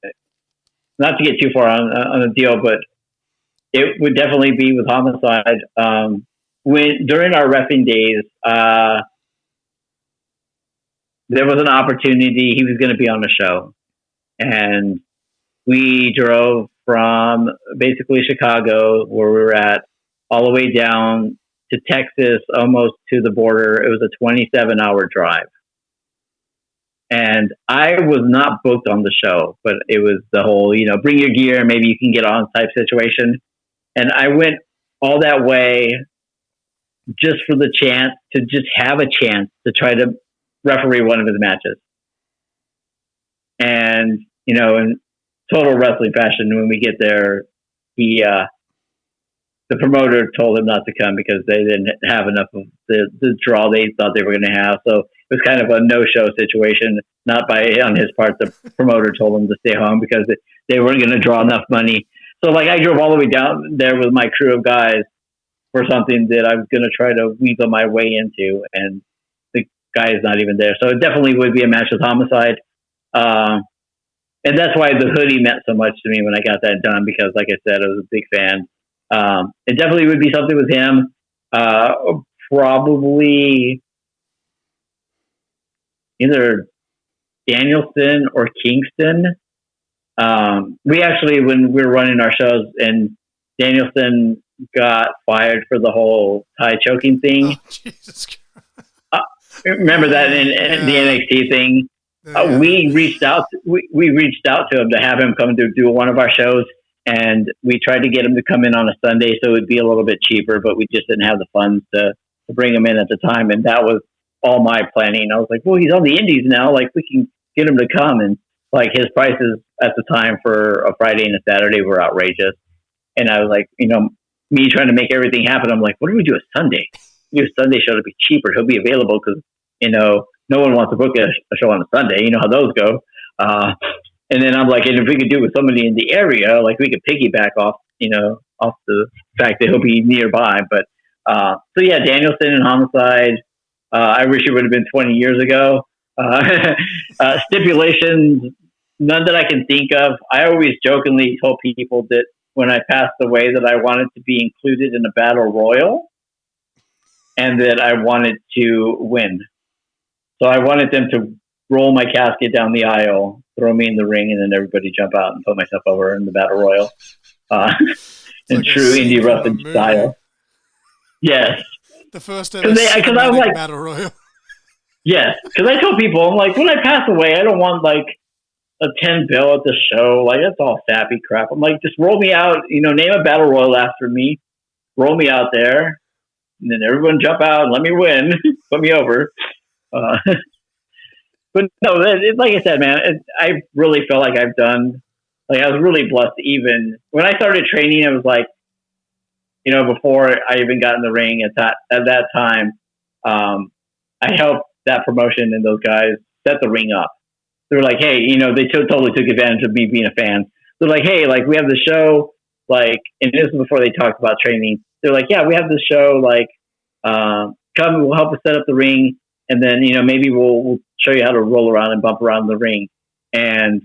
not to get too far on the deal, but it would definitely be with Homicide. During our reffing days, there was an opportunity. He was going to be on the show, and we drove from basically Chicago, where we were at, all the way down to Texas, almost to the border. It was a 27-hour drive. And I was not booked on the show, but it was the whole, bring your gear, maybe you can get on type situation. And I went all that way just for the chance to just have a chance to try to referee one of his matches. And, in total wrestling fashion, when we get there, he the promoter told him not to come because they didn't have enough of the draw they thought they were going to have. So it was kind of a no-show situation. Not on his part. The promoter told him to stay home because they weren't going to draw enough money. So like I drove all the way down there with my crew of guys for something that I was going to try to weasel my way into, and the guy is not even there. So it definitely would be a match with Homicide. And that's why the hoodie meant so much to me when I got that done, because like I said, I was a big fan. It definitely would be something with him. Probably either Danielson or Kingston. We actually, when we were running our shows, and Danielson got fired for the whole tie choking thing. Oh, Jesus Christ. Remember that in the NXT thing? We reached out. We reached out to him to have him come to do one of our shows, and we tried to get him to come in on a Sunday so it would be a little bit cheaper, but we just didn't have the funds to bring him in at the time, and that was all my planning. I was like, well, he's on the Indies now, like we can get him to come, and like his prices at the time for a Friday and a Saturday were outrageous, and I was like, me trying to make everything happen, I'm like, what do we do a Sunday? We do a Sunday show to be cheaper. He'll be available because no one wants to book a show on a Sunday. You know how those go. And then I'm like, and if we could do it with somebody in the area, like we could piggyback off the fact that he'll be nearby. But so yeah, Danielson and Homicide. I wish it would have been 20 years ago. Stipulations, none that I can think of. I always jokingly told people that when I passed away that I wanted to be included in a battle royal and that I wanted to win. So I wanted them to roll my casket down the aisle, throw me in the ring, and then everybody jump out and put myself over in the battle royal. In like true indie wrestling style. Yes. The first ever battle royal. Yes, because I tell people, I'm like, when I pass away, I don't want like a 10 bill at the show. Like, that's all sappy crap. I'm like, just roll me out, name a battle royal after me, roll me out there, and then everyone jump out and let me win, put me over. But no, like I said, man, I really felt like I've done, like I was really blessed. Even when I started training, it was like, before I even got in the ring at that time, I helped that promotion and those guys set the ring up. They were like, hey, they totally took advantage of me being a fan. They're like, hey, like we have the show, like, and this was before they talked about training. They're like, yeah, we have the show, like, come, we'll help us set up the ring. And then, maybe we'll show you how to roll around and bump around the ring. And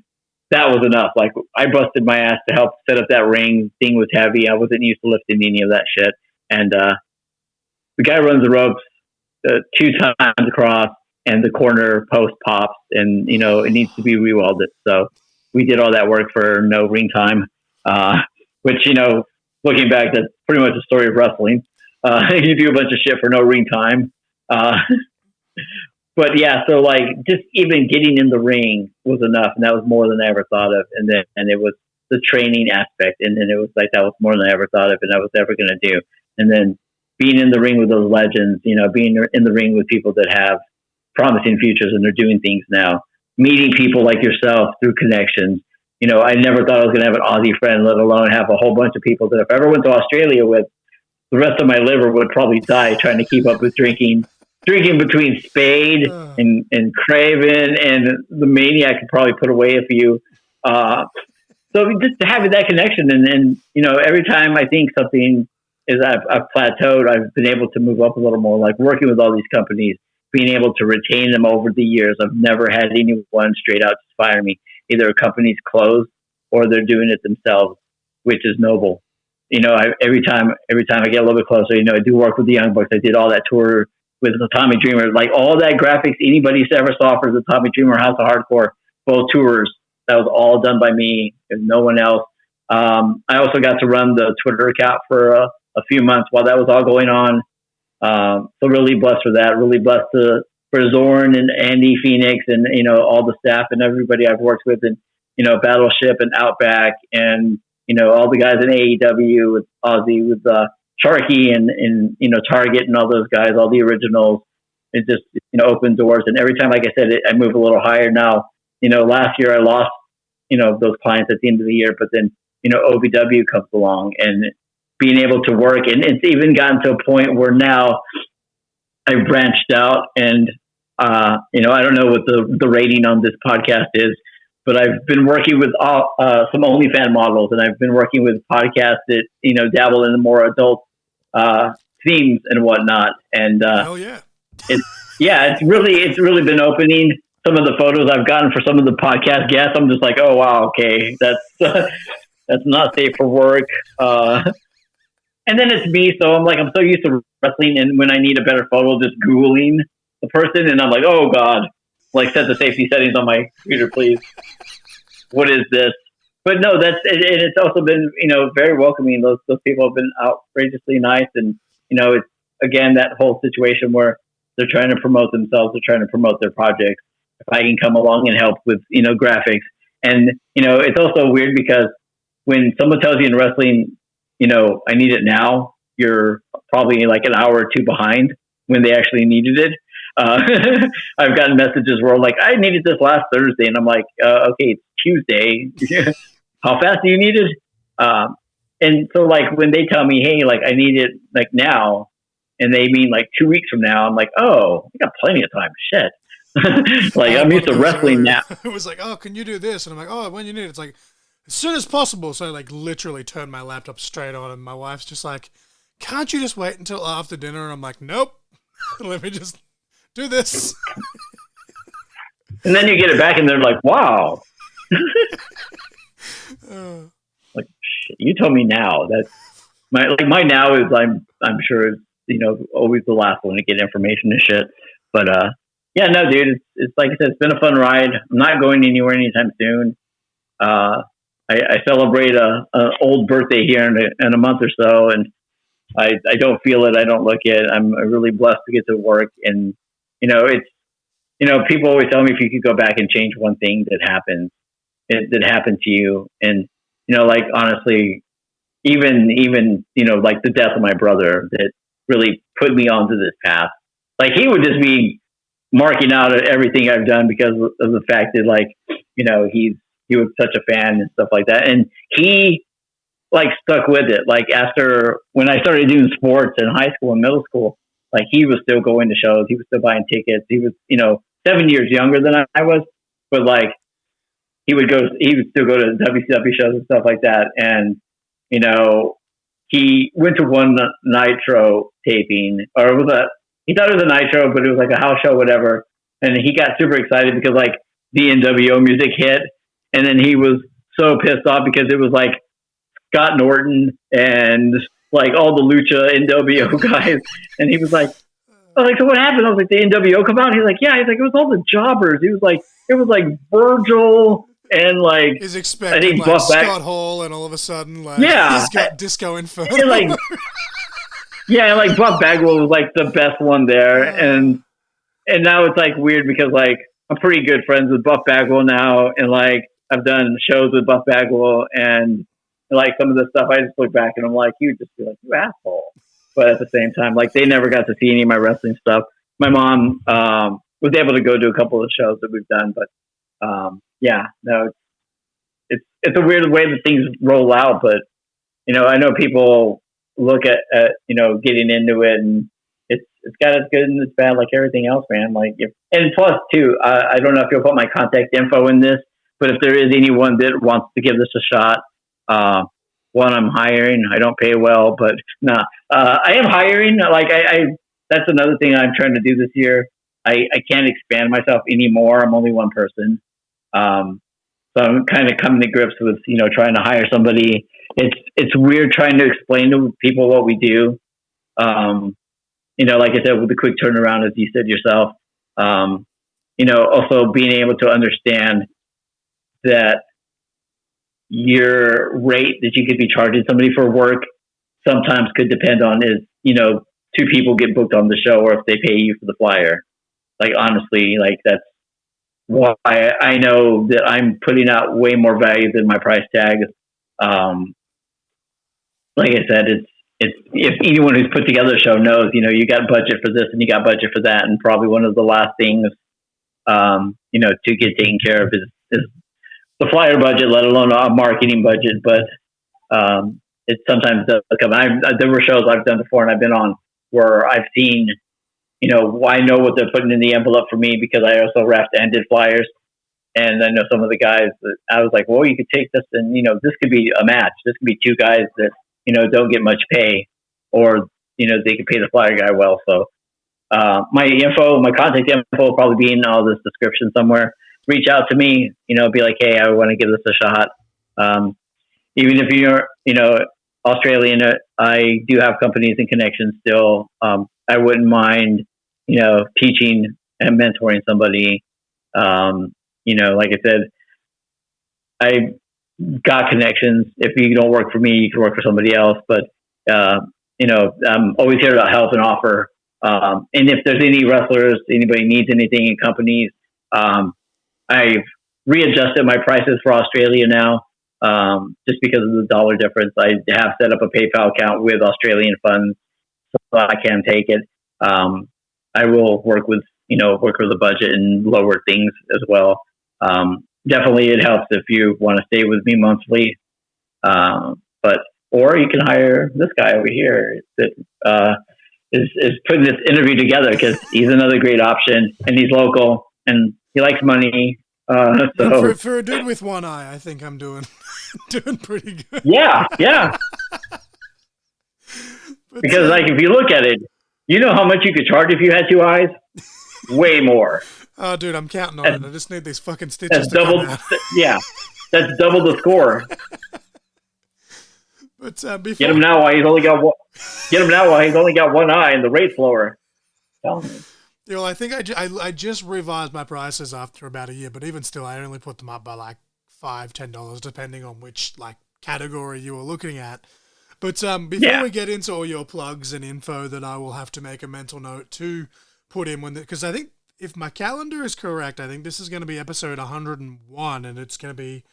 that was enough. Like, I busted my ass to help set up that ring. Thing was heavy. I wasn't used to lifting any of that shit. And the guy runs the ropes 2 times across, and the corner post pops, and, it needs to be rewelded. So we did all that work for no ring time, which, looking back, that's pretty much the story of wrestling. You do a bunch of shit for no ring time. But yeah, so like just even getting in the ring was enough, and that was more than I ever thought of. And it was the training aspect, and then it was like that was more than I ever thought of, and I was ever going to do. And then being in the ring with those legends, being in the ring with people that have promising futures and they're doing things now, meeting people like yourself through connections. I never thought I was going to have an Aussie friend, let alone have a whole bunch of people that if I ever went to Australia with, the rest of my liver would probably die trying to keep up with drinking between Spade and Craven, and the Maniac could probably put away a few. So just having that connection, and every time I think something is I've plateaued, I've been able to move up a little more. Like working with all these companies, being able to retain them over the years. I've never had anyone straight out just fire me. Either a company's closed or they're doing it themselves, which is noble. Every time I get a little bit closer, I do work with the Young Bucks. I did all that tour with the Tommy Dreamer, like all that graphics anybody ever saw for the Tommy Dreamer House of Hardcore, both tours, that was all done by me and no one else. I also got to run the Twitter account for a few months while that was all going on. So really blessed for that. Really blessed for Zorn and Andy Phoenix and all the staff and everybody I've worked with, and Battleship and Outback and all the guys in AEW with Ozzy, with Sharky and Target and all those guys, all the originals. It just opened doors, and every time, like I said, I move a little higher now. Last year I lost those clients at the end of the year, but then OVW comes along, and being able to work. And it's even gotten to a point where now I've branched out and, I don't know what the rating on this podcast is, but I've been working with some OnlyFans models, and I've been working with podcasts that, dabble in the more adult themes and whatnot. And hell yeah. it's really been opening. Some of the photos I've gotten for some of the podcast guests, I'm just like, oh wow, okay, that's not safe for work. And then it's me, so I'm so used to wrestling, and when I need a better photo, just Googling the person, and I'm like, oh god, set the safety settings on my computer, please. What is this? But no, it's also been, very welcoming. Those people have been outrageously nice, and it's again that whole situation where they're trying to promote themselves, they're trying to promote their projects. If I can come along and help with, graphics, and it's also weird because when someone tells you in wrestling, I need it now, you're probably like an hour or two behind when they actually needed it. I've gotten messages where I needed this last Thursday, and I'm like, okay, it's Tuesday. How fast do you need it? And so when they tell me, hey, I need it now, and they mean 2 weeks from now, I'm like, oh, I got plenty of time. Shit. I'm used to wrestling now. It was oh, can you do this? And I'm like, oh, when you need it. It's as soon as possible. So I literally turned my laptop straight on, and my wife's just can't you just wait until after dinner? And I'm like, nope. Let me just do this. And then you get it back, and they're like, wow. Shit, you told me now. That's my now is I'm sure is always the last one to get information and shit. But yeah, no, dude, it's like I said, it's been a fun ride. I'm not going anywhere anytime soon. I celebrate a old birthday here in a month or so, and I don't feel it. I don't look it. I'm really blessed to get to work, and it's people always tell me if you could go back and change one thing that happened to you, and honestly, even the death of my brother that really put me onto this path. He would just be marking out everything I've done because of the fact that he was such a fan and stuff like that, and he stuck with it. After when I started doing sports in high school and middle school, he was still going to shows, he was still buying tickets. He was 7 years younger than I was, but he would still go to WCW shows and stuff like that. And he went to one Nitro taping, or he thought it was a Nitro, but it was a house show, whatever. And he got super excited because the NWO music hit, and then he was so pissed off because it was Scott Norton and all the Lucha NWO guys, and he was so what happened? I was the NWO come out? He's yeah. He's it was all the jobbers. He was it was Virgil and he's expecting Scott Hall, and all of a sudden yeah, he's got Disco Inferno. And, yeah, and Buff Bagwell was the best one there, and now it's weird because I'm pretty good friends with Buff Bagwell now, and I've done shows with Buff Bagwell, and some of the stuff I just look back and I'm you just feel you asshole. But at the same time, they never got to see any of my wrestling stuff. My mom was able to go to a couple of shows that we've done, but yeah, no, it's a weird way that things roll out. But I know people look at getting into it, and it's got its good and its bad, like everything else, man. And plus too, I don't know if you'll put my contact info in this, but if there is anyone that wants to give this a shot. One, I'm hiring. I don't pay well, but I am hiring. That's another thing I'm trying to do this year. I can't expand myself anymore. I'm only one person. So I'm kind of coming to grips with, trying to hire somebody. It's weird trying to explain to people what we do. Like I said, with the quick turnaround, as you said yourself, also being able to understand that your rate that you could be charging somebody for work sometimes could depend on two people get booked on the show, or if they pay you for the flyer. Honestly, that's why I know that I'm putting out way more value than my price tag. Like I said, it's if anyone who's put together a show knows, you got budget for this and you got budget for that, and probably one of the last things, to get taken care of is the flyer budget, let alone a marketing budget. But it sometimes does come. There were shows I've done before and I've been on where I've seen, I know what they're putting in the envelope for me because I also wrapped and did flyers. And I know some of the guys that I was like, well, you could take this and, this could be a match. This could be two guys that, don't get much pay, or, they could pay the flyer guy well. So my contact info will probably be in all this description somewhere. Reach out to me, be like, hey, I want to give this a shot. Even if you're, Australian, I do have companies and connections still. I wouldn't mind, teaching and mentoring somebody. Like I said, I got connections. If you don't work for me, you can work for somebody else. But, I'm always here to help and offer. And if there's any wrestlers, anybody needs anything in companies, I've readjusted my prices for Australia now, just because of the dollar difference. I have set up a PayPal account with Australian funds, so I can take it. I will work with the budget and lower things as well. Definitely, it helps if you want to stay with me monthly. Or you can hire this guy over here that is putting this interview together, because he's another great option, and he's local and he likes money. So for a dude with one eye, I think I'm doing pretty good. Yeah. Because if you look at it, how much you could charge if you had two eyes? Way more. Oh, dude, I'm counting on it. I just need these fucking stitches to come out. Yeah, that's double the score. But before... Get him now while he's only got one eye, and the rate's lower. Tell me. Well, I think I just revised my prices after about a year, but even still, I only put them up by like $5-10, depending on which category you were looking at. But before we get into all your plugs and info that I will have to make a mental note to put in because I think if my calendar is correct, I think this is going to be episode 101, and it's going to be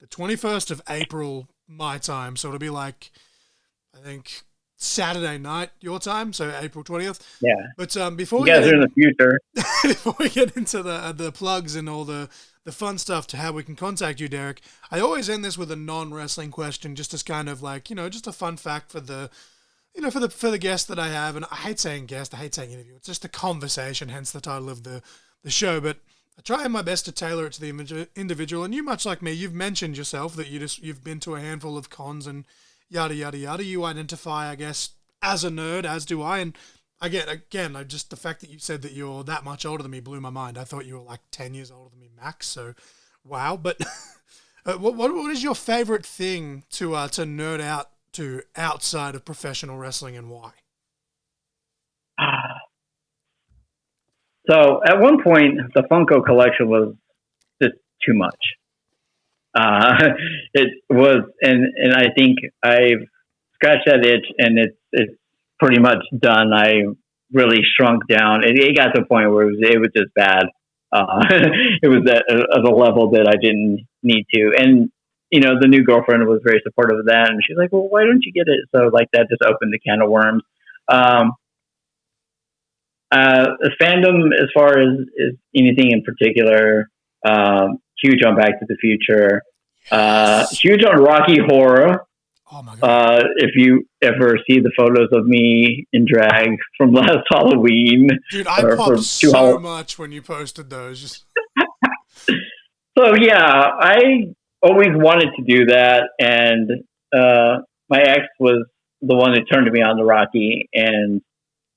the 21st of April my time, so it'll be I think Saturday night your time, so April 20th. Yeah. But before you guys are in the future. Before we get into the plugs and all the fun stuff to how we can contact you, Derek, I always end this with a non-wrestling question, just as kind of just a fun fact for the for the guest that I have. And I hate saying guest, I hate saying interview. It's just a conversation, hence the title of the show. But I try my best to tailor it to the individual. And you, much like me, you've mentioned yourself that you've been to a handful of cons and yada, yada, yada. You identify, I guess, as a nerd, as do I. And again, just the fact that you said that you're that much older than me blew my mind. I thought you were like 10 years older than me max. So, wow. But what is your favorite thing to nerd out to outside of professional wrestling, and why? So at one point, the Funko collection was just too much. It was, and I think I've scratched that itch, and it's pretty much done. I really shrunk down. It got to a point where it was just bad. It was at a level that I didn't need to. And, the new girlfriend was very supportive of that. And she's like, well, why don't you get it? So that just opened the can of worms. The fandom, as far as anything in particular, huge on Back to the Future, huge on Rocky Horror. Oh my God. If you ever see the photos of me in drag from last Halloween. Dude, I popped so much when you posted those. So yeah, I always wanted to do that. And my ex was the one that turned me on to Rocky. And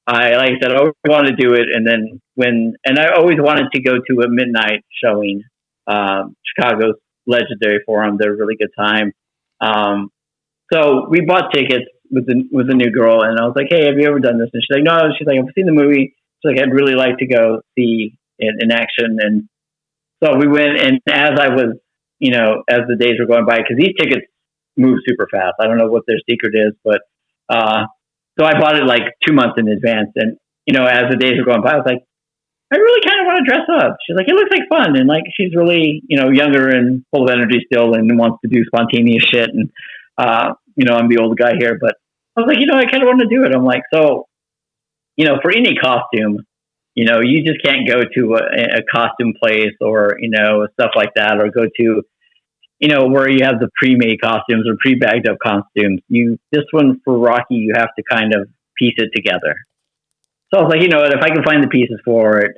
I always wanted to do it. And then I always wanted to go to a midnight showing, Chicago's legendary forum. They're a really good time. So we bought tickets with the new girl, and I was like, hey, have you ever done this? And she's like, no. She's like, I've seen the movie. She's like, I'd really like to go see it in action. And so we went, and as I was, as the days were going by, because these tickets move super fast. I don't know what their secret is, but so I bought it 2 months in advance. And, as the days were going by, I was like, I really kind of want to dress up. She's like, it looks like fun. And she's really, younger and full of energy still and wants to do spontaneous shit. And, I'm the old guy here, but I was like, I kind of want to do it. I'm like, so, for any costume, you just can't go to a costume place or, stuff like that, or go to, where you have the pre-made costumes or pre-bagged up costumes. This one for Rocky, you have to kind of piece it together. So I was like, if I can find the pieces for it,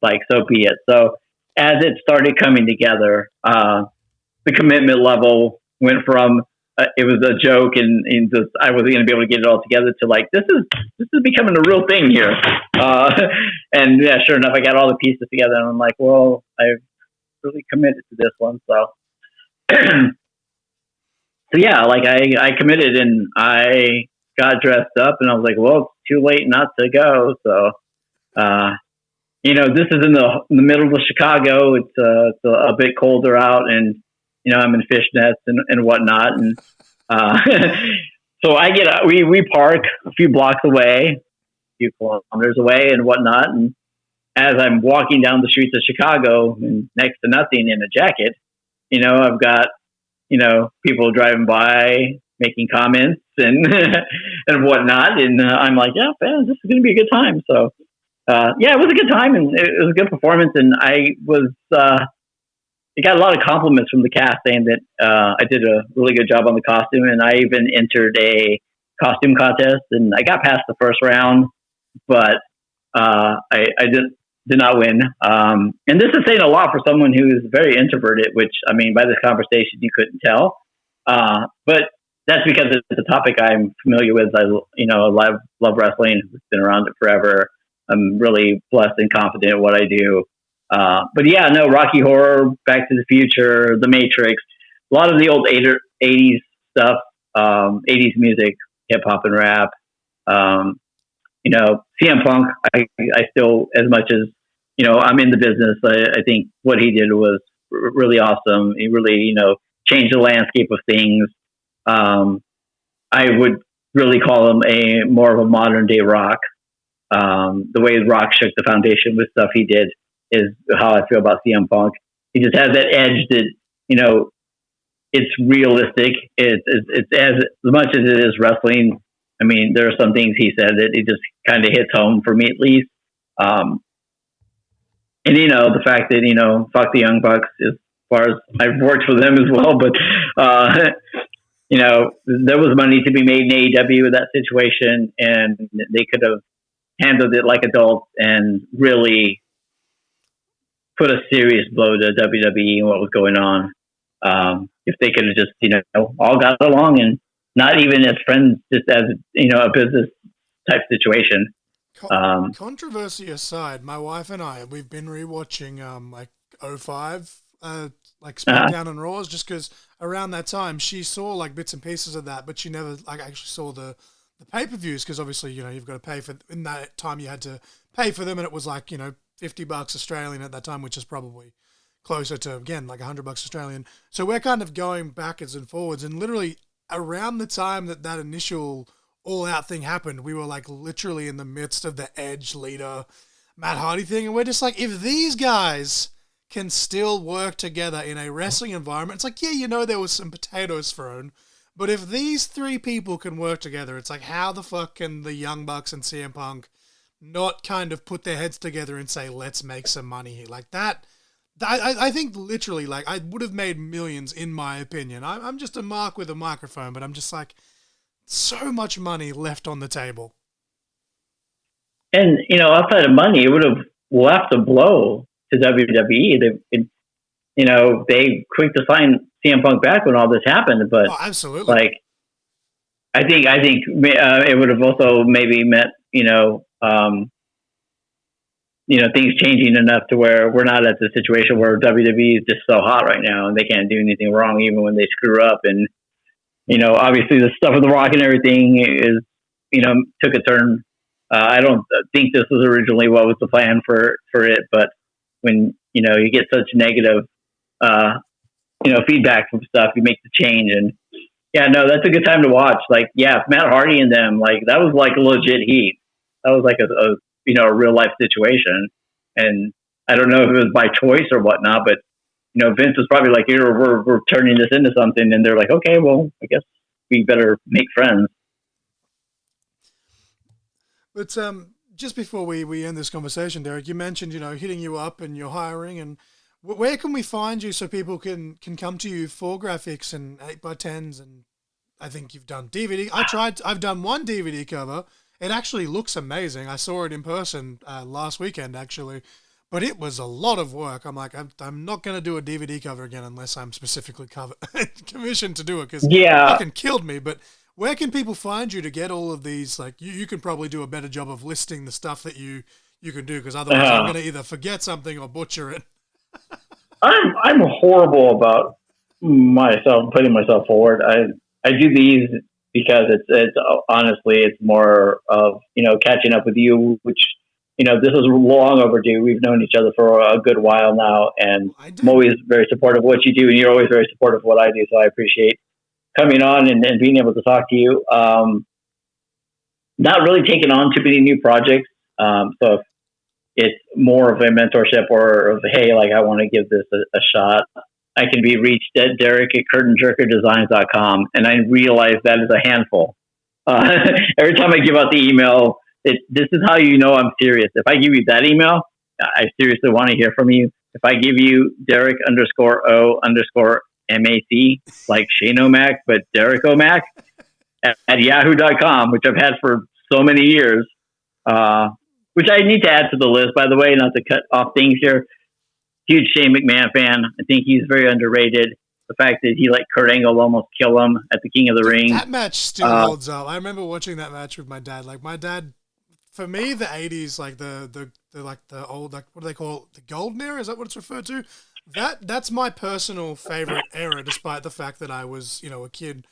like, so be it. So as it started coming together, the commitment level went from it was a joke and just I wasn't going to be able to get it all together to like this is becoming a real thing here. And yeah, sure enough, I got all the pieces together, and I'm like, well, I've really committed to this one, so. So yeah, like I committed and I got dressed up, and I was like, well, it's too late not to go. So, this is in the middle of Chicago. It's a bit colder out, and I'm in fishnets and whatnot, and so we park a few blocks away, a few kilometers away, and whatnot. And as I'm walking down the streets of Chicago, and next to nothing in a jacket, I've got people driving by making comments and and whatnot, and I'm like, yeah, man, this is going to be a good time. So. Yeah, it was a good time, and it was a good performance, and I got a lot of compliments from the cast saying that I did a really good job on the costume, and I even entered a costume contest, and I got past the first round, but I did not win. And this is saying a lot for someone who is very introverted, which, I mean, by this conversation, you couldn't tell. But that's because it's a topic I'm familiar with. I love wrestling. It's been around it forever. I'm really blessed and confident in what I do. But yeah, no, Rocky Horror, Back to the Future, The Matrix, a lot of the old 80s stuff, 80s music, hip hop and rap. CM Punk, I still, as much as, I'm in the business, I think what he did was really awesome. He really, changed the landscape of things. I would really call him more of a modern day Rock. The way Rock shook the foundation with stuff he did is how I feel about CM Punk. He just has that edge that, it's realistic. It's as much as it is wrestling. I mean, there are some things he said that it just kind of hits home for me, at least. And, the fact that, fuck the Young Bucks, as far as I've worked for them as well, but, there was money to be made in AEW in that situation, and they could have handled it like adults and really put a serious blow to WWE and what was going on. If they could have just, all got along and not even as friends, just as, a business type situation. Controversy aside, my wife and we've been rewatching, '05, SmackDown and Raws, just because around that time she saw like bits and pieces of that, but she never actually saw the pay-per-views, because obviously, you've got to pay for, in that time you had to pay for them, and it was like, $50 Australian at that time, which is probably closer to, again, like $100 Australian. So we're kind of going backwards and forwards, and literally around the time that initial all-out thing happened, we were like literally in the midst of the Edge leader Matt Hardy thing, and we're just like, if these guys can still work together in a wrestling environment, it's like, yeah, there was some potatoes thrown, but if these three people can work together, it's like, how the fuck can the Young Bucks and CM Punk not kind of put their heads together and say, let's make some money here? Like that, I think literally, like, I would have made millions, in my opinion. I'm just a mark with a microphone, but I'm just like, so much money left on the table. And, outside of money, it would have left a blow to WWE. They quick to sign CM Punk back when all this happened, but absolutely. Like, I think it would have also maybe meant, things changing enough to where we're not at the situation where WWE is just so hot right now and they can't do anything wrong even when they screw up. And, obviously the stuff with the Rock and everything is, took a turn. I don't think this was originally what was the plan for it, but when, you get such negative, feedback from stuff, you make the change. And yeah, no, that's a good time to watch. Like, yeah, Matt Hardy and them, like, that was like legit heat. That was like a real life situation. And I don't know if it was by choice or whatnot, but, Vince was probably like, here, we're turning this into something. And they're like, okay, well, I guess we better make friends. But just before we end this conversation, Derek, you mentioned, hitting you up and you're hiring, and Where can we find you so people can come to you for graphics and 8x10s? And I think you've done DVD. I've done one DVD cover. It actually looks amazing. I saw it in person last weekend, actually. But it was a lot of work. I'm like, I'm not going to do a DVD cover again unless I'm specifically commissioned to do it, because it fucking killed me. But where can people find you to get all of these? Like, you can probably do a better job of listing the stuff that you can do, because otherwise I'm going to either forget something or butcher it. I'm horrible about putting myself forward. I do these because it's honestly, it's more of, catching up with you, which, this is long overdue. We've known each other for a good while now, and I'm always very supportive of what you do, and you're always very supportive of what I do. So I appreciate coming on and being able to talk to you. Not really taking on too many new projects. So it's more of a mentorship or of, hey, like, I want to give this a shot. I can be reached at Derek@curtainjerkerdesigns.com, and I realize that is a handful. Every time I give out the email, this is how you know I'm serious. If I give you that email, I seriously want to hear from you. If I give you Derek_O_MAC, like Shane O'Mac, but Derek O'Mac at yahoo.com, which I've had for so many years, which I need to add to the list, by the way, not to cut off things here. Huge Shane McMahon fan. I think he's very underrated. The fact that he let Kurt Angle almost kill him at the King of the Ring. That match still holds up. I remember watching that match with my dad. Like, my dad, for me, the 80s, like the old, like, what do they call it? The golden era? Is that what it's referred to? That's my personal favorite era, despite the fact that I was, a kid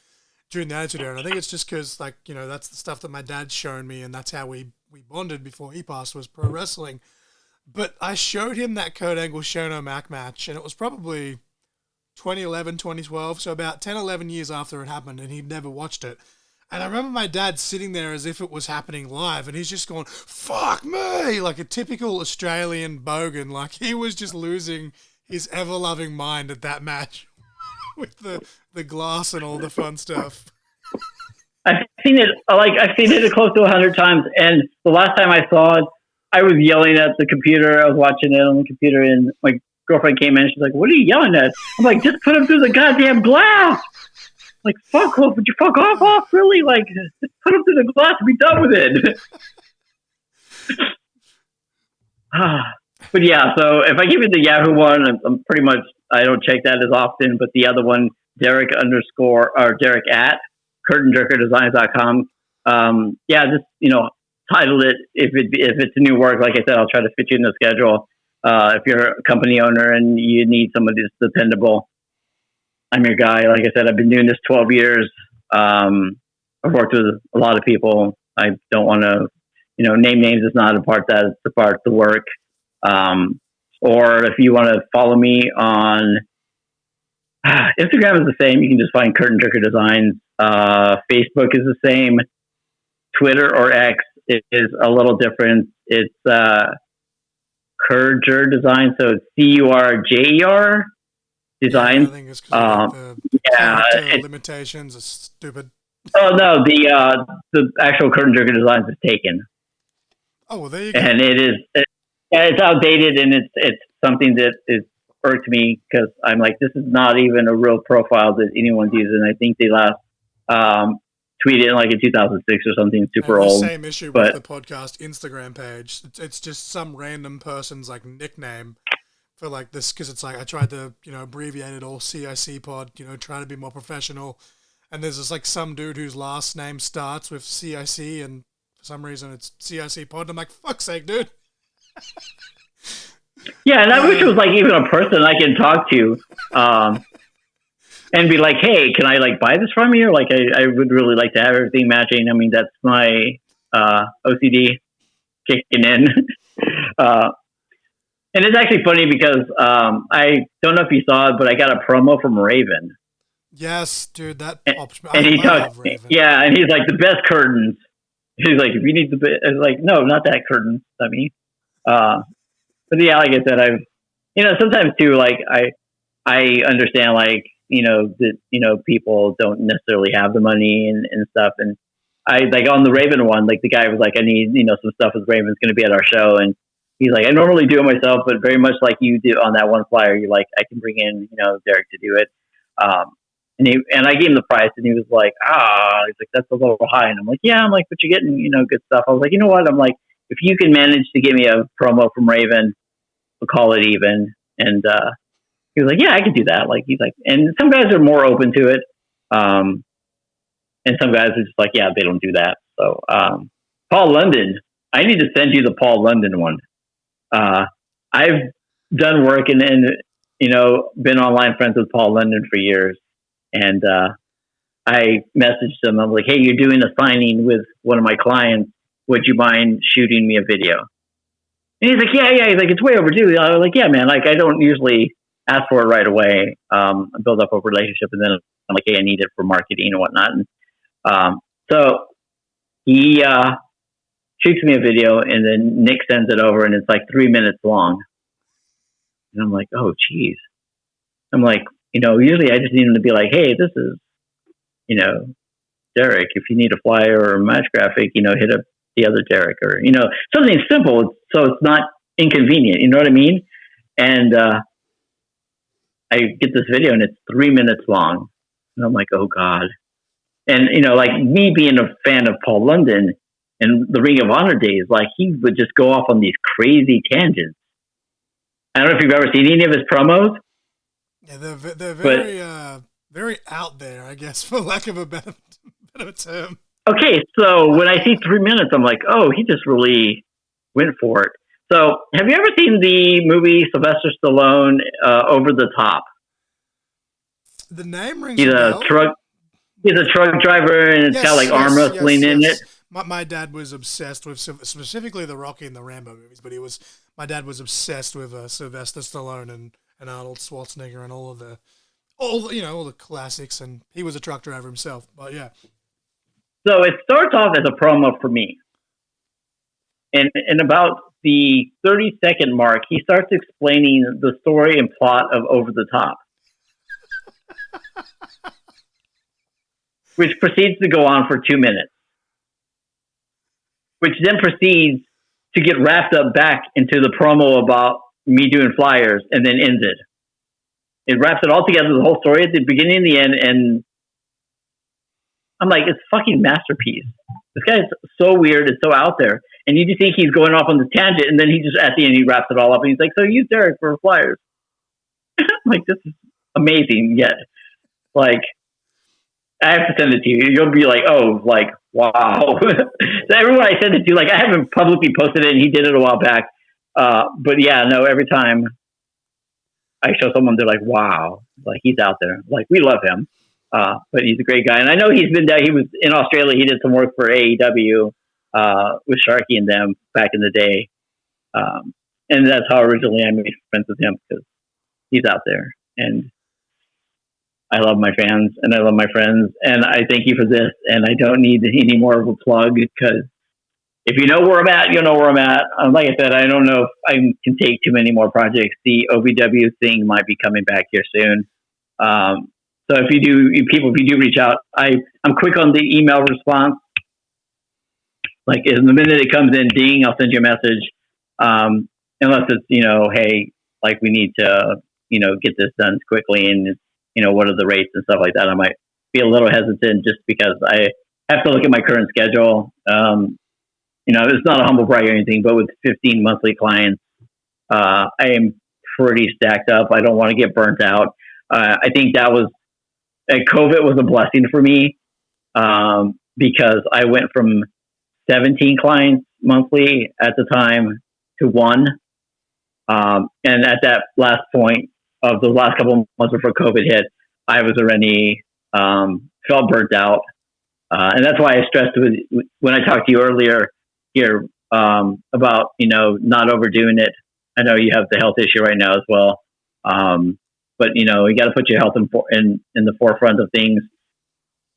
during the Attitude Era. And I think it's just because, like, that's the stuff that my dad's shown me, and that's how we bonded before he passed, was pro wrestling. But I showed him that Kurt Angle Shane O'Mac match, and it was probably 2011, 2012, so about 10, 11 years after it happened, and he'd never watched it. And I remember my dad sitting there as if it was happening live, and he's just going, fuck me, like a typical Australian bogan. Like, he was just losing his ever-loving mind at that match with the glass and all the fun stuff. I've seen it close to 100 times, and the last time I saw it, I was yelling at the computer. I was watching it on the computer, and my girlfriend came in, and she's like, what are you yelling at? I'm like, just put him through the goddamn glass. Like, fuck off. Would you fuck off, really? Like, just put him through the glass and be done with it. But yeah, so if I give you the Yahoo one, I'm pretty much, I don't check that as often, but the other one, Derek at curtainjerkerdesigns.com. Just, title it. If it's a new work, like I said, I'll try to fit you in the schedule. If you're a company owner and you need somebody that's dependable, I'm your guy. Like I said, I've been doing this 12 years. I've worked with a lot of people. I don't want to, name names is not a part that it's a part of the work. Or if you want to follow me on Instagram is the same. You can just find Curtain Jerker Designs. Facebook is the same. Twitter or X is a little different. It's Curger Design, so it's CURJER Designs. I think it's because the limitations are stupid. Oh no, the actual Curtain Jerker Designs is taken. Oh well, there you go. And it's outdated, and it's something that is irked me, because I'm like, this is not even a real profile that anyone's using. I think they last tweeted in 2006 or something super old. Same issue with the podcast Instagram page. It's just some random person's nickname for this, because it's I tried to abbreviate it all CIC pod, trying to be more professional, and there's this some dude whose last name starts with CIC, and for some reason it's CIC pod. I'm like, fuck's sake, dude. Yeah, and I wish it was even a person I can talk to. And be like, hey, can I buy this from you? I would really like to have everything matching. I mean, that's my OCD kicking in. And it's actually funny because I don't know if you saw it, but I got a promo from Raven. Yes, dude, that popped me. And he talked, yeah, and he's like, the best curtains. He's like, if you need the best, I was like, no, not that curtain. I mean, but yeah, like I said, I've, sometimes too, I understand, that, people don't necessarily have the money and stuff. And I, on the Raven one, the guy was like, I need, some stuff with Raven's going to be at our show. And he's like, I normally do it myself, but very much like you do on that one flyer, you're like, I can bring in, Derek to do it. And I gave him the price, and he was like, he's like, that's a little high. And I'm like, yeah, I'm like, but you're getting, good stuff. I was like, you know what? I'm like, if you can manage to get me a promo from Raven, we'll call it even. And he was like, yeah, I could do that. Like, he's like, and some guys are more open to it. And some guys are just like, yeah, they don't do that. So, Paul London, I need to send you the Paul London one. I've done work and been online friends with Paul London for years. And I messaged him. I'm like, hey, you're doing a signing with one of my clients. Would you mind shooting me a video? And he's like, yeah. He's like, it's way overdue. I was like, yeah, man. Like, I don't usually ask for it right away. I build up a relationship, and then I'm like, hey, I need it for marketing and whatnot. And so he shoots me a video, and then Nick sends it over, and it's like 3 minutes long. And I'm like, oh, geez. I'm like, usually I just need him to be like, hey, this is, Derek, if you need a flyer or a match graphic, hit up the other Derek, or, something simple. So it's not inconvenient. You know what I mean? And I get this video, and it's 3 minutes long. And I'm like, oh God. And, like me being a fan of Paul London and the Ring of Honor days, like he would just go off on these crazy tangents. I don't know if you've ever seen any of his promos. Yeah, they're very very out there, I guess, for lack of a better term. Okay, so when I see 3 minutes, I'm like, oh, he just really went for it. So, have you ever seen the movie Sylvester Stallone, Over the Top? The name rings a bell. He's a truck driver, and it's got like arm wrestling in it. My dad was obsessed with specifically the Rocky and the Rambo movies, but my dad was obsessed with Sylvester Stallone and Arnold Schwarzenegger and all the classics, and he was a truck driver himself. But yeah. So it starts off as a promo for me, and about the 30-second mark, he starts explaining the story and plot of Over the Top, which proceeds to go on for 2 minutes, which then proceeds to get wrapped up back into the promo about me doing flyers, and then ends it. It wraps it all together, the whole story at the beginning and the end, and I'm like, it's a fucking masterpiece. This guy is so weird, it's so out there, and you just think he's going off on this tangent, and then he just, at the end, he wraps it all up, and he's like, so use Derek for flyers. I'm like, this is amazing, yet, like, I have to send it to you. You'll be like, oh, like, wow. So everyone I send it to, like, I haven't publicly posted it, and he did it a while back. But yeah, no, every time I show someone, they're like, wow, like he's out there. Like, we love him. But he's a great guy. And I know he's been there. He was in Australia. He did some work for AEW, with Sharky and them back in the day. And that's how originally I made friends with him, because he's out there. And I love my fans and I love my friends, and I thank you for this. And I don't need any more of a plug, because if you know where I'm at, you'll know where I'm at. Like I said, I don't know if I can take too many more projects. The OVW thing might be coming back here soon. So if you do reach out, I'm quick on the email response. Like, in the minute it comes in, ding, I'll send you a message. Unless it's, hey, like, we need to, get this done quickly, and what are the rates and stuff like that. I might be a little hesitant just because I have to look at my current schedule. It's not a humble brag or anything, but with 15 monthly clients, I am pretty stacked up. I don't want to get burnt out. I think COVID was a blessing for me, because I went from 17 clients monthly at the time to 1. And at that last point of the last couple of months before COVID hit, I was already felt burnt out. And that's why I stressed when I talked to you earlier here about, not overdoing it. I know you have the health issue right now as well. But, you got to put your health in the forefront of things.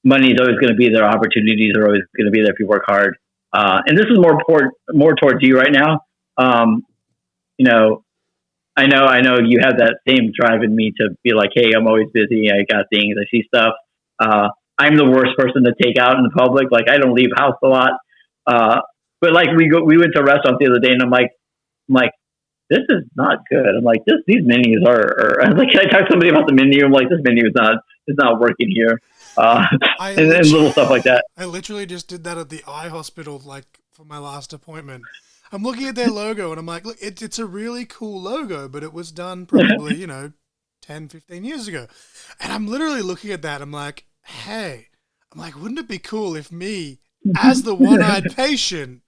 Money is always going to be there. Opportunities are always going to be there if you work hard. And this is more towards you right now. I know you have that same drive in me to be like, hey, I'm always busy. I got things. I see stuff. I'm the worst person to take out in the public. Like, I don't leave house a lot. But like we went to a restaurant the other day, and I'm like, I'm like, this is not good. I'm like, these menus are I'm like, can I talk to somebody about the menu? I'm like, this menu is not working here. And little stuff like that. I literally just did that at the eye hospital, like for my last appointment. I'm looking at their logo and I'm like, look, it's a really cool logo, but it was done probably, 10, 15 years ago. And I'm literally looking at that. I'm like, hey, wouldn't it be cool if me, as the one-eyed patient,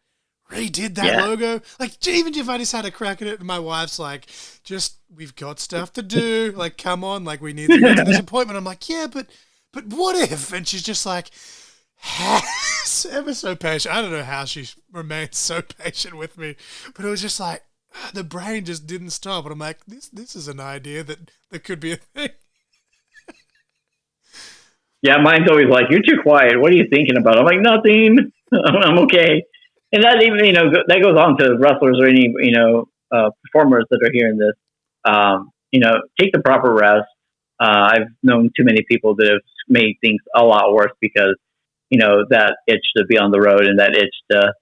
redid that logo? Like, even if I just had a crack at it, and my wife's like, we've got stuff to do. Like, come on, like, we need to get to this appointment. I'm like, yeah, but what if? And she's just like, ever so patient. I don't know how she remained so patient with me, but it was just like, the brain just didn't stop. And I'm like, this is an idea that could be a thing. Yeah, mine's always like, you're too quiet. What are you thinking about? I'm like, nothing. I'm okay. And that even, that goes on to wrestlers or any, performers that are hearing this. Take the proper rest. I've known too many people that have made things a lot worse because, that itch to be on the road and that itch to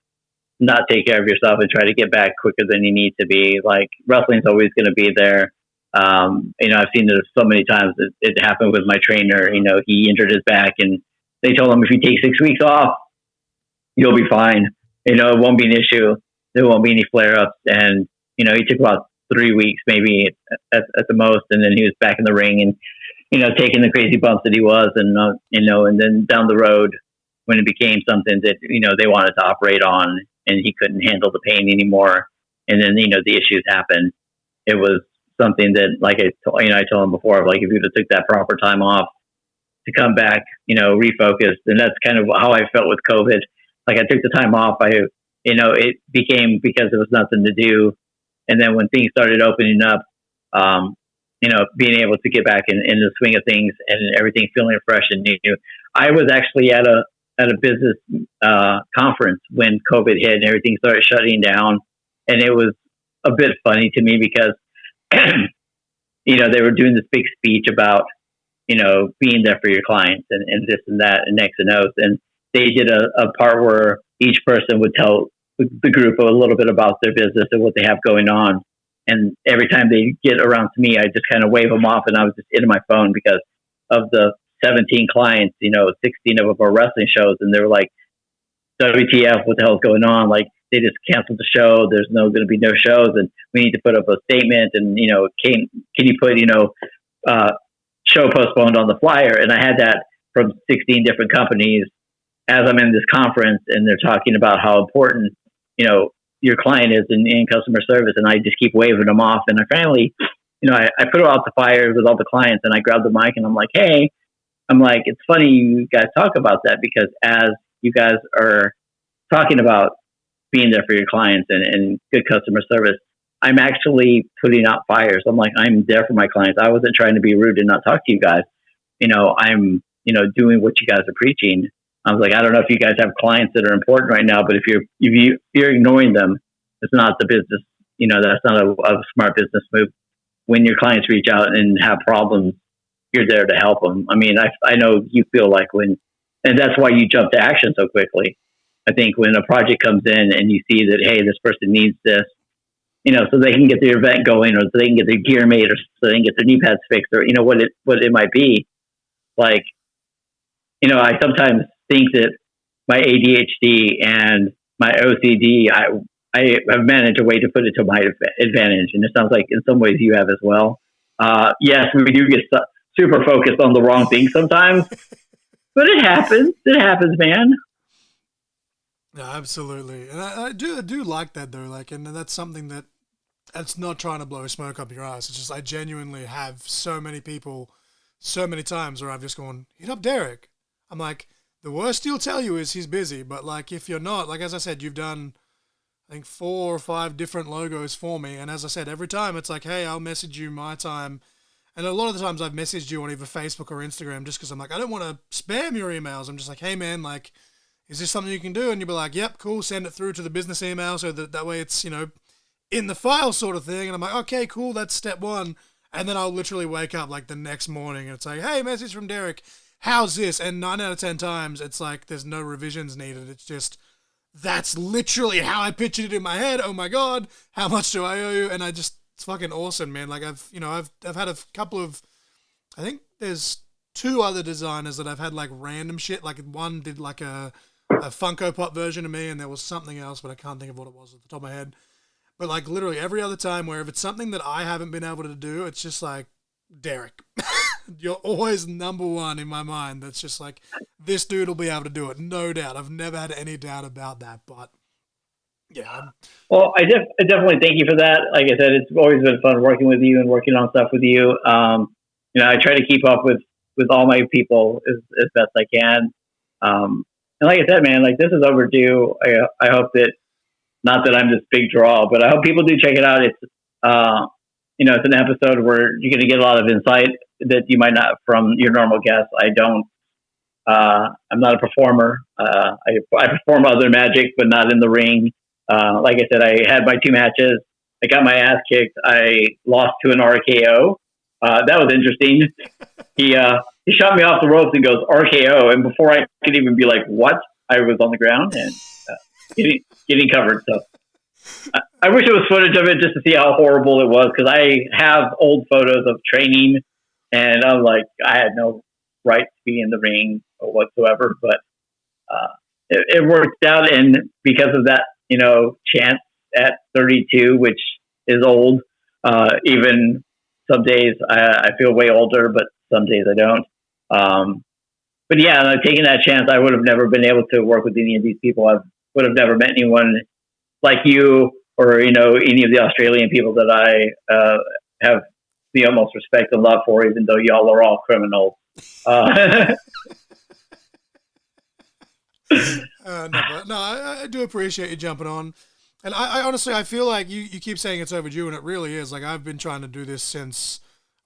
not take care of yourself and try to get back quicker than you need to be. Like, wrestling's always going to be there. I've seen it so many times. It happened with my trainer. He injured his back and they told him, if you take 6 weeks off, you'll be fine. It won't be an issue. There won't be any flare-ups. And, he took about 3 weeks maybe at the most. And then he was back in the ring and, taking the crazy bumps that he was. And, and then down the road, when it became something that, they wanted to operate on and he couldn't handle the pain anymore. And then, the issues happened. It was something that, like I told him before, like if you would have took that proper time off to come back, refocused. And that's kind of how I felt with COVID. Like I took the time off. It became because there was nothing to do. And then when things started opening up, being able to get back in the swing of things and everything feeling fresh and new. I was actually at a business conference when COVID hit and everything started shutting down. And it was a bit funny to me because, they were doing this big speech about, being there for your clients and this and that and X and O's. And they did a part where each person would tell the group a little bit about their business and what they have going on. And every time they get around to me, I just kind of wave them off and I was just into my phone because of the 17 clients, 16 of them are wrestling shows. And they were like, WTF, what the hell's going on? Like, they just canceled the show. There's going to be no shows, and we need to put up a statement. And can you put show postponed on the flyer? And I had that from 16 different companies as I'm in this conference, and they're talking about how important your client is in customer service, and I just keep waving them off. And I finally, I put out the fire with all the clients, and I grabbed the mic, and I'm like, hey, it's funny you guys talk about that because as you guys are talking about being there for your clients and good customer service, I'm actually putting out fires. I'm like, I'm there for my clients. I wasn't trying to be rude and not talk to you guys. I'm, doing what you guys are preaching. I was like, I don't know if you guys have clients that are important right now, but if you're ignoring them, it's not the business. That's not a smart business move. When your clients reach out and have problems, you're there to help them. I mean, I know you feel like and that's why you jump to action so quickly. I think when a project comes in and you see that, hey, this person needs this, so they can get their event going, or so they can get their gear made, or so they can get their knee pads fixed, or what it might be. Like, I sometimes think that my ADHD and my OCD, I have managed a way to put it to my advantage, and it sounds like in some ways you have as well. Yes, we do get super focused on the wrong thing sometimes, but it happens. It happens, man. Yeah, absolutely. And I do like that though. Like, and that's something that's not trying to blow smoke up your ass. It's just, I genuinely have so many people, so many times where I've just gone, hit up Derek. I'm like, the worst he'll tell you is he's busy. But like, if you're not, like, as I said, you've done, I think 4 or 5 different logos for me. And as I said, every time it's like, hey, I'll message you my time. And a lot of the times I've messaged you on either Facebook or Instagram just because I'm like, I don't want to spam your emails. I'm just like, hey man, like, is this something you can do? And you'll be like, yep, cool, send it through to the business email so that way it's, in the file sort of thing. And I'm like, okay, cool, that's step 1. And then I'll literally wake up like the next morning and it's like, hey, message from Derek, how's this? And 9 out of 10 times it's like there's no revisions needed. It's just that's literally how I pictured it in my head. Oh my God, how much do I owe you? And it's fucking awesome, man. Like I've had a couple of, I think there's 2 other designers that I've had like random shit. Like one did like a Funko Pop version of me, and there was something else, but I can't think of what it was at the top of my head. But like literally every other time where if it's something that I haven't been able to do, it's just like, Derek, you're always number one in my mind. That's just like, this dude will be able to do it. No doubt. I've never had any doubt about that, but yeah. Well, I definitely thank you for that. Like I said, it's always been fun working with you and working on stuff with you. I try to keep up with all my people as best I can. And like I said, man, like this is overdue. I hope that, not that I'm this big draw, but I hope people do check it out. It's, it's an episode where you're going to get a lot of insight that you might not from your normal guests. I'm not a performer. I perform other magic, but not in the ring. Like I said, I had my 2 matches. I got my ass kicked. I lost to an RKO. That was interesting. He shot me off the ropes and goes RKO. And before I could even be like, what? I was on the ground and getting covered. So I wish it was footage of it just to see how horrible it was. Cause I have old photos of training and I'm like, I had no right to be in the ring or whatsoever, but, it worked out. And because of that, chance at 32, which is old, even some days I feel way older, but some days I don't. But yeah, like, taking that chance, I would have never been able to work with any of these people. I would have never met anyone like you or, any of the Australian people that I have the utmost respect and love for, even though y'all are all criminals. I do appreciate you jumping on. And I honestly, I feel like you keep saying it's overdue, and it really is. Like, I've been trying to do this since,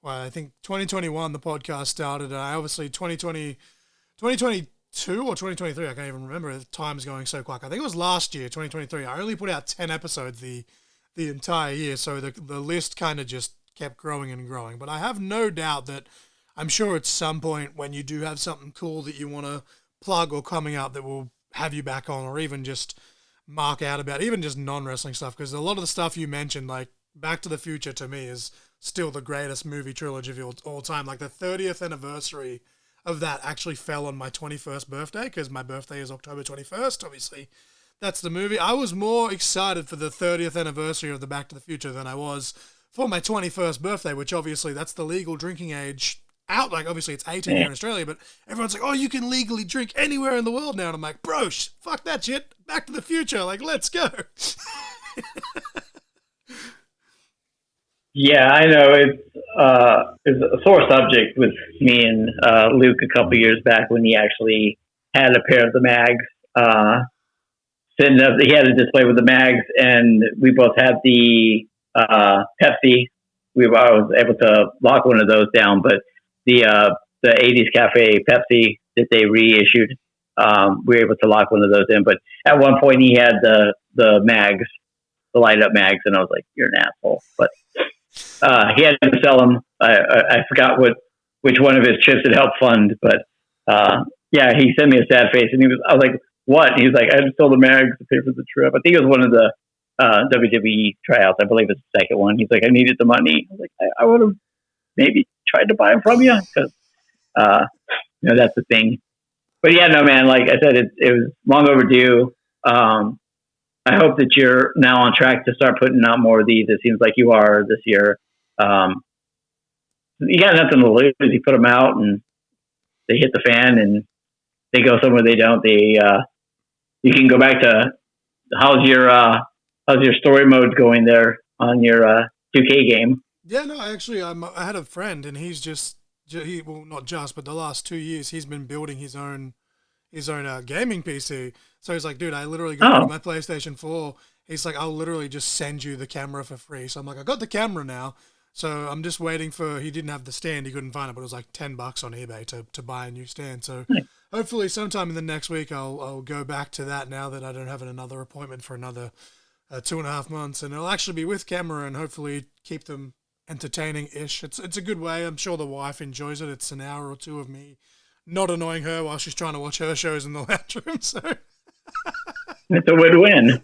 I think 2021, the podcast started. And I obviously 2022 or 2023, I can't even remember. The time's going so quick. I think it was last year, 2023. I only put out 10 episodes the entire year. So the list kind of just kept growing and growing. But I have no doubt that I'm sure at some point when you do have something cool that you want to plug or coming out that will have you back on, or even just mark out about, even just non-wrestling stuff, because a lot of the stuff you mentioned, like Back to the Future, to me is still the greatest movie trilogy of all time. Like the 30th anniversary of that actually fell on my 21st birthday, because my birthday is October 21st, obviously. That's the movie. I was more excited for the 30th anniversary of the Back to the Future than I was for my 21st birthday, which obviously that's the legal drinking age out. Like, obviously it's 18 here in Australia, but everyone's like, oh, you can legally drink anywhere in the world now. And I'm like, bro, fuck that shit. Back to the Future. Like, let's go. Yeah, I know it's a sore subject with me and Luke a couple years back when he actually had a pair of the mags. Sitting up, he had a display with the mags, and we both had the Pepsi. I was able to lock one of those down, but the 80s Cafe Pepsi that they reissued, we were able to lock one of those in. But at one point, he had the mags, the light up mags, and I was like, "You're an asshole." But he had to sell them. I forgot which one of his trips it helped fund, but yeah, he sent me a sad face, and I was like, "What?" And he was like, "I just sold the mags to pay for the trip." I think it was one of the WWE tryouts. I believe it's the second one. He's like, "I needed the money." I was like, "I would have maybe tried to buy them from you, because that's the thing." But yeah, no, man. Like I said, it was long overdue. I hope that you're now on track to start putting out more of these. It seems like you are this year. You got nothing to lose. You put them out and they hit the fan, and they go somewhere they don't. You can go back to how's your story mode going there on your 2K game? Yeah, no, actually, I had a friend, and he's well, not just, but the last 2 years, he's been building his own gaming PC. So he's like, dude, I literally got my PlayStation 4. He's like, I'll literally just send you the camera for free. So I'm like, I got the camera now. So I'm just waiting he didn't have the stand. He couldn't find it, but it was like $10 on eBay to buy a new stand. So hopefully sometime in the next week, I'll go back to that now that I don't have another appointment for another 2.5 months. And it'll actually be with camera and hopefully keep them entertaining-ish. It's a good way. I'm sure the wife enjoys it. It's an hour or two of me not annoying her while she's trying to watch her shows in the lounge room. So It's a win-win.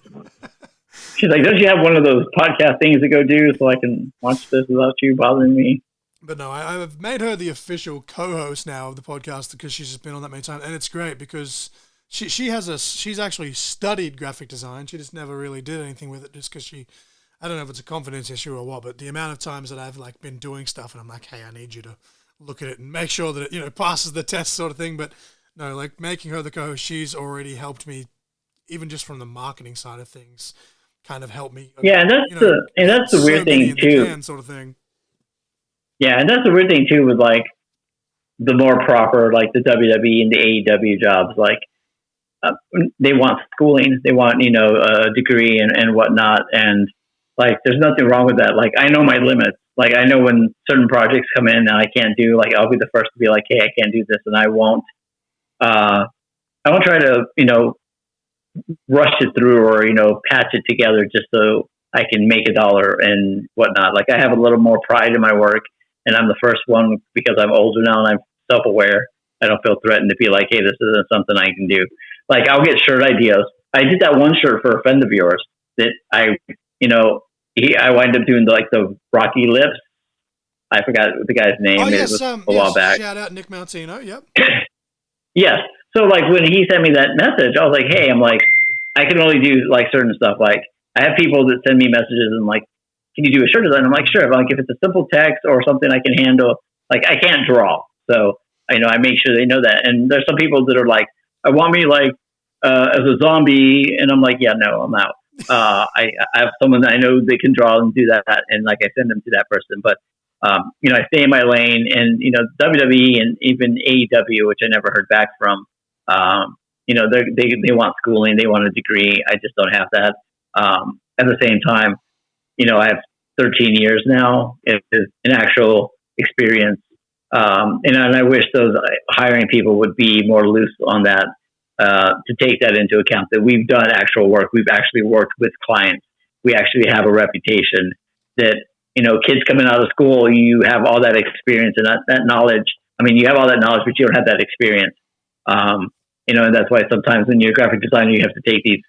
She's like, don't you have one of those podcast things to go do so I can watch this without you bothering me? But no, I've made her the official co-host now of the podcast because she's just been on that many times, and it's great because she's actually studied graphic design. She just never really did anything with it just because I don't know if it's a confidence issue or what, but the amount of times that I've like been doing stuff and I'm like, hey, I need you to look at it and make sure that it passes the test sort of thing. But no, like making her the co-host, she's already helped me even just from the marketing side of things, kind of helped me. Yeah, and that's the weird thing too. Sort of thing. Yeah, and that's the weird thing too with like the more proper, like the WWE and the AEW jobs. Like they want schooling, they want a degree and whatnot, and like there's nothing wrong with that. Like I know my limits. Like I know when certain projects come in and I can't do. Like I'll be the first to be like, hey, I can't do this, and I won't. I won't try to rush it through or patch it together just so I can make $1 and whatnot. Like I have a little more pride in my work. And I'm the first one because I'm older now and I'm self-aware. I don't feel threatened to be like, hey, this isn't something I can do. Like I'll get shirt ideas. I did that one shirt for a friend of yours that I wind up doing the Rocky Lips. I forgot the guy's name. Oh, yes, it was a while back. Shout out Nick Maltino. Yep. Yes. So like when he sent me that message, I was like, hey, I'm like, I can only do like certain stuff. Like I have people that send me messages and like, can you do a shirt design? I'm like, sure. But like if it's a simple text or something I can handle, like I can't draw. So, I make sure they know that. And there's some people that are like, I want me like as a zombie. And I'm like, yeah, no, I'm out. I have someone that I know they can draw and do that. And like I send them to that person. But, I stay in my lane and, WWE and even AEW, which I never heard back from, they want schooling. They want a degree. I just don't have that. At the same time, I have 13 years now in actual experience. And I wish those hiring people would be more loose on that, to take that into account, that we've done actual work. We've actually worked with clients. We actually have a reputation that, kids coming out of school, you have all that experience and that knowledge. I mean, you have all that knowledge, but you don't have that experience. And that's why sometimes when you're a graphic designer, you have to take these,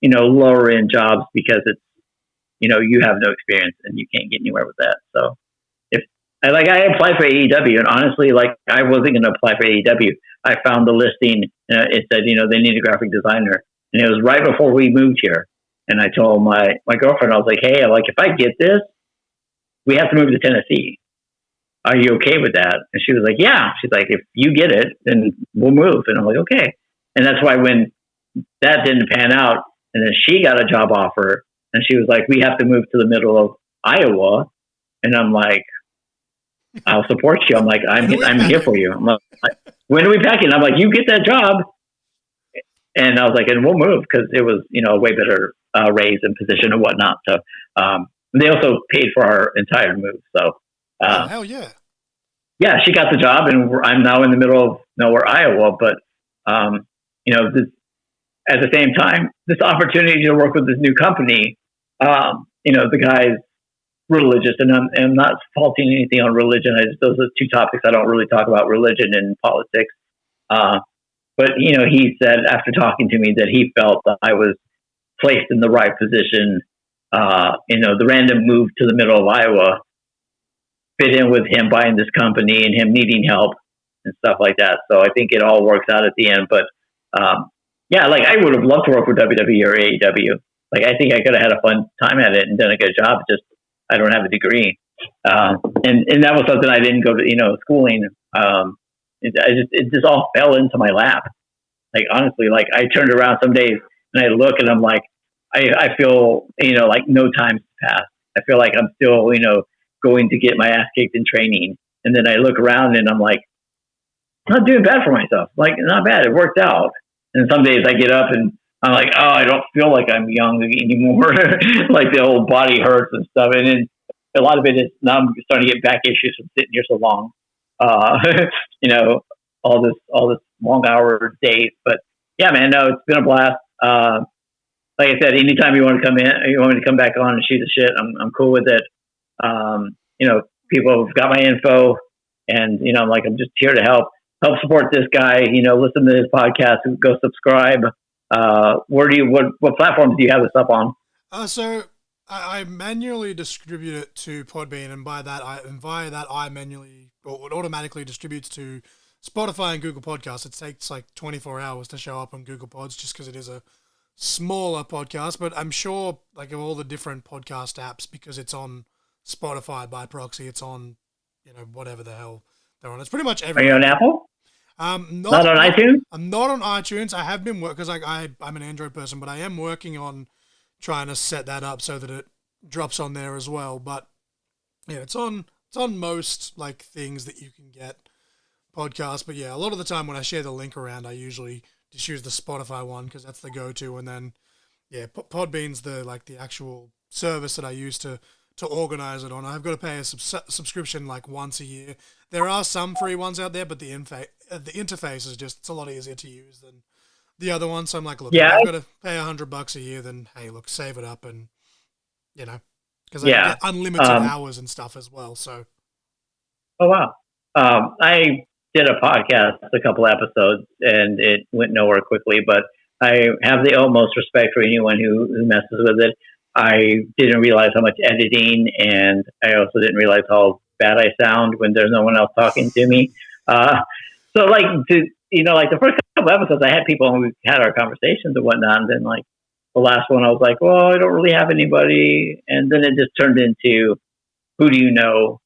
lower end jobs because it's, you have no experience and you can't get anywhere with that. So I applied for AEW and honestly, like I wasn't going to apply for AEW. I found the listing. It said, they need a graphic designer. And it was right before we moved here. And I told my girlfriend, I was like, hey, if I get this, we have to move to Tennessee. Are you okay with that? And she was like, yeah. She's like, if you get it, then we'll move. And I'm like, okay. And that's why when that didn't pan out and then she got a job offer and she was like, we have to move to the middle of Iowa. And I'm like, I'll support you. I'm like, I'm here for you. I'm like, when are we packing? I'm like, you get that job. And I was like, and we'll move because it was, a way better raise and position and whatnot. So they also paid for our entire move. So hell yeah. Yeah, she got the job and I'm now in the middle of nowhere, Iowa. But, at the same time, this opportunity to work with this new company, the guy's religious, and I'm not faulting anything on religion. Those are two topics I don't really talk about, religion and politics. But he said after talking to me that he felt that I was placed in the right position. The random move to the middle of Iowa fit in with him buying this company and him needing help and stuff like that. So I think it all works out at the end. But like I would have loved to work with WWE or AEW. Like I think I could have had a fun time at it and done a good job. Just I don't have a degree, and that was something I didn't go to schooling. It just all fell into my lap. Like honestly, like I turned around some days and I look and I'm like, I feel like no time's passed. I feel like I'm still going to get my ass kicked in training, and then I look around and I'm like, I'm not doing bad for myself. Like not bad. It worked out. And some days I get up and I'm like, oh, I don't feel like I'm young anymore. Like the old body hurts and stuff. And then a lot of it is now I'm starting to get back issues from sitting here so long. All this long hour days. But yeah, man, no, it's been a blast. Like I said, anytime you want to come in, you want me to come back on and shoot the shit, I'm cool with it. People have got my info and, I'm like, I'm just here to help support this guy, listen to his podcast, go subscribe. What platforms do you have this up on? So I manually distribute it to Podbean, and via that I manually, or it automatically distributes to Spotify and Google Podcasts. It takes like 24 hours to show up on Google Pods just because it is a smaller podcast, but I'm sure like of all the different podcast apps, because it's on Spotify by proxy, it's on, whatever the hell they're on. It's pretty much everywhere. Are you on Apple? Not on iTunes? I'm not on iTunes. I have been because I'm an Android person, but I am working on trying to set that up so that it drops on there as well. But yeah, it's on most like things that you can get podcasts. But yeah, a lot of the time when I share the link around, I usually just use the Spotify one because that's the go-to, and then yeah, Podbean's the actual service that I use to organize it on. I've got to pay a subscription like once a year. There are some free ones out there, but the interface is it's a lot easier to use than the other one. So I'm like, look, if I've got to pay $100 a year, then hey, look, save it up, and because I get unlimited hours and stuff as well. So, oh wow, I did a podcast, a couple episodes, and it went nowhere quickly. But I have the utmost respect for anyone who messes with it. I didn't realize how much editing, and I also didn't realize how bad I sound when there's no one else talking to me. So like the first couple episodes, I had people and we had our conversations and whatnot. And then like the last one, I was like, well, I don't really have anybody. And then it just turned into, who do you know?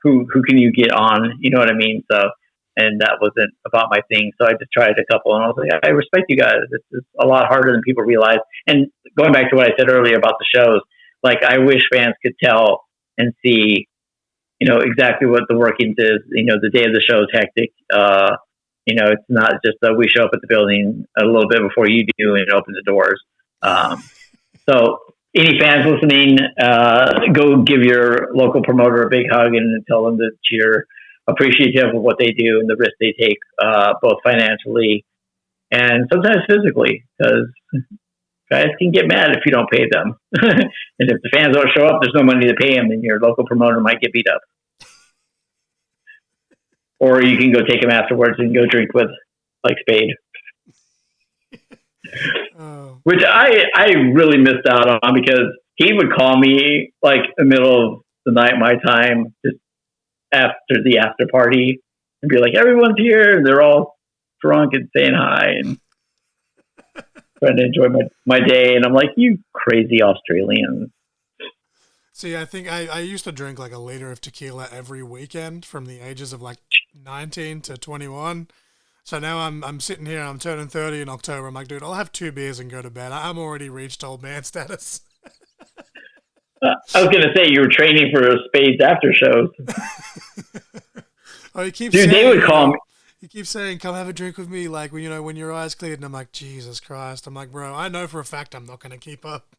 Who can you get on? You know what I mean? So, and that wasn't about my thing. So I just tried a couple, and I was like, I respect you guys. It's a lot harder than people realize. And going back to what I said earlier about the shows, like I wish fans could tell and see, exactly what the workings is. The day of the show is hectic. It's not just we show up at the building a little bit before you do and open the doors. So any fans listening, go give your local promoter a big hug and tell them that you're appreciative of what they do and the risk they take, both financially and sometimes physically, because guys can get mad if you don't pay them. And if the fans don't show up, there's no money to pay them, and your local promoter might get beat up. Or you can go take him afterwards and go drink with, like, Spade. Which I really missed out on, because he would call me, like, in the middle of the night, my time, just after the after party, and be like, everyone's here, and they're all drunk and saying hi, and trying to enjoy my day. And I'm like, you crazy Australians. See, I think I used to drink like a liter of tequila every weekend from the ages of like 19 to 21. So now I'm sitting here and I'm turning 30 in October. I'm like, dude, I'll have 2 beers and go to bed. I'm already reached old man status. I was going to say you were training for Spades after shows. Oh, he keeps dude, saying, they would call me. He keeps saying, come have a drink with me, like, when your eyes cleared. And I'm like, Jesus Christ. I'm like, bro, I know for a fact I'm not going to keep up.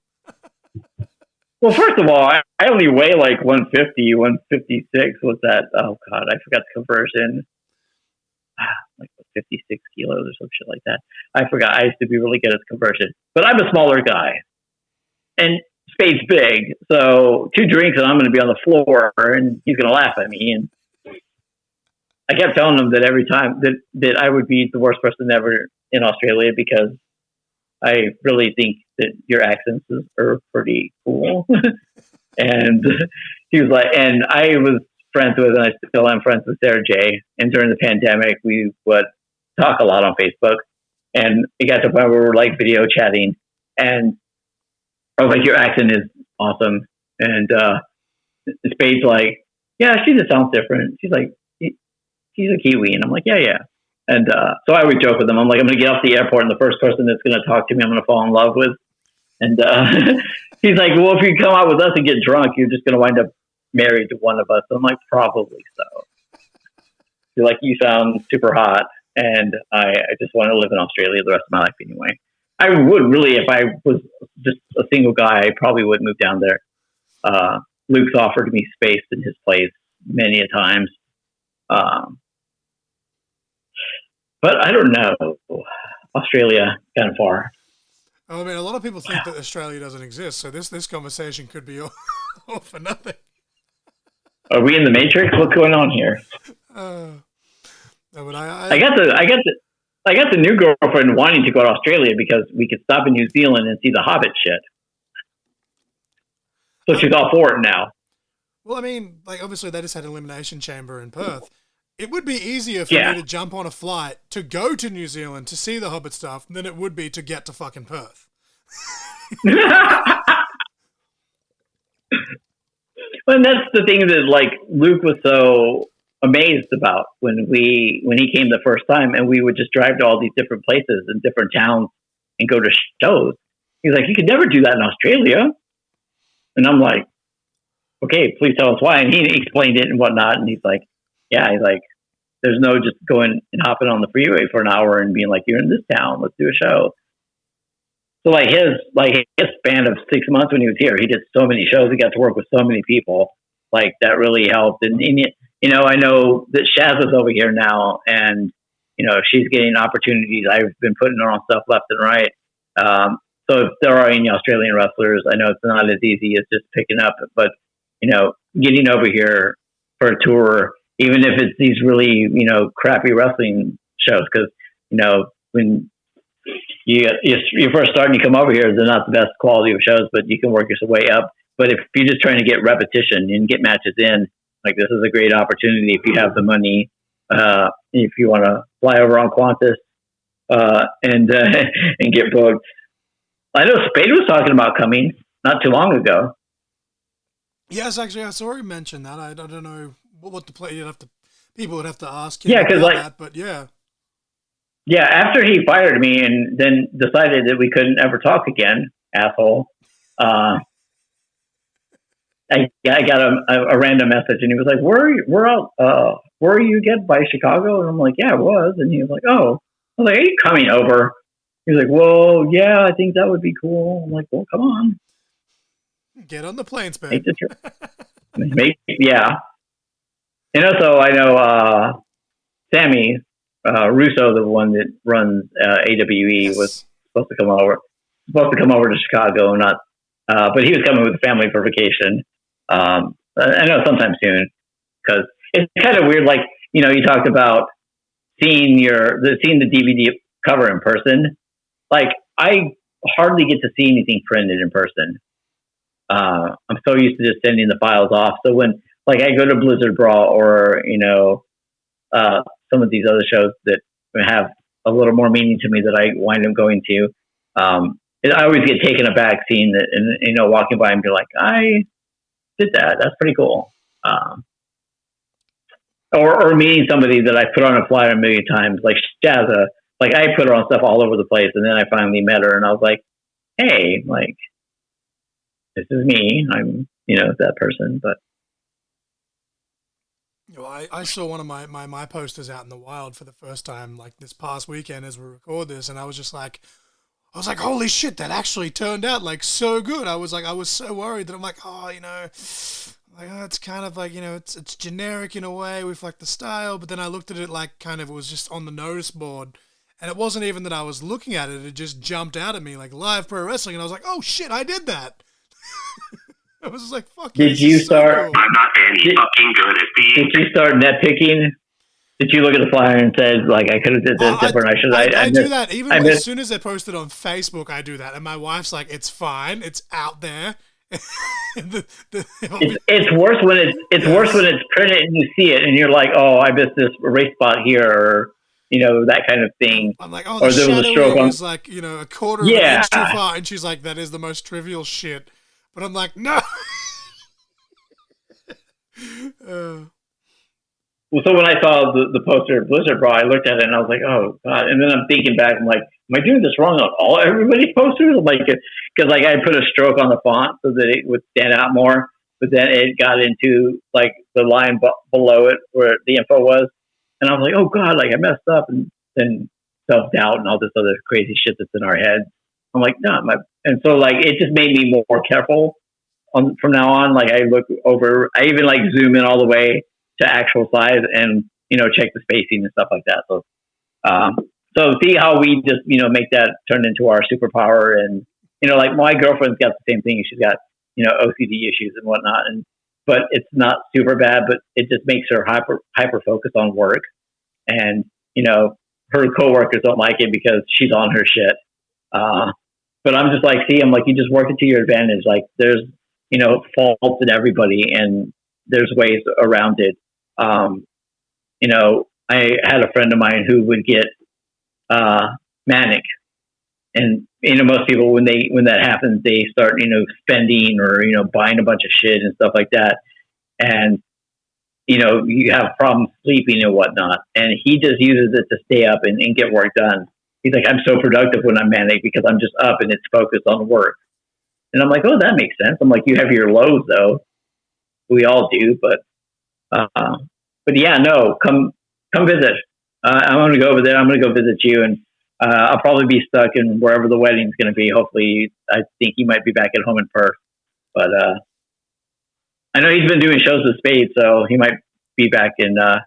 Well, first of all, I only weigh like 150, 156. What's that? Oh, God, I forgot the conversion. Like 56 kilos or some shit like that. I forgot. I used to be really good at the conversion. But I'm a smaller guy. And Spade's big. So 2 drinks and I'm going to be on the floor and he's going to laugh at me. And I kept telling him that every time that I would be the worst person ever in Australia, because I really think that your accents are pretty cool. And he was like, and I was friends with, and I still am friends with Sarah J. And during the pandemic, we would talk a lot on Facebook. And it got to the point where we were like video chatting. And I was like, your accent is awesome. And Spade's like, yeah, she just sounds different. She's like, she's a Kiwi. And I'm like, yeah. And so I would joke with him. I'm like, I'm going to get off the airport, and the first person that's going to talk to me, I'm going to fall in love with. And he's like, well, if you come out with us and get drunk, you're just going to wind up married to one of us. I'm like, probably so. You're like, you sound super hot, and I just want to live in Australia the rest of my life anyway. I would really, if I was just a single guy, I probably would move down there. Luke's offered me space in his place many a times. But I don't know. Australia, kind of far. I mean, a lot of people think that Australia doesn't exist, so this conversation could be all for nothing. Are we in the Matrix? What's going on here? No, but I I got the new girlfriend wanting to go to Australia because we could stop in New Zealand and see the Hobbit shit. So she's all for it now. Well, I mean, like, obviously they just had an elimination chamber in Perth. It would be easier for me to jump on a flight to go to New Zealand to see the Hobbit stuff than it would be to get to fucking Perth. Well, that's the thing that, like, Luke was so amazed about when he came the first time, and we would just drive to all these different places and different towns and go to shows. He's like, you could never do that in Australia. And I'm like, okay, please tell us why. And he explained it and whatnot. And he's like, yeah, he's like, there's no just going and hopping on the freeway for an hour and being like, you're in this town, let's do a show. So his span of 6 months when he was here, he did so many shows. He got to work with so many people. Like, that really helped. And you know, I know that Shaz is over here now, and you know, she's getting opportunities. I've been putting her on stuff left and right. So if there are any Australian wrestlers, I know it's not as easy as just picking up, but you know, getting over here for a tour, even if it's these really, you know, crappy wrestling shows, because you know, when you're first starting, you come over here, they're not the best quality of shows, but you can work your way up. But if you're just trying to get repetition and get matches in, like, this is a great opportunity if you have the money. If you want to fly over on Qantas and get booked. I know Spade was talking about coming not too long ago. Yes, actually, I saw him mention that. I don't know what to play. People would have to ask him. Yeah, because that, but yeah. Yeah, after he fired me and then decided that we couldn't ever talk again, asshole. I got a random message, and he was like, "Where are you again? By Chicago?" And I'm like, "Yeah, I was." And he was like, "Oh." I was like, "Are you coming over?" He was like, "Well, yeah, I think that would be cool." I'm like, "Well, come on, get on the plane, Spade." Yeah. And also, I know Sammy Russo, the one that runs AWE, yes, was supposed to come over to Chicago, but he was coming with the family for vacation. I know sometime soon, because it's kind of weird. Like, you know, you talked about seeing the DVD cover in person. Like, I hardly get to see anything printed in person. I'm so used to just sending the files off. So when, like, I go to Blizzard Brawl or, you know, some of these other shows that have a little more meaning to me that I wind up going to, I always get taken aback seeing that, and, you know, walking by and be like, I did that. That's pretty cool. Or meeting somebody that I put on a flyer a million times, like Shazza. Like, I put her on stuff all over the place, and then I finally met her, and I was like, hey, like, this is me. I'm, you know, that person. But you know, I saw one of my posters out in the wild for the first time, like, this past weekend as we record this, and I was like, holy shit, that actually turned out, like, so good. I was so worried that I'm like, oh, you know, like, oh, it's kind of like, you know, it's generic in a way with, like, the style, but then I looked at it like kind of it was just on the notice board, and it wasn't even that I was looking at it, it just jumped out at me, like, live pro wrestling, and I was like, oh shit, I did that. I was just like, fuck. Did you start? So cool. I'm not any fucking good at being. Did you start nitpicking? Did you look at the flyer and said, like, I could have did this different? I do that. Even as soon as they're posted on Facebook, I do that. And my wife's like, it's fine. It's out there. It's worse when it's worse when it's printed and you see it and you're like, oh, I missed this race spot here, or, you know, that kind of thing. I'm like, oh, the shadowing is like, you know, a quarter of an inch too far. And she's like, that is the most trivial shit. But I'm like, no. Well, so when I saw the poster of Blizzard Brawl, I looked at it and I was like, oh god. And then I'm thinking back, I'm like, am I doing this wrong on everybody's posters? I'm like, because like I put a stroke on the font so that it would stand out more, but then it got into like the line below it where the info was, and I was like, oh god, like I messed up, and then self doubt and all this other crazy shit that's in our heads. I'm like, no, and so like it just made me more careful from now on. Like I look over, I even like zoom in all the way to actual size and, you know, check the spacing and stuff like that. So, so see how we just, you know, make that turn into our superpower. And, you know, like my girlfriend's got the same thing. She's got, you know, OCD issues and whatnot. But it's not super bad, but it just makes her hyper focused on work. And, you know, her coworkers don't like it because she's on her shit. But I'm just like, see, I'm like, you just work it to your advantage. Like there's, faults in everybody and there's ways around it. I had a friend of mine who would get, manic, and, most people, when that happens, they start, spending or, buying a bunch of shit and stuff like that. And, you have problems sleeping and whatnot. And he just uses it to stay up and get work done. He's like, I'm so productive when I'm manic because I'm just up and it's focused on work. And I'm like, oh, that makes sense. I'm like, you have your lows though. We all do, but yeah, no, come visit. I'm going to go over there. I'm going to go visit you, and I'll probably be stuck in wherever the wedding's going to be. Hopefully, I think he might be back at home in Perth, but I know he's been doing shows with Spade, so he might be back in out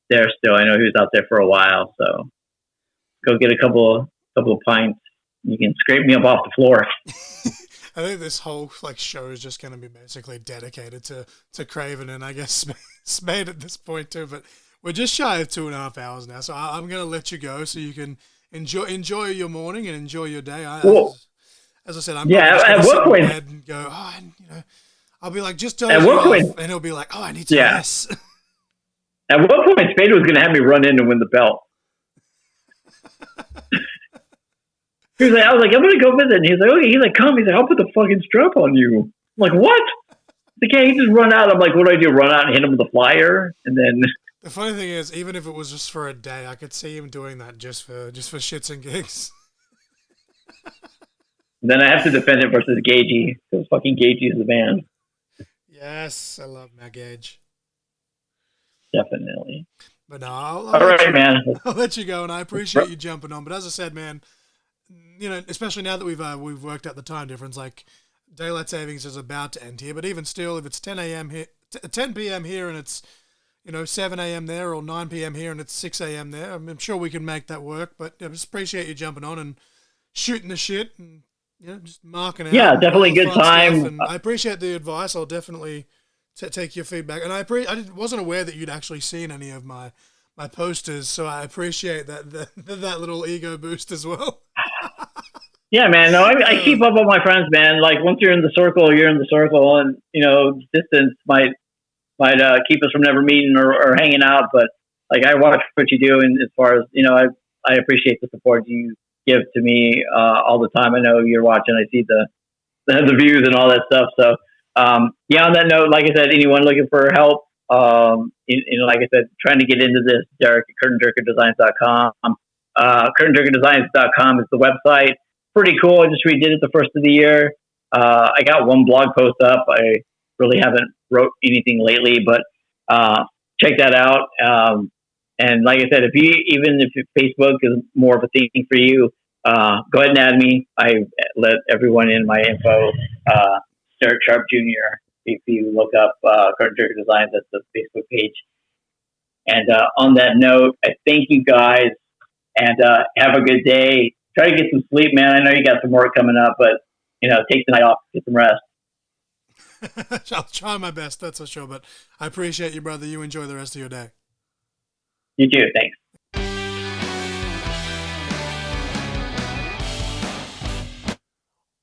there still. I know he was out there for a while, so go get a couple of pints. You can scrape me up off the floor. I think this whole show is just going to be basically dedicated to Craven and I guess Spade at this point too. But we're just shy of 2.5 hours now, so I'm going to let you go so you can enjoy your morning and enjoy your day. As I said, I'm at what point in bed and go, I'll be like, just at what point, and he'll be like, I need to rest. At what point Spade was going to have me run in and win the belt? I was like, I'm going to go visit. And he's like, okay. He's like, come. He's like, I'll put the fucking strap on you. I'm like, what? Like, yeah, he just run out. I'm like, what do I do? Run out and hit him with a flyer? And then... The funny thing is, even if it was just for a day, I could see him doing that just for shits and gigs. Then I have to defend it versus Gagey, because fucking Gagey is the man. Yes, I love Matt Gage. Definitely. But no, I'll man. I'll let you go, and I appreciate you jumping on. But as I said, man, especially now that we've worked out the time difference, daylight savings is about to end here. But even still, if it's 10 a.m. here, 10 p.m. here, and it's 7 a.m. there, or 9 p.m. here, and it's 6 a.m. there, I'm sure we can make that work. But I just appreciate you jumping on and shooting the shit and just marking out. Yeah, definitely good time. And I appreciate the advice. I'll definitely take your feedback. And I wasn't aware that you'd actually seen any of my posters, so I appreciate that little ego boost as well. Yeah, man. No, I keep up with my friends, man. Like once you're in the circle, you're in the circle, and distance might keep us from never meeting or hanging out. But I watch what you do, and as far as I appreciate the support you give to me all the time. I know you're watching. I see the views and all that stuff. So on that note, like I said, anyone looking for help, like I said, trying to get into this, Derek at curtainjerkerdesigns.com. Curtainjerkerdesigns.com is the website. Pretty cool. I just redid it the first of the year. I got one blog post up. I really haven't wrote anything lately, but check that out. And like I said, if Facebook is more of a thing for you, go ahead and add me. I let everyone in my info. Derek Sharp Jr. If you look up Curtain Jerker Designs, that's the Facebook page. And on that note, I thank you guys, and have a good day. Try to get some sleep, man. I know you got some work coming up, but take the night off, get some rest. I'll try my best, that's for sure. But I appreciate you, brother. You enjoy the rest of your day. You too. Thanks.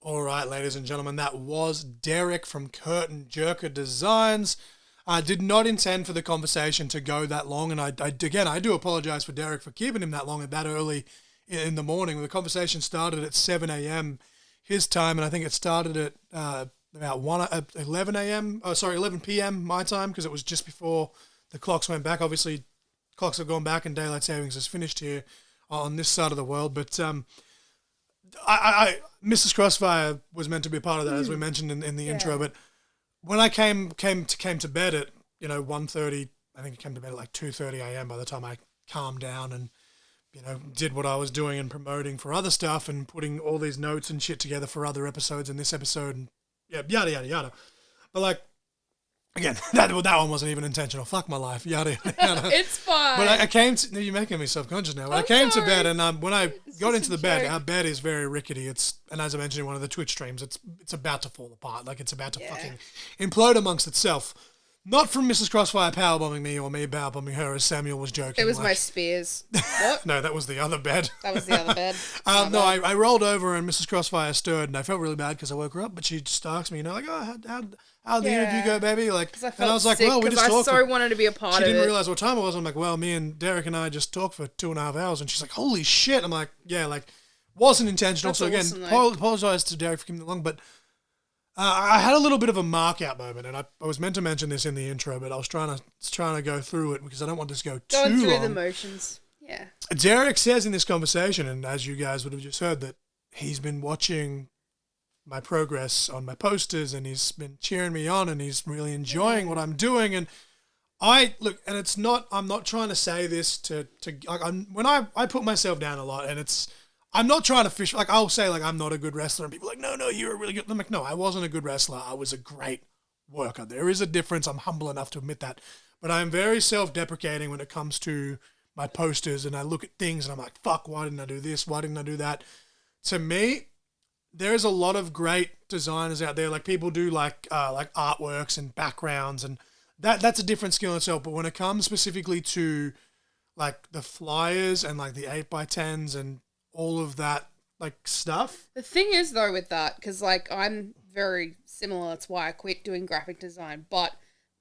All right, ladies and gentlemen, that was Derek from Curtain Jerker Designs. I did not intend for the conversation to go that long, and I do apologize for Derek for keeping him that long, that early in the morning. The conversation started at 7 a.m. his time, and I think it started at about 11 p.m. my time, because it was just before the clocks went back. Obviously, clocks have gone back and daylight savings is finished here on this side of the world, but Mrs. Crossfire was meant to be a part of that, as we mentioned in the intro. But when I came to bed at 1:30, I think I came to bed at 2:30 a.m. By the time I calmed down and did what I was doing and promoting for other stuff and putting all these notes and shit together for other episodes and this episode and yada yada yada. But again, that one wasn't even intentional. Fuck my life, yada yada yada. It's fine. But I came to. You're making me self-conscious now. I came to bed, and when I got into the bed, our bed is very rickety. And as I mentioned in one of the Twitch streams, it's about to fall apart. It's about to fucking implode amongst itself. Not from Mrs. Crossfire powerbombing me or me powerbombing her, as Samuel was joking. It was my spears. What? No, that was the other bed. That was the other bed. No, I rolled over and Mrs. Crossfire stirred, and I felt really bad because I woke her up, but she just asked me, like, oh, how'd the interview go, baby? Like, I and I was like, sick, well, we just talked. I so wanted to be a part of it. She didn't realize what time it was. I'm like, well, me and Derek and I just talked for 2.5 hours, and she's like, holy shit. I'm like, yeah, like, wasn't intentional. That's so again, awesome, apologize to Derek for keeping it long, but I had a little bit of a mark out moment, and I was meant to mention this in the intro, but I was trying to go through it because I don't want this to go too long. Going through the motions, yeah. Derek says in this conversation, and as you guys would have just heard, that he's been watching my progress on my posters, and he's been cheering me on, and he's really enjoying what I'm doing. And I look, and it's not. I'm not trying to say this to. When I put myself down a lot, and I'm not trying to fish. Like, I'll say, like, I'm not a good wrestler, and people are like, no, you're a really good. I'm like, no, I wasn't a good wrestler. I was a great worker. There is a difference. I'm humble enough to admit that. But I'm very self-deprecating when it comes to my posters, and I look at things, and I'm like, fuck, why didn't I do this? Why didn't I do that? To me, there's a lot of great designers out there. Like, people do, like artworks and backgrounds, and that's a different skill in itself. But when it comes specifically to, like, the flyers and, like, the 8x10s and all of that, like, stuff. The thing is, though, with that, because, like, I'm very similar. That's why I quit doing graphic design. But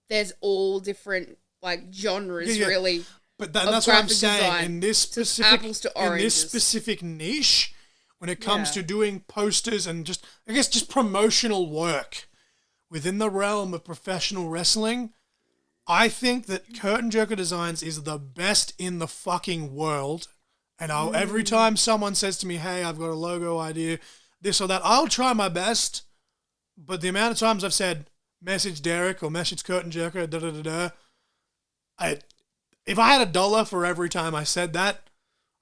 there's all different, like, genres, really. But that's what I'm saying. Design. In this Apples to specific niche, when it comes to doing posters and just promotional work within the realm of professional wrestling, I think that Curtain Jerker Designs is the best in the fucking world. And every time someone says to me, hey, I've got a logo idea, this or that, I'll try my best. But the amount of times I've said, message Derek or message Curtain Jerker, if I had $1 for every time I said that,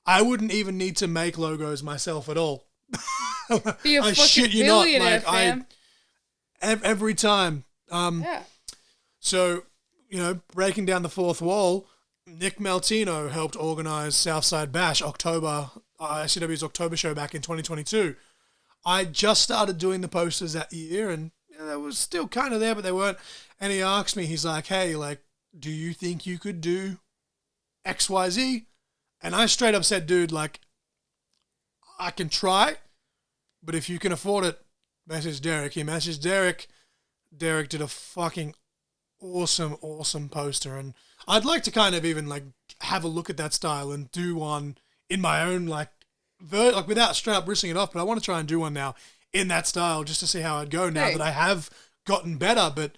I wouldn't even need to make logos myself at all. Be a fucking billionaire, fam. Every time. So, breaking down the fourth wall, Nick Maltino helped organize Southside Bash, SCW's October show back in 2022. I just started doing the posters that year, and they were still kind of there, but they weren't. And he asked me, he's like, hey, like, do you think you could do XYZ? And I straight up said, dude, like, I can try, but if you can afford it, message Derek. He messaged Derek. Derek did a fucking awesome poster, and I'd like to kind of even, like, have a look at that style and do one in my own, like without straight up rinsing it off, but I want to try and do one now in that style just to see how I'd go now that I have gotten better. But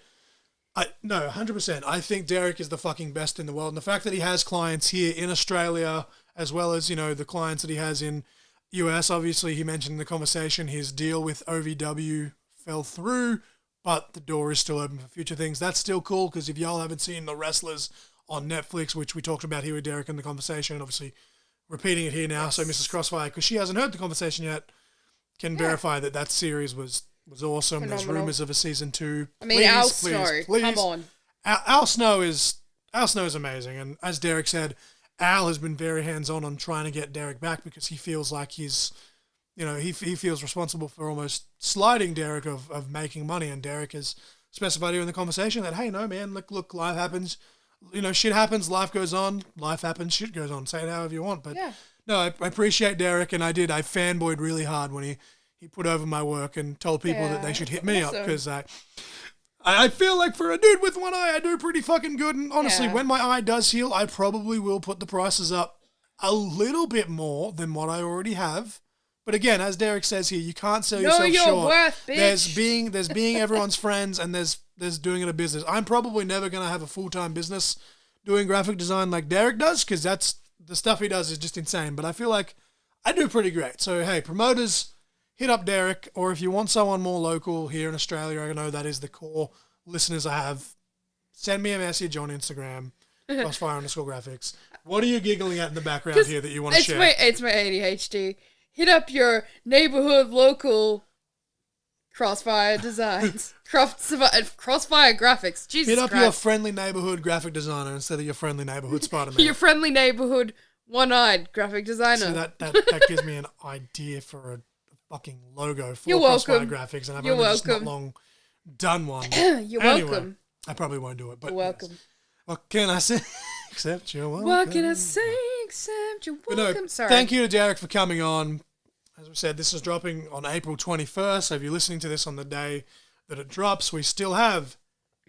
100%. I think Derek is the fucking best in the world. And the fact that he has clients here in Australia, as well as, the clients that he has in US, obviously he mentioned in the conversation his deal with OVW fell through, but the door is still open for future things. That's still cool, because if y'all haven't seen The Wrestlers on Netflix, which we talked about here with Derek in the conversation, and obviously repeating it here now, so Mrs. Crossfire, because she hasn't heard the conversation yet, can verify that series was awesome. Phenomenal. There's rumors of a season 2. I mean, Al Snow, come on. Al Snow is amazing, and as Derek said, Al has been very hands-on trying to get Derek back, because he feels like he's, he feels responsible for almost sliding Derek of making money, and Derek has specified here in the conversation that, hey, no, man, look, life happens. Shit happens, life goes on, life happens, shit goes on. Say it however you want. But no, I appreciate Derek, and I fanboyed really hard when he put over my work and told people that they should hit me up, because I feel like for a dude with one eye, I do pretty fucking good. And honestly, when my eye does heal, I probably will put the prices up a little bit more than what I already have. But again, as Derek says here, you can't sell yourself short. Know your worth, bitch. There's being everyone's friends, and there's doing it a business. I'm probably never going to have a full-time business doing graphic design like Derek does, because that's the stuff he does is just insane. But I feel like I do pretty great. So, hey, promoters, hit up Derek, or if you want someone more local here in Australia, I know that is the core listeners I have, send me a message on Instagram, Crossfire_graphics. What are you giggling at in the background here that you want to share? It's my ADHD. Hit up your neighborhood local Crossfire Designs. Crossfire Graphics. Jesus Christ. Hit up your friendly neighborhood graphic designer instead of your friendly neighborhood Spider-Man. Your friendly neighborhood one-eyed graphic designer. So that gives me an idea for a fucking logo for Crossfire Graphics, and I've only just not long done one. You're welcome. I probably won't do it. But You're welcome. Yes. What can I say? Except you're welcome. What can I say except you're welcome? Sorry. Thank you to Derek for coming on. As we said, this is dropping on April 21st. So if you're listening to this on the day that it drops, we still have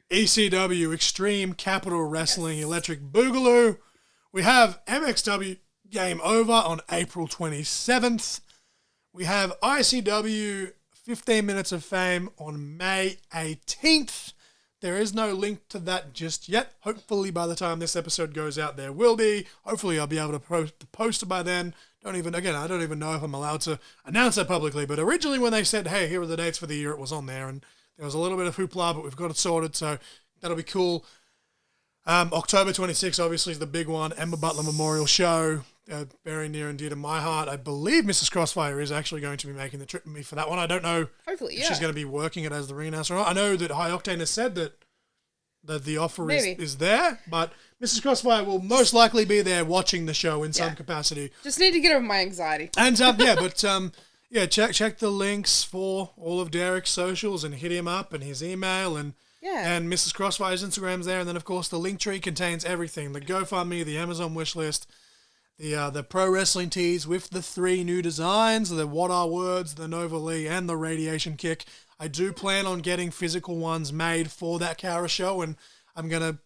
ECW Extreme Capital Wrestling Electric Boogaloo. We have MXW Game Over on April 27th. We have ICW 15 Minutes of Fame on May 18th. There is no link to that just yet. Hopefully by the time this episode goes out, there will be. Hopefully I'll be able to post it by then. I don't even know if I'm allowed to announce that publicly, but originally when they said, hey, here are the dates for the year, it was on there, and there was a little bit of hoopla, but we've got it sorted, so that'll be cool. October 26th, obviously, is the big one. Emma Butler Memorial Show, very near and dear to my heart. I believe Mrs. Crossfire is actually going to be making the trip with me for that one. I don't know Hopefully, if she's going to be working it as the ring announcer or not. I know that High Octane has said that the offer is there, but Mrs. Crossfire will most likely be there watching the show in some capacity. Just need to get over my anxiety. And check the links for all of Derek's socials and hit him up and his email and Mrs. Crossfire's Instagram's there, and then of course the link tree contains everything: the GoFundMe, the Amazon wishlist, the pro wrestling tees with the 3 new designs, the What Are Words, the Nova Lee, and the Radiation Kick. I do plan on getting physical ones made for that Cara show, and I'm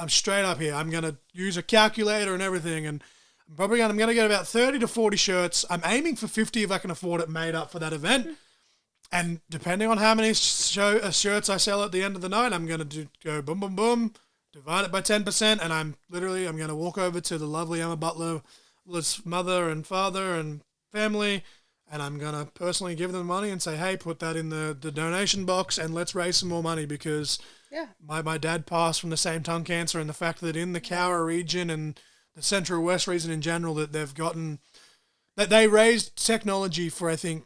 straight up here. I'm gonna use a calculator and everything, and I'm gonna get about 30 to 40 shirts. I'm aiming for 50 if I can afford it made up for that event. And depending on how many shirts I sell at the end of the night, I'm going to go boom, boom, boom, divide it by 10%, and I'm going to walk over to the lovely Emma Butler's mother and father and family, and I'm going to personally give them money and say, hey, put that in the donation box and let's raise some more money, because my dad passed from the same tongue cancer, and the fact that in the Cowra region and the Central West region in general that they raised technology for, I think,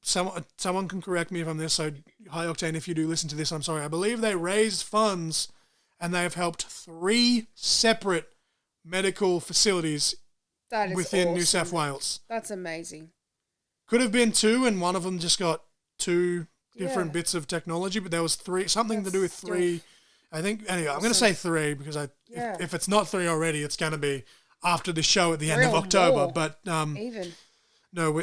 someone can correct me if I'm this, so High Octane, if you do listen to this, I'm sorry. I believe they raised funds and they have helped 3 separate medical facilities within awesome. New South Wales. That's amazing. Could have been 2 and one of them just got 2 different bits of technology, but there was 3, something to do with 3. I think, anyway, I'm going to say 3 because if it's not 3 already, it's going to be after the show at the end of October. More. But even. No,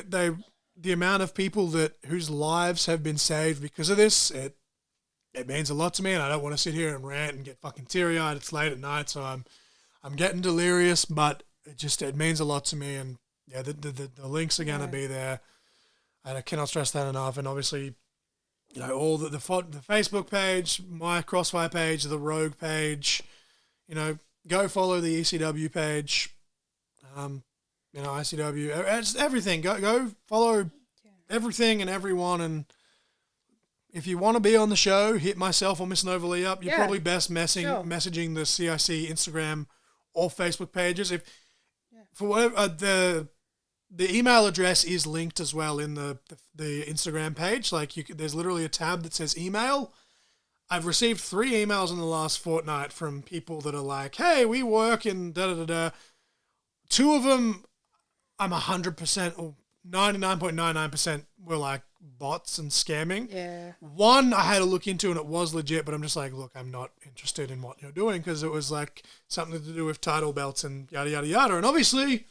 the amount of people whose lives have been saved because of this, it means a lot to me, and I don't want to sit here and rant and get fucking teary-eyed. It's late at night, so I'm getting delirious, but it means a lot to me, and the links are going to be there, and I cannot stress that enough. And obviously, all the Facebook page, my Crossfire page, the Rogue page, go follow the ECW page. ICW, it's everything. Go follow everything and everyone, and if you want to be on the show, hit myself or Miss Nova Lee up. You're probably best messaging the CIC Instagram or Facebook pages. For whatever the email address is linked as well in the Instagram page. Like there's literally a tab that says email. I've received 3 emails in the last fortnight from people that are like, "Hey, we work in da da da da." 2 of them, I'm 100% or 99.99% were like bots and scamming. Yeah. 1 I had to look into and it was legit, but I'm just like, look, I'm not interested in what you're doing because it was like something to do with title belts and yada, yada, yada. And obviously,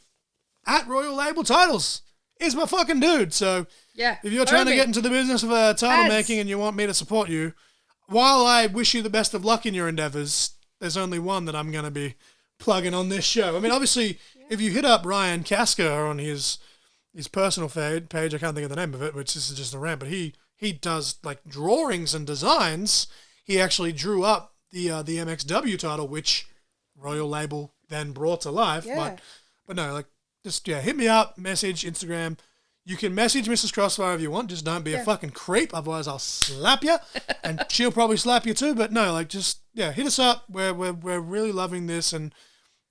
at Royal Label Titles is my fucking dude. So if you're trying to get into the business of title making and you want me to support you, while I wish you the best of luck in your endeavors, there's only one that I'm going to be plugging on this show. I mean, obviously, if you hit up Ryan Casca on his personal page, I can't think of the name of it, which this is just a rant, but he does like drawings and designs. He actually drew up the MXW title, which Royal Label then brought to life. Yeah. But no, like just hit me up, message Instagram. You can message Mrs. Crossfire if you want. Just don't be a fucking creep, otherwise I'll slap you, and she'll probably slap you too. But no, like just hit us up. We're really loving this, and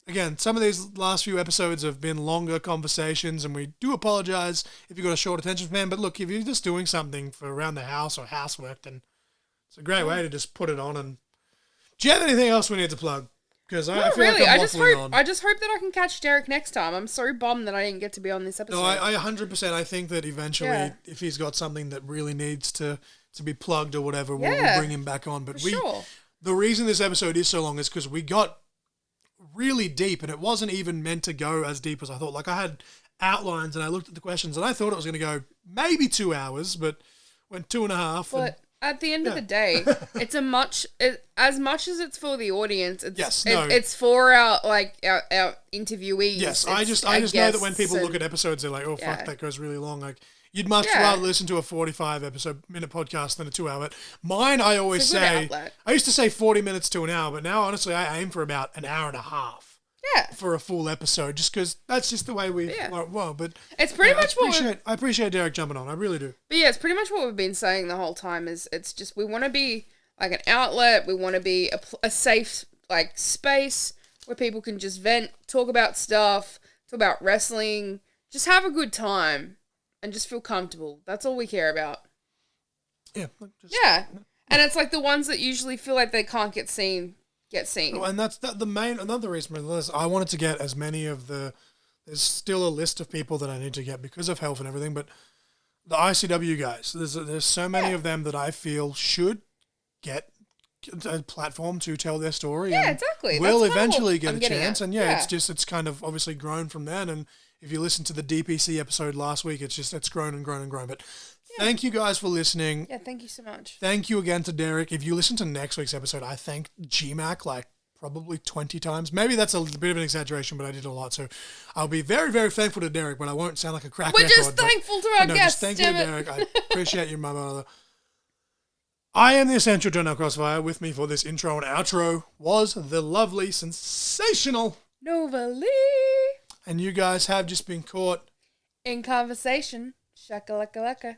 again, some of these last few episodes have been longer conversations, and we do apologize if you've got a short attention span. But look, if you're just doing something for around the house or housework, then it's a great way to just put it on. And do you have anything else we need to plug? Because I feel like I'm waffling on. I just hope that I can catch Derek next time. I'm so bummed that I didn't get to be on this episode. No, I 100%. I think that eventually, if he's got something that really needs to be plugged or whatever, we'll bring him back on. But the reason this episode is so long is because we got really deep, and it wasn't even meant to go as deep as I thought. Like, I had outlines, and I looked at the questions, and I thought it was going to go maybe 2 hours, but went 2.5. But at the end of the day, it's as much as it's for the audience. It's for our interviewees. Yes, I just know that when people look at episodes, they're like, oh fuck, that goes really long. Like, you'd much rather listen to a 45-minute podcast than a 2 hour. Mine, I always say, I used to say 40 minutes to an hour, but now honestly, I aim for about an hour and a half. Yeah. For a full episode, just because that's just the way we. Well, but it's pretty much I appreciate Derek jumping on. I really do. But yeah, it's pretty much what we've been saying the whole time. Is it's just we want to be like an outlet. We want to be a safe space where people can just vent, talk about stuff, talk about wrestling, just have a good time, and just feel comfortable. That's all we care about. Yeah. And it's like the ones that usually feel like they can't get seen. Oh, and that's another reason for the list. I wanted to get as many of there's still a list of people that I need to get because of health and everything, but the ICW guys, there's so many of them that I feel should get a platform to tell their story. Yeah, exactly. Will eventually get a chance. And it's kind of obviously grown from then. And if you listen to the DPC episode last week, it's grown and grown and grown. But thank you guys for listening. Yeah, thank you so much. Thank you again to Derek. If you listen to next week's episode, I thanked GMAC probably 20 times. Maybe that's a bit of an exaggeration, but I did a lot. So I'll be very, very thankful to Derek, but I won't sound like a crack We're record. just thankful to our guests. Thank you, Derek. I appreciate you, my mother. I am the Essential John Crossfire. With me for this intro and outro was the lovely, sensational Nova Lee. And you guys have just been caught in conversation. Shakalaka laka.